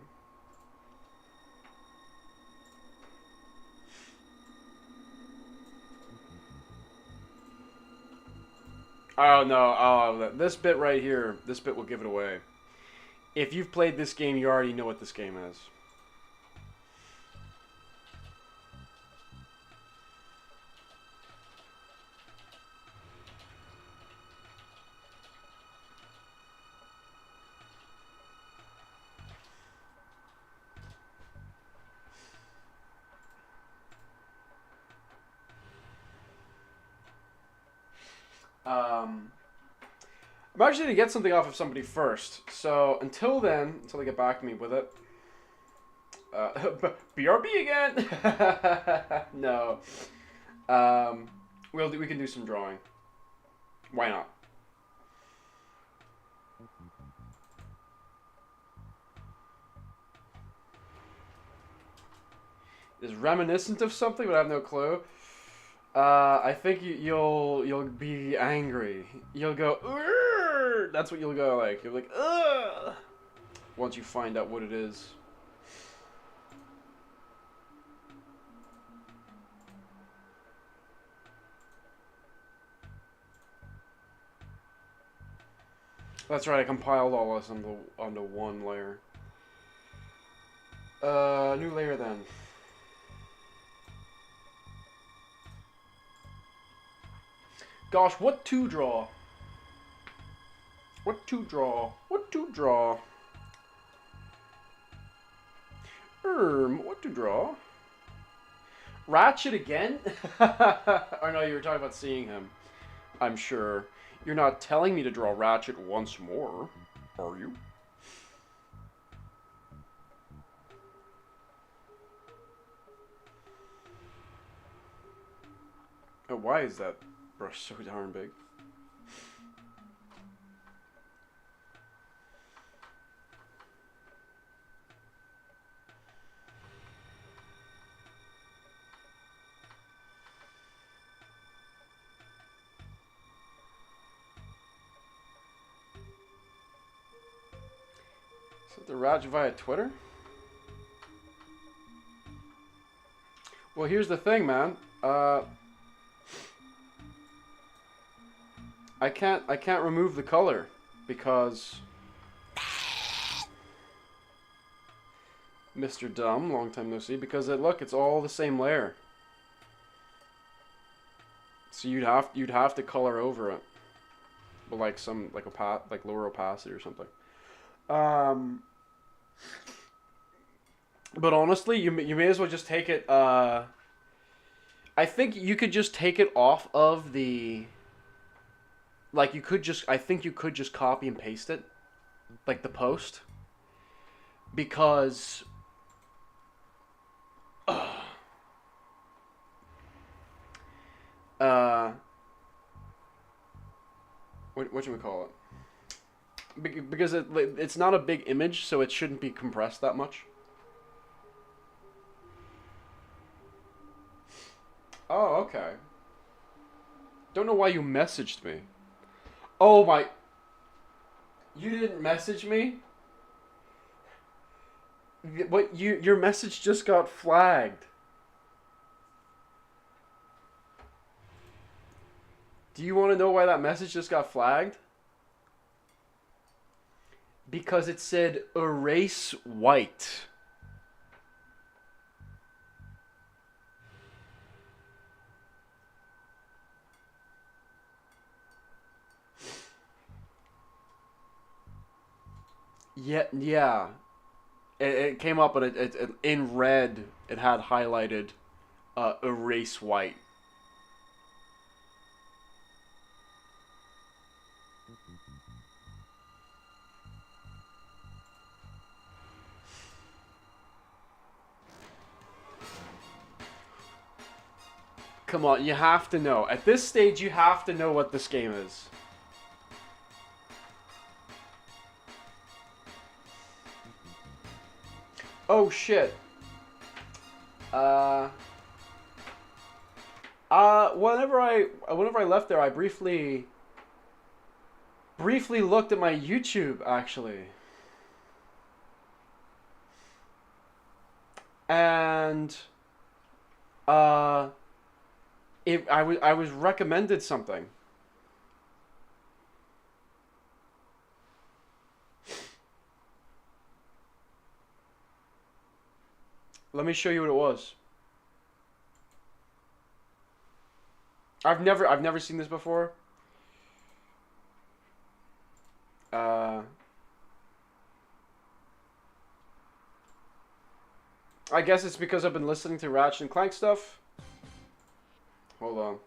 Oh no! Oh, this bit right here. This bit will give it away. If you've played this game, you already know what this game is. I'm actually going to get something off of somebody first. So until then, until they get back to me with it, BRB again. No. We can do some drawing. Why not? Is reminiscent of something, but I have no clue. I think you'll be angry. You'll go, "Urgh!" That's what you'll go like. You'll be like, ugh, once you find out what it is. That's right, I compiled all this onto one layer. New layer then. Gosh, what to draw? What to draw? What to draw? What to draw? Ratchet again? Or no, you were talking about seeing him. I'm sure. You're not telling me to draw Ratchet once more, are you? Oh, why is that brush so darn big? Sent the Ratchet via Twitter? Well, here's the thing, man. I can't remove the color because Mr. Dumb, long time no see, because look, it's all the same layer. So you'd have to color over it, but like lower opacity or something. But honestly, you may as well just take it. I think you could just take it off of the. Like I think you could just copy and paste it, like the post, because. What should we call it? Because it's not a big image, so it shouldn't be compressed that much. Oh, okay. Don't know why you messaged me. Oh my... You didn't message me? What? Your message just got flagged. Do you want to know why that message just got flagged? Because it said erase white. Yeah. It came up, but it in red. It had highlighted erase white. Come on, you have to know. At this stage, you have to know what this game is. Oh shit. Whenever I left there, I briefly looked at my YouTube actually. And I was recommended something. Let me show you what it was. I've never seen this before. I guess it's because I've been listening to Ratchet and Clank stuff. Hold on.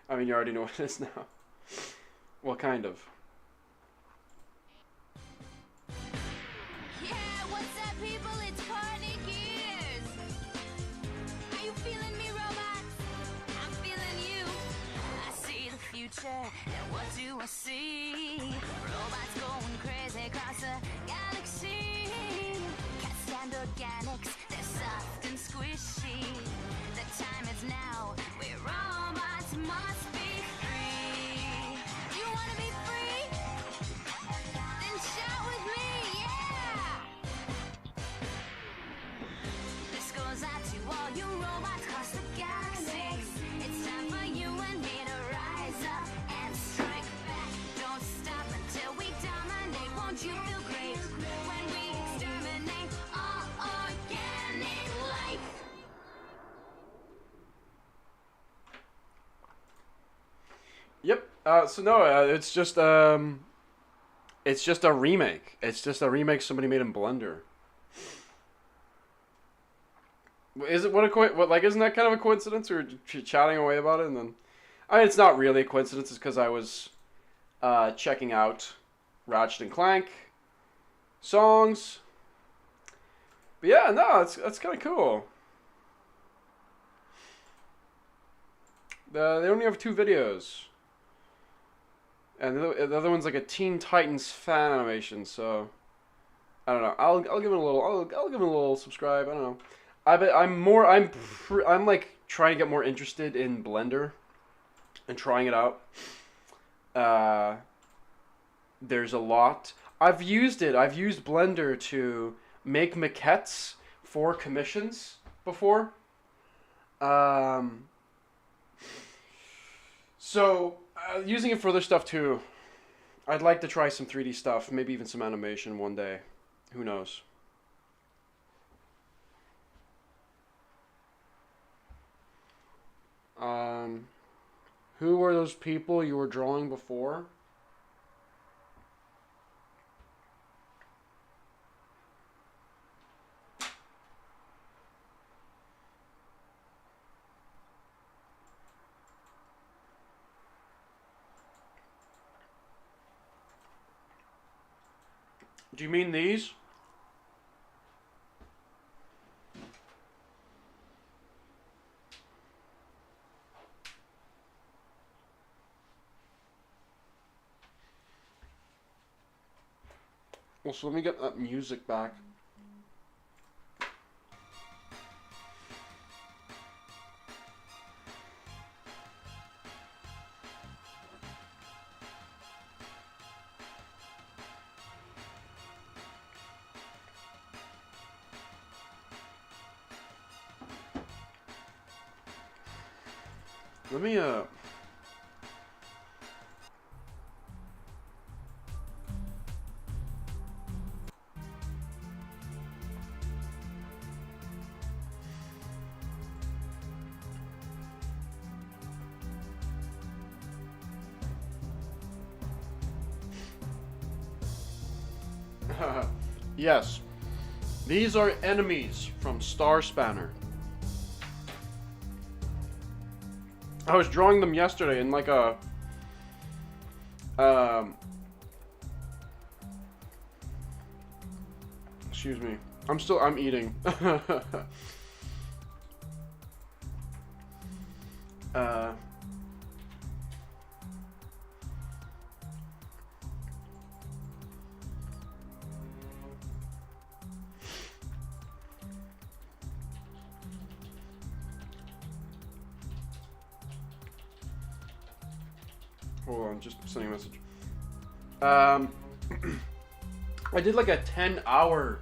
I mean, you already know what it is now. Well, kind of. Yeah, what's up, people? It's Carney. future. And what do I see? Robots going crazy across the galaxy. Cats and organics, they're soft and squishy. The time is now, where robots must be free. Do you wanna be free? Then shout with me, yeah! This goes out to all you robots across the galaxy. It's time for you and me to rise up and strike back. Don't stop until we dominate. Won't you feel great when we exterminate all organic life? Yep. So no, it's just a remake. It's just a remake somebody made in Blender. Is it what like isn't that kind of a coincidence? We were chatting away about it, and then I mean it's not really a coincidence. It's because I was checking out Ratchet and Clank songs. But yeah, no, that's kind of cool. They only have 2 videos. And the other one's like a Teen Titans fan animation, so I don't know. I'll give it a little. I'll give it a little subscribe. I don't know. I'm like trying to get more interested in Blender and trying it out. There's a lot. I've used it. I've used Blender to make maquettes for commissions before. So, using it for other stuff too. I'd like to try some 3D stuff, maybe even some animation one day. Who knows? Who were those people you were drawing before? Do you mean these? Well, so let me get that music back. Let me, yes. These are enemies from Star Spanner. I was drawing them yesterday in like a excuse me. I'm eating. Hold on, just sending a message. I did like a 10-hour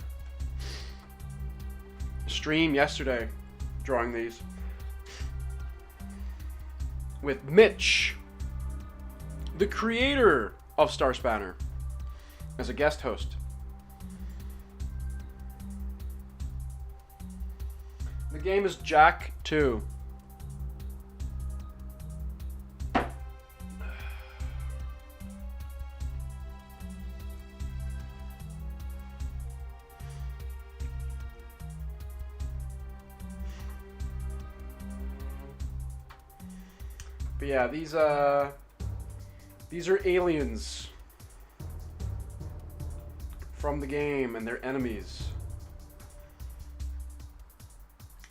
stream yesterday drawing these with Mitch, the creator of Star Spanner, as a guest host. The game is Jack 2. But yeah, these are aliens from the game, and they're enemies.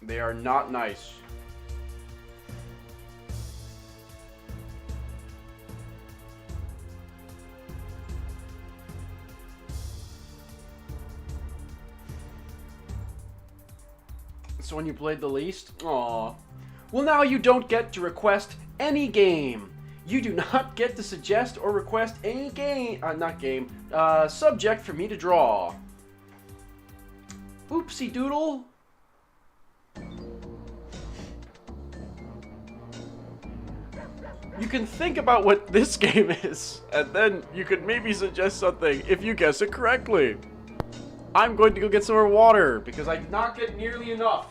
They are not nice. the one you played the least? Aww. Well, now you don't get to request any game. You do not get to suggest or request any subject for me to draw. Oopsie doodle. You can think about what this game is, and then you could maybe suggest something if you guess it correctly. I'm going to go get some more water, because I did not get nearly enough.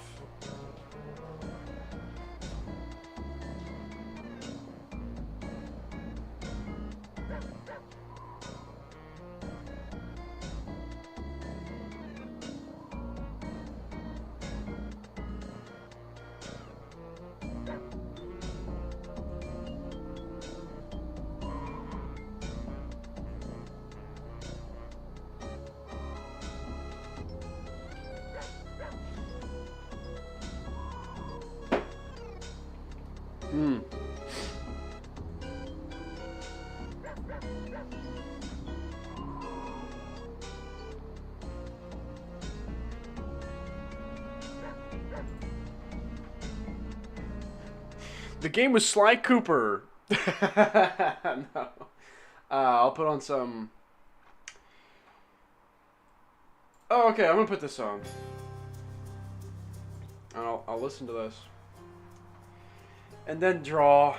The game was Sly Cooper. No. I'll put on some... Oh, okay, I'm gonna put this on. And I'll listen to this. And then draw.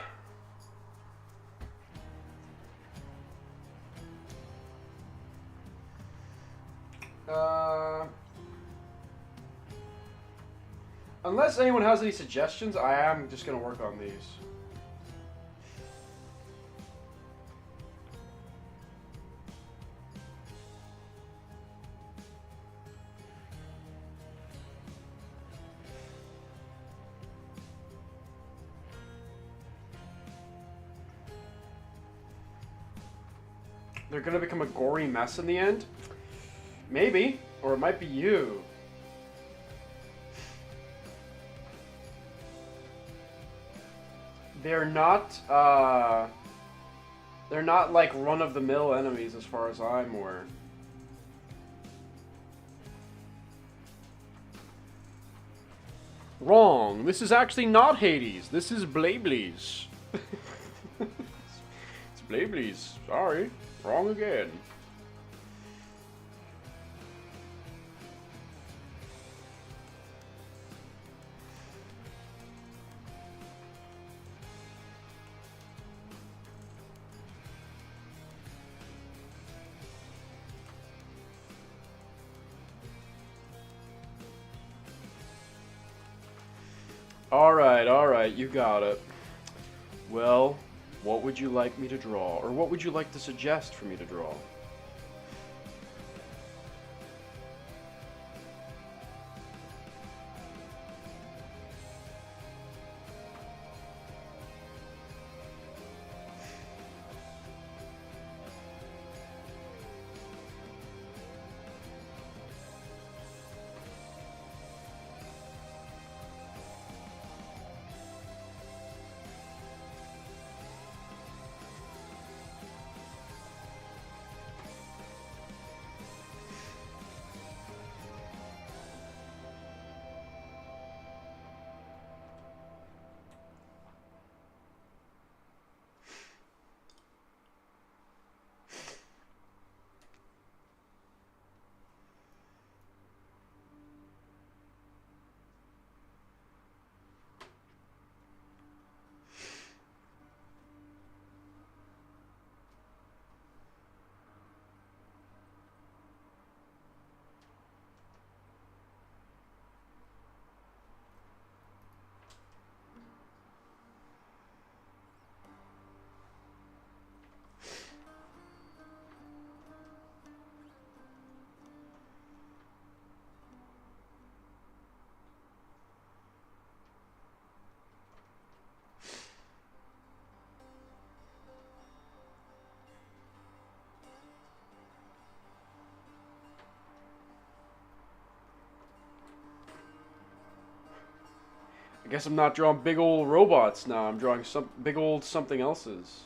Unless anyone has any suggestions, I am just gonna work on these. They're gonna become a gory mess in the end? Maybe. Or it might be you. They're not like run-of-the-mill enemies as far as I'm aware. Wrong. This is actually not Hades. This is Blaeblees. It's Blaeblees. Sorry. Wrong again. Alright, you got it. Well, what would you like me to draw? Or what would you like to suggest for me to draw? I guess I'm not drawing big old robots now. I'm drawing some big old something else's.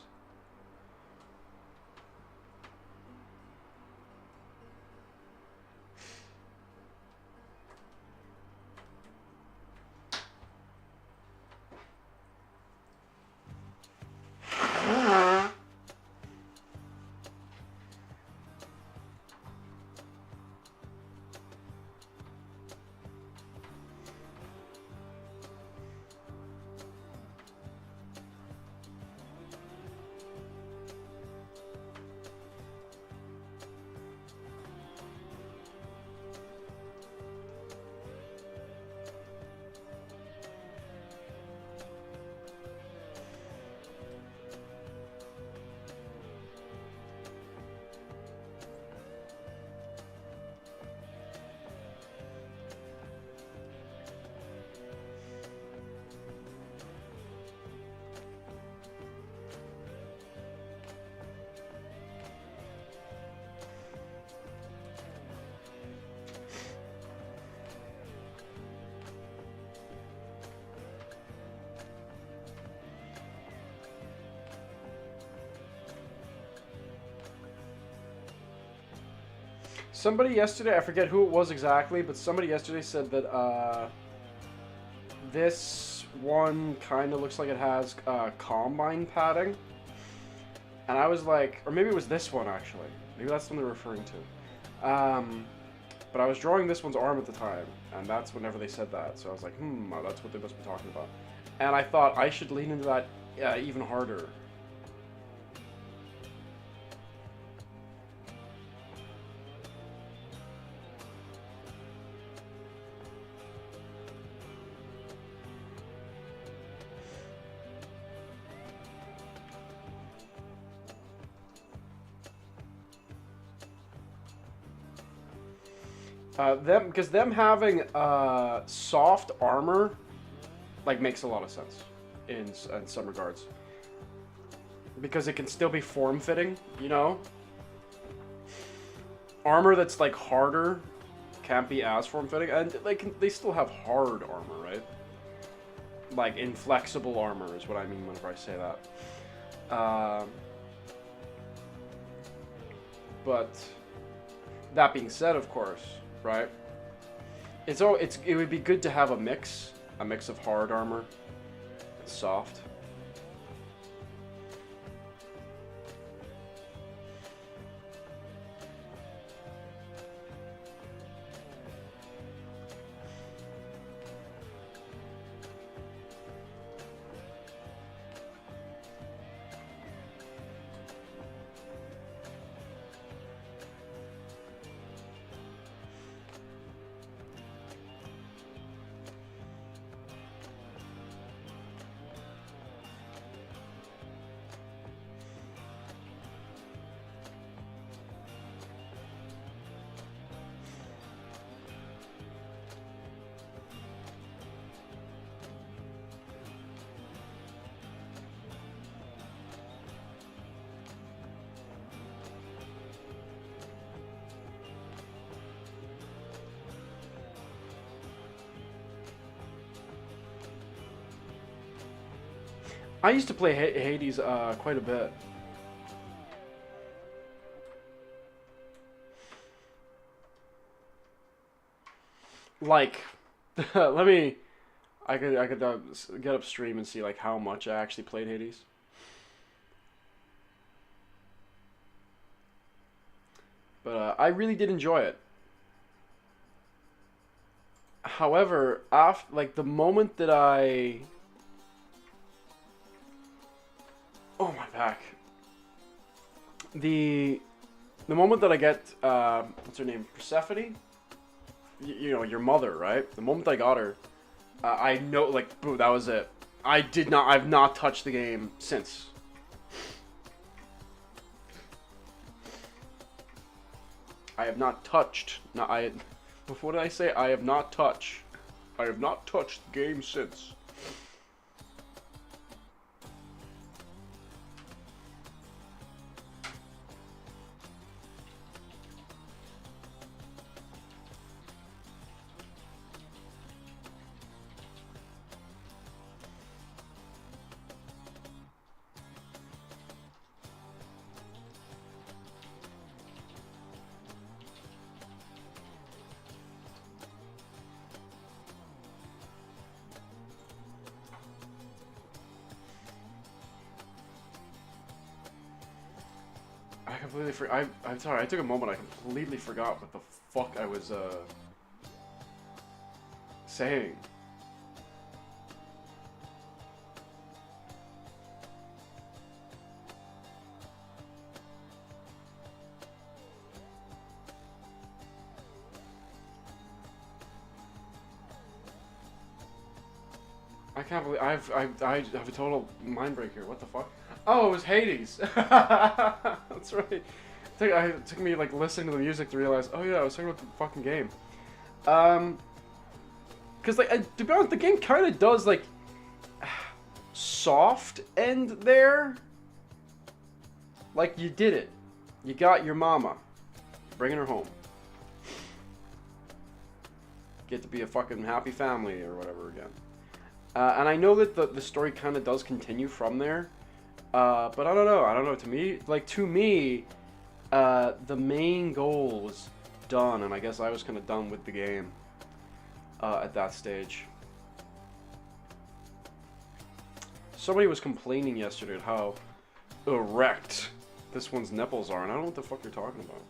Somebody yesterday, I forget who it was exactly, but somebody yesterday said that this one kind of looks like it has combine padding. And I was like, or maybe it was this one actually. Maybe that's what they're referring to. But I was drawing this one's arm at the time, and that's whenever they said that. So I was like, that's what they must be talking about. And I thought I should lean into that even harder. Because them having soft armor, like, makes a lot of sense in some regards. Because it can still be form-fitting, you know? Armor that's, like, harder can't be as form-fitting, and they still have hard armor, right? Like, inflexible armor is what I mean whenever I say that. But that being said, of course, right? It would be good to have a mix of hard armor and soft. I used to play Hades quite a bit. Like, I could get up stream and see like how much I actually played Hades. But I really did enjoy it. However, after like the moment that oh, my back. The moment that I get what's her name, Persephone? You know, your mother, right? The moment I got her, I know, like, boo, that was it. I've not touched the game since. I have not touched. What did I say? I have not touched the game since. I'm sorry, I took a moment, I completely forgot what the fuck I was, saying. I can't believe I have a total mind break here. What the fuck? Oh, it was Hades. That's right. It took me like listening to the music to realize, oh yeah, I was talking about the fucking game. Cause like to be honest, the game kind of does like soft end there. Like you did it. You got your mama, bringing her home. Get to be a fucking happy family or whatever again. And I know that the story kind of does continue from there. But I don't know. To me, the main goal was done, and I guess I was kind of done with the game at that stage. Somebody was complaining yesterday at how erect this one's nipples are, and I don't know what the fuck you're talking about.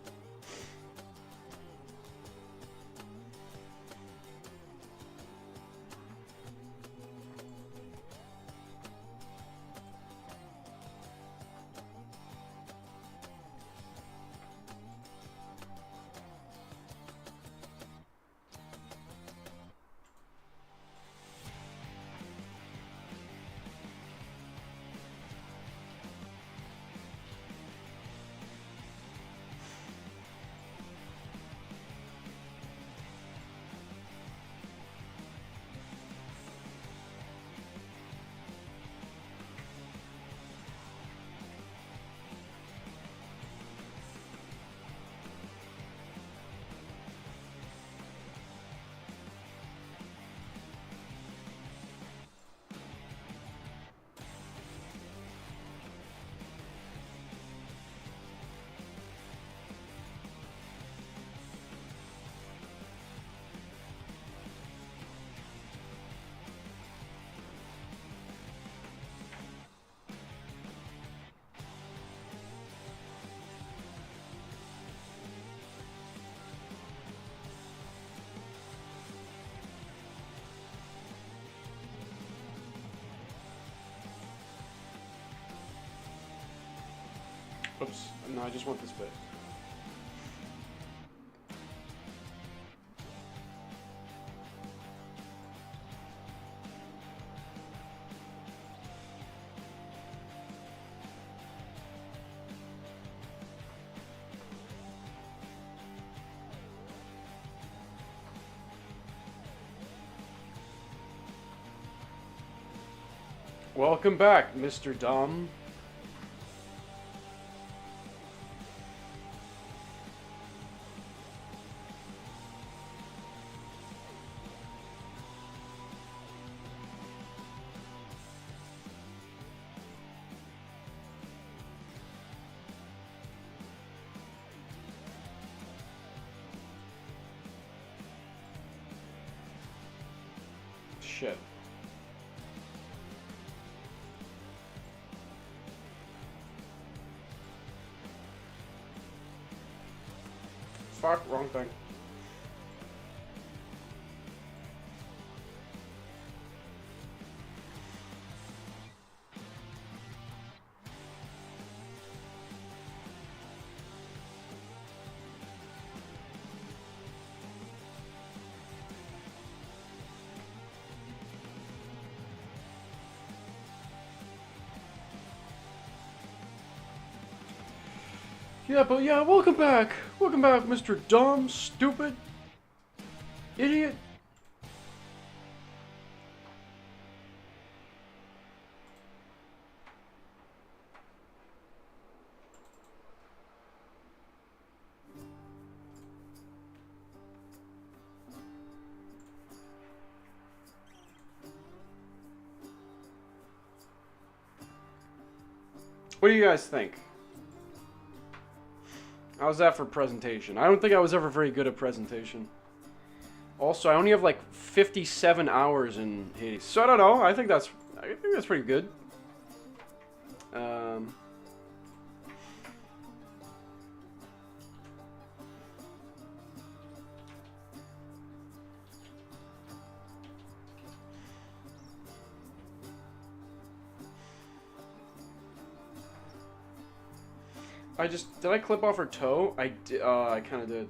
Oops, no, I just want this bit. Welcome back, Mr. Dumb. Shit. Fuck, wrong thing. Yeah, but yeah, welcome back. Welcome back, Mr. Dumb, Stupid, Idiot. What do you guys think? How's that for presentation? I don't think I was ever very good at presentation. Also, I only have like 57 hours in Hades, so I don't know. I think that's pretty good. Did I clip off her toe? I kind of did.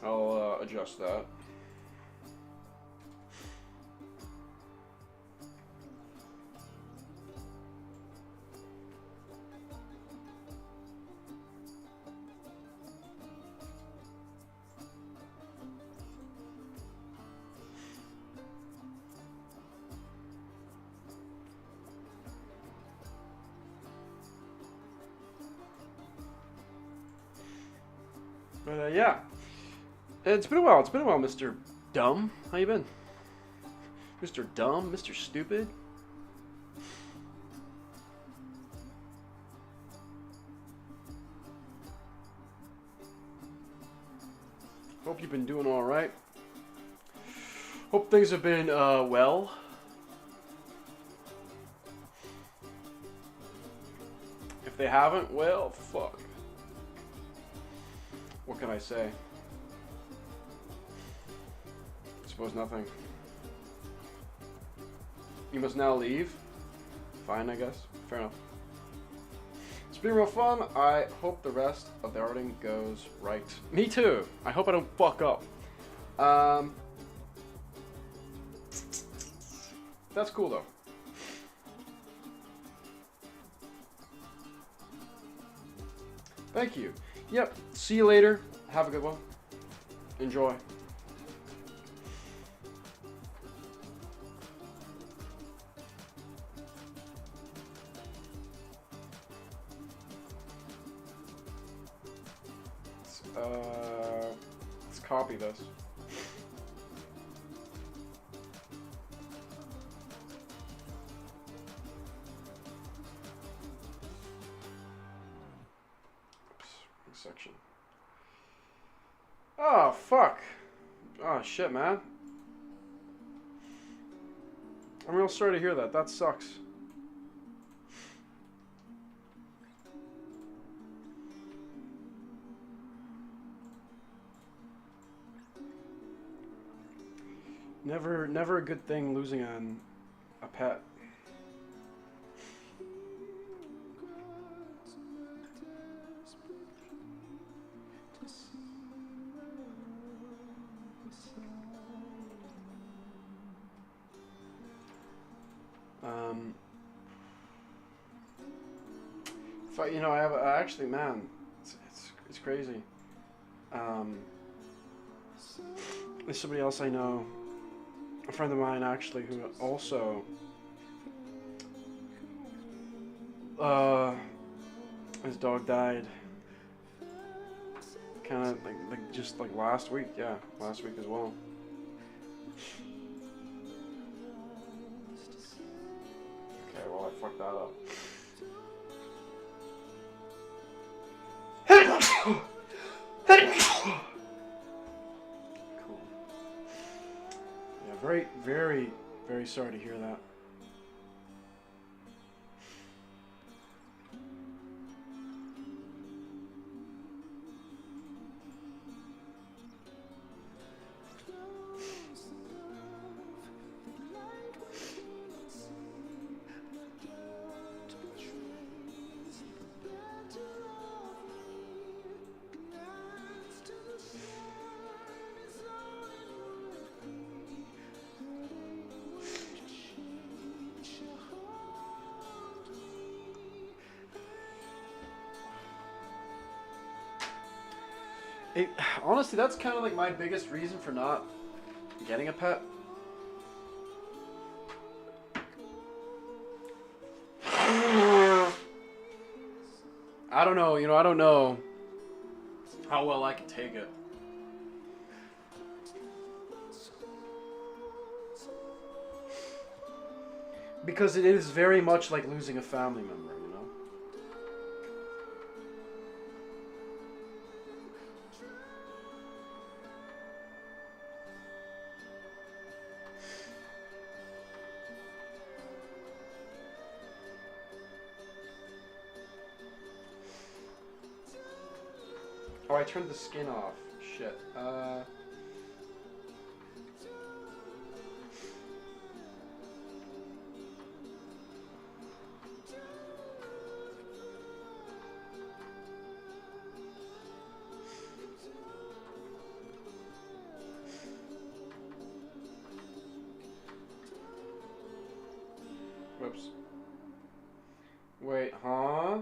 I'll adjust that. But yeah, it's been a while. Mr. Dumb. How you been? Mr. Dumb, Mr. Stupid. Hope you've been doing all right. Hope things have been well. If they haven't, well, fuck. What can I say? I suppose nothing. You must now leave. Fine, I guess. Fair enough. It's been real fun. I hope the rest of the outing goes right. Me too. I hope I don't fuck up. That's cool though. Thank you. Yep. See you later. Have a good one. Enjoy. Let's copy this. Oops, section. Oh, fuck. Oh, shit, man. I'm real sorry to hear that. That sucks. Never a good thing losing a pet. If you know, I have actually, man, it's crazy. There's somebody else I know, a friend of mine actually, who also his dog died kind of like just like last week. Yeah, last week as well. Okay, well I fucked that up. Cool. Yeah, very, very sorry to hear that. Honestly, that's kind of like my biggest reason for not getting a pet. I don't know, I don't know how well I can take it. Because it is very much like losing a family member. Oh, I turned the skin off. Shit. Whoops. Wait, huh?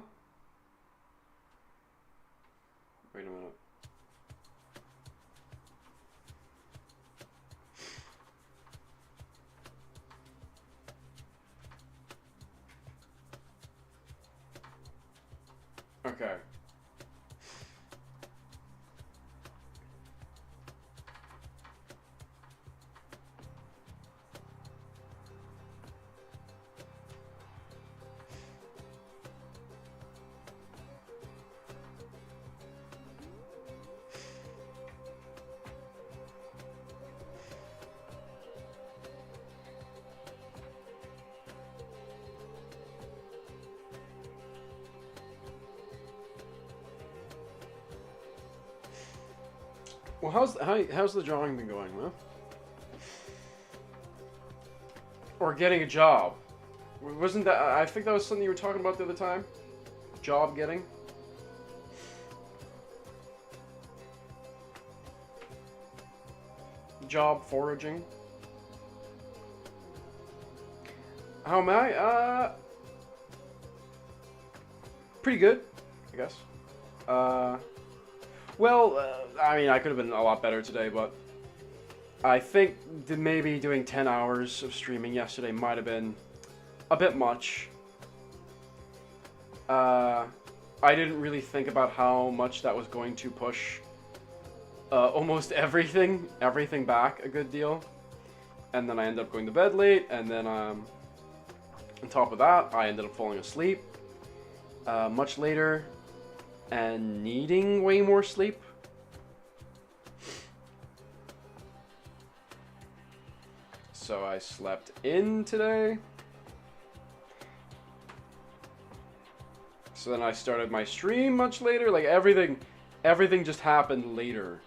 Wait a minute. Okay. Well, how's the drawing been going, huh? Or getting a job? Wasn't that? I think that was something you were talking about the other time. Job getting. Job foraging. How am I? Pretty good, I guess. Well, I mean, I could have been a lot better today, but I think that maybe doing 10 hours of streaming yesterday might have been a bit much. I didn't really think about how much that was going to push almost everything back a good deal. And then I ended up going to bed late, and then on top of that, I ended up falling asleep much later and needing way more sleep. So I slept in today. So then I started my stream much later. Like everything just happened later.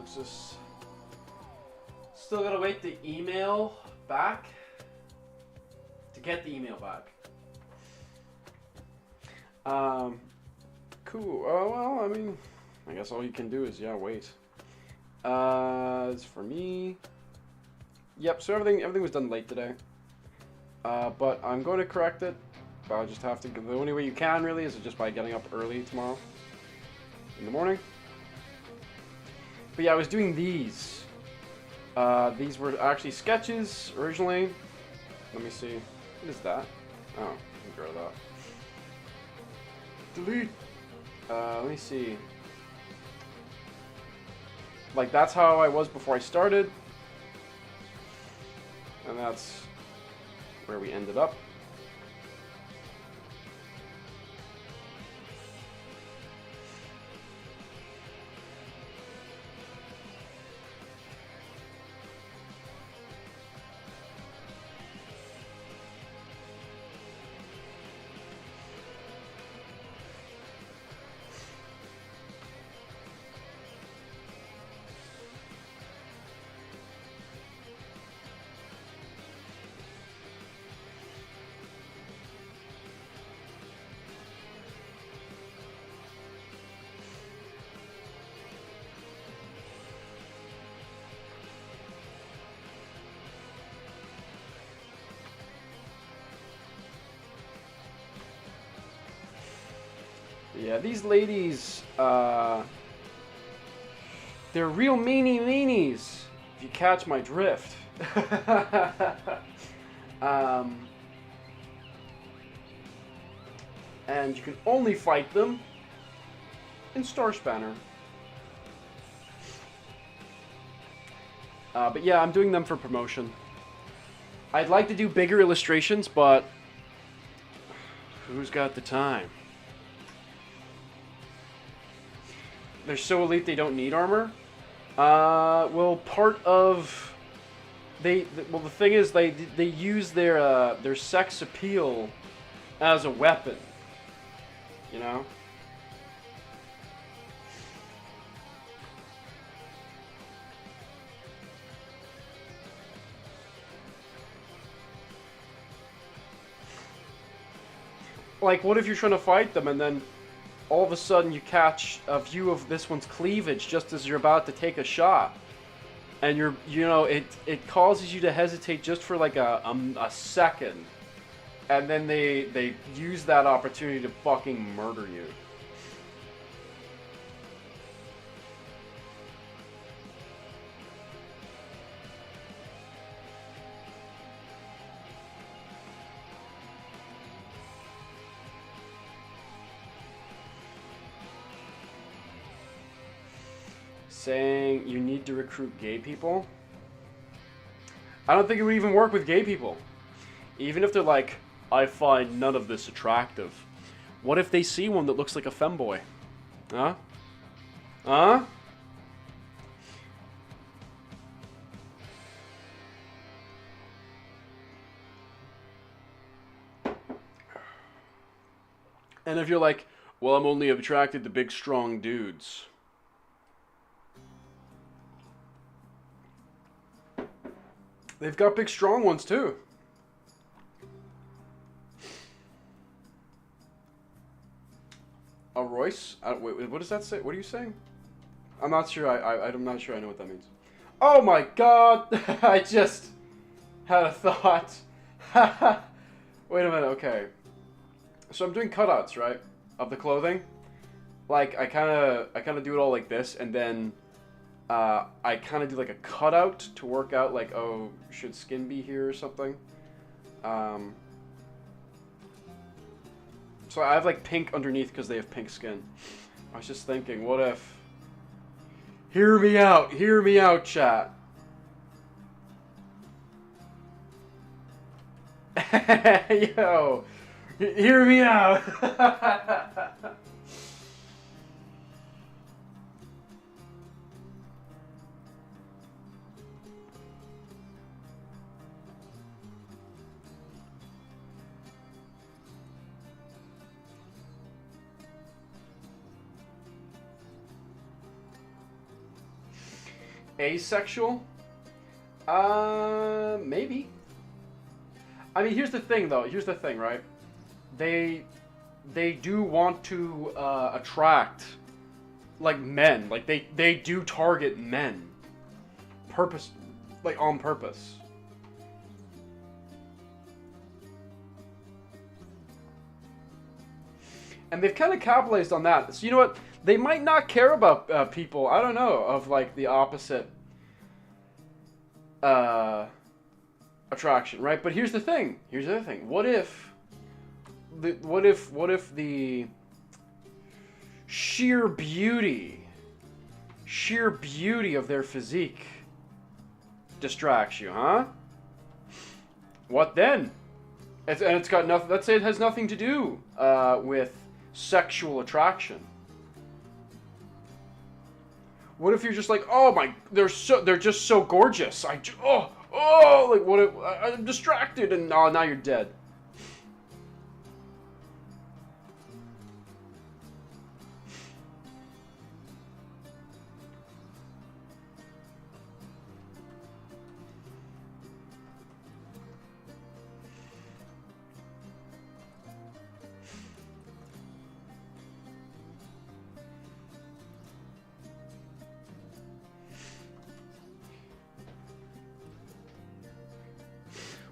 It's just still gotta wait the email back to get the email back. Cool. Well, I mean, I guess all you can do is wait. As for me, yep. So everything was done late today. But I'm going to correct it. I'll just have to. The only way you can really is just by getting up early tomorrow in the morning. But yeah, I was doing these. These were actually sketches originally. Let me see. What is that? Oh, get rid of that. Delete. Let me see. Like, that's how I was before I started. And that's where we ended up. Yeah, these ladies, they're real meanies, if you catch my drift. And you can only fight them in Star Spanner. But yeah, I'm doing them for promotion. I'd like to do bigger illustrations, but who's got the time? They're so elite they don't need armor. Well, part of the thing is they use their sex appeal as a weapon. You know. Like, what if you're trying to fight them and then all of a sudden you catch a view of this one's cleavage just as you're about to take a shot, and it causes you to hesitate just for like a second, and then they use that opportunity to fucking murder you. Saying you need to recruit gay people. I don't think it would even work with gay people. Even if they're like, I find none of this attractive. What if they see one that looks like a femboy? Huh? Huh? And if you're like, well, I'm only attracted to big, strong dudes. They've got big, strong ones, too. A Royce? Wait, what does that say? What are you saying? I'm not sure. I'm not sure I know what that means. Oh my god! I just had a thought. Wait a minute, okay. So I'm doing cutouts, right? Of the clothing. Like, I kind of do it all like this, and then I kind of do like a cutout to work out, like, oh, should skin be here or something? So I have like pink underneath because they have pink skin. I was just thinking, what if... Hear me out, chat. Yo, hear me out. Asexual? Maybe. I mean, here's the thing, though. Here's the thing, right? They do want to attract, like, men. Like, they do target men. On purpose. And they've kind of capitalized on that. So, you know what? They might not care about people, I don't know, of like the opposite attraction, right? But here's the thing. Here's the other thing. What if the sheer beauty of their physique distracts you, huh? What then? It's got nothing. Let's say it has nothing to do with sexual attraction. What if you're just like, oh my, they're just so gorgeous. Like what? I'm distracted, and now you're dead.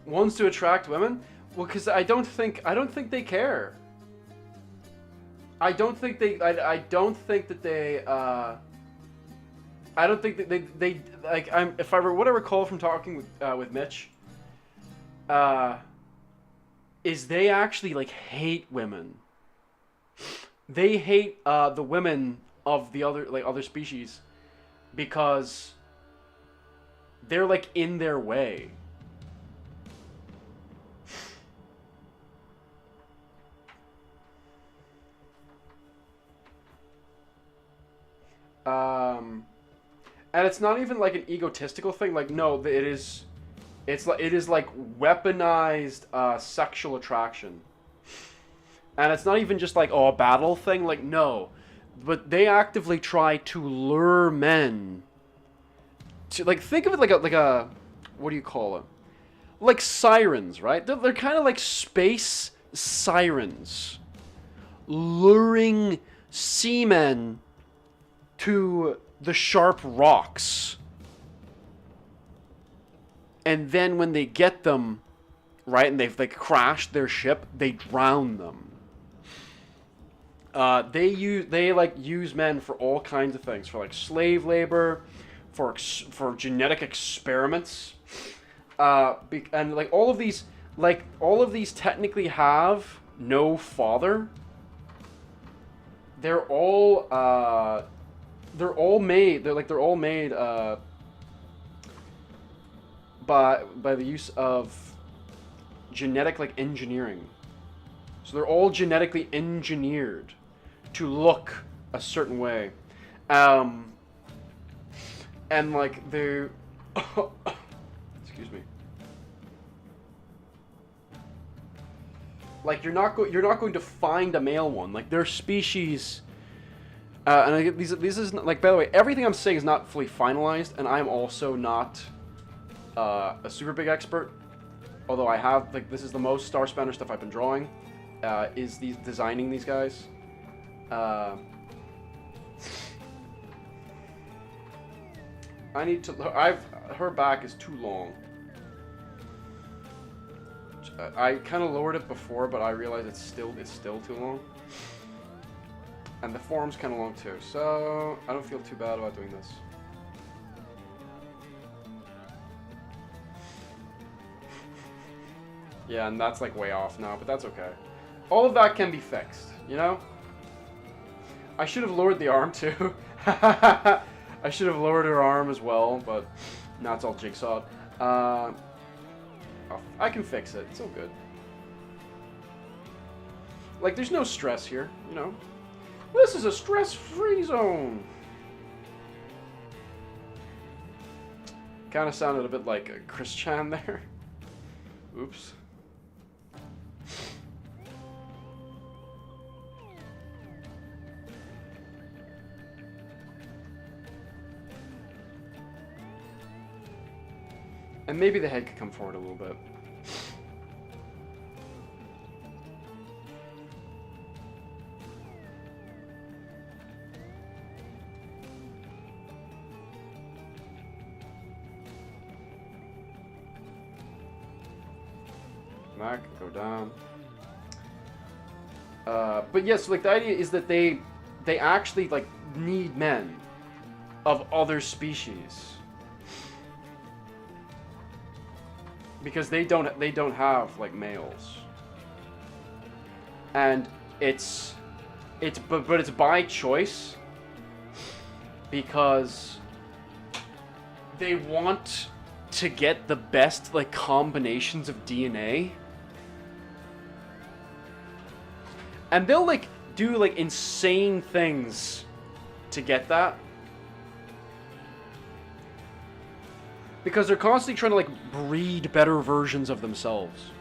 Ones to attract women? Well, because I don't think they care. I don't think that they like, what I recall from talking with Mitch, is they actually like hate women. They hate the women of the other species because they're like in their way. And it's not even like an egotistical thing. Like, no, it is like weaponized sexual attraction. And it's not even just like, oh, a battle thing. Like, no, but they actively try to lure men to, like, think of it like a what do you call it? Like sirens, right? They're kind of like space sirens, luring seamen to the sharp rocks. And then when they get them, right, and they've like crashed their ship, they drown them. They use men for all kinds of things, for like slave labor, for genetic experiments, and like all of these technically have no father. They're all made by the use of genetic like engineering. So they're all genetically engineered to look a certain way. And like they're excuse me. Like you're not going to find a male one. Like their species and I get these is like, by the way, everything I'm saying is not fully finalized, and I'm also not a super big expert. Although I have, like, this is the most Star Spanner stuff I've been drawing, is designing these guys. I need to, her back is too long. I kind of lowered it before, but I realized it's still too long. And the form's kind of long too, so I don't feel too bad about doing this. Yeah, and that's like way off now, but that's okay. All of that can be fixed, you know? I should have lowered the arm too. I should have lowered her arm as well, but now it's all jigsawed. I can fix it, it's all good. Like, there's no stress here, you know? This is a stress-free zone! Kind of sounded a bit like Chris Chan there. Oops. And maybe the head could come forward a little bit. Back, go down. But yes, like the idea is that they actually like need men of other species. Because they don't have like males, and it's by choice, because they want to get the best like combinations of DNA, and they'll like do like insane things to get that. Because they're constantly trying to, like, breed better versions of themselves.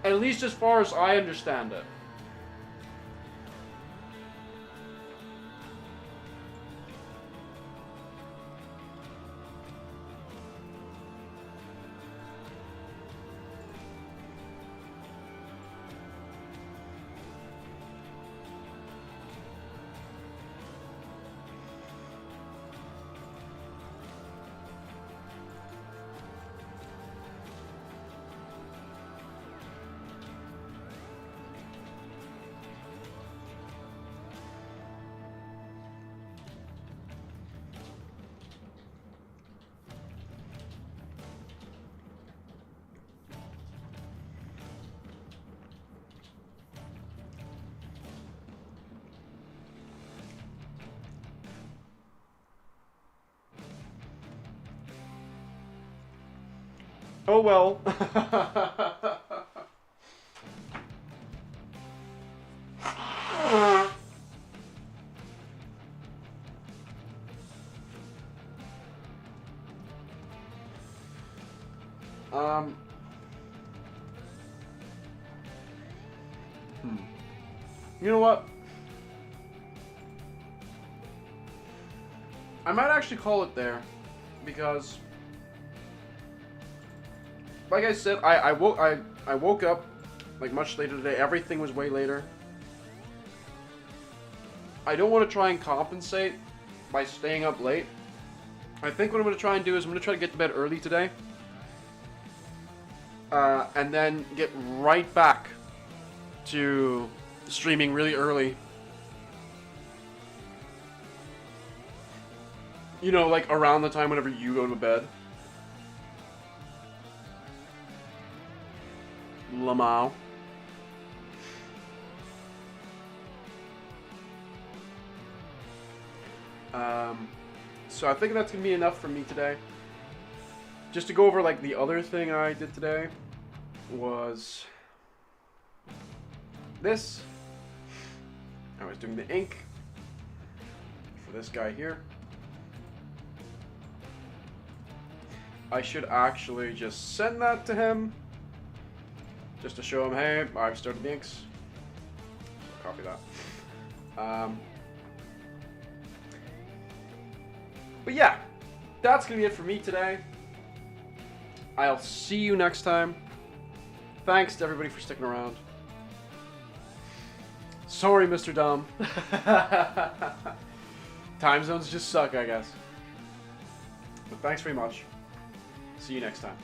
At least as far as I understand it. Oh well. You know what? I might actually call it there, because like I said, I woke up like much later today. Everything was way later. I don't want to try and compensate by staying up late. I think what I'm going to try and do is I'm going to try to get to bed early today. And then get right back to streaming really early. You know, like around the time whenever you go to bed. Lamau. So I think that's gonna be enough for me today. Just to go over like the other thing I did today was this. I was doing the ink for this guy here. I should actually just send that to him just to show him, hey, I've started the inks. So copy that. But yeah, that's gonna be it for me today. I'll see you next time. Thanks to everybody for sticking around. Sorry, Mr. Dumb. Time zones just suck, I guess. But thanks very much. See you next time.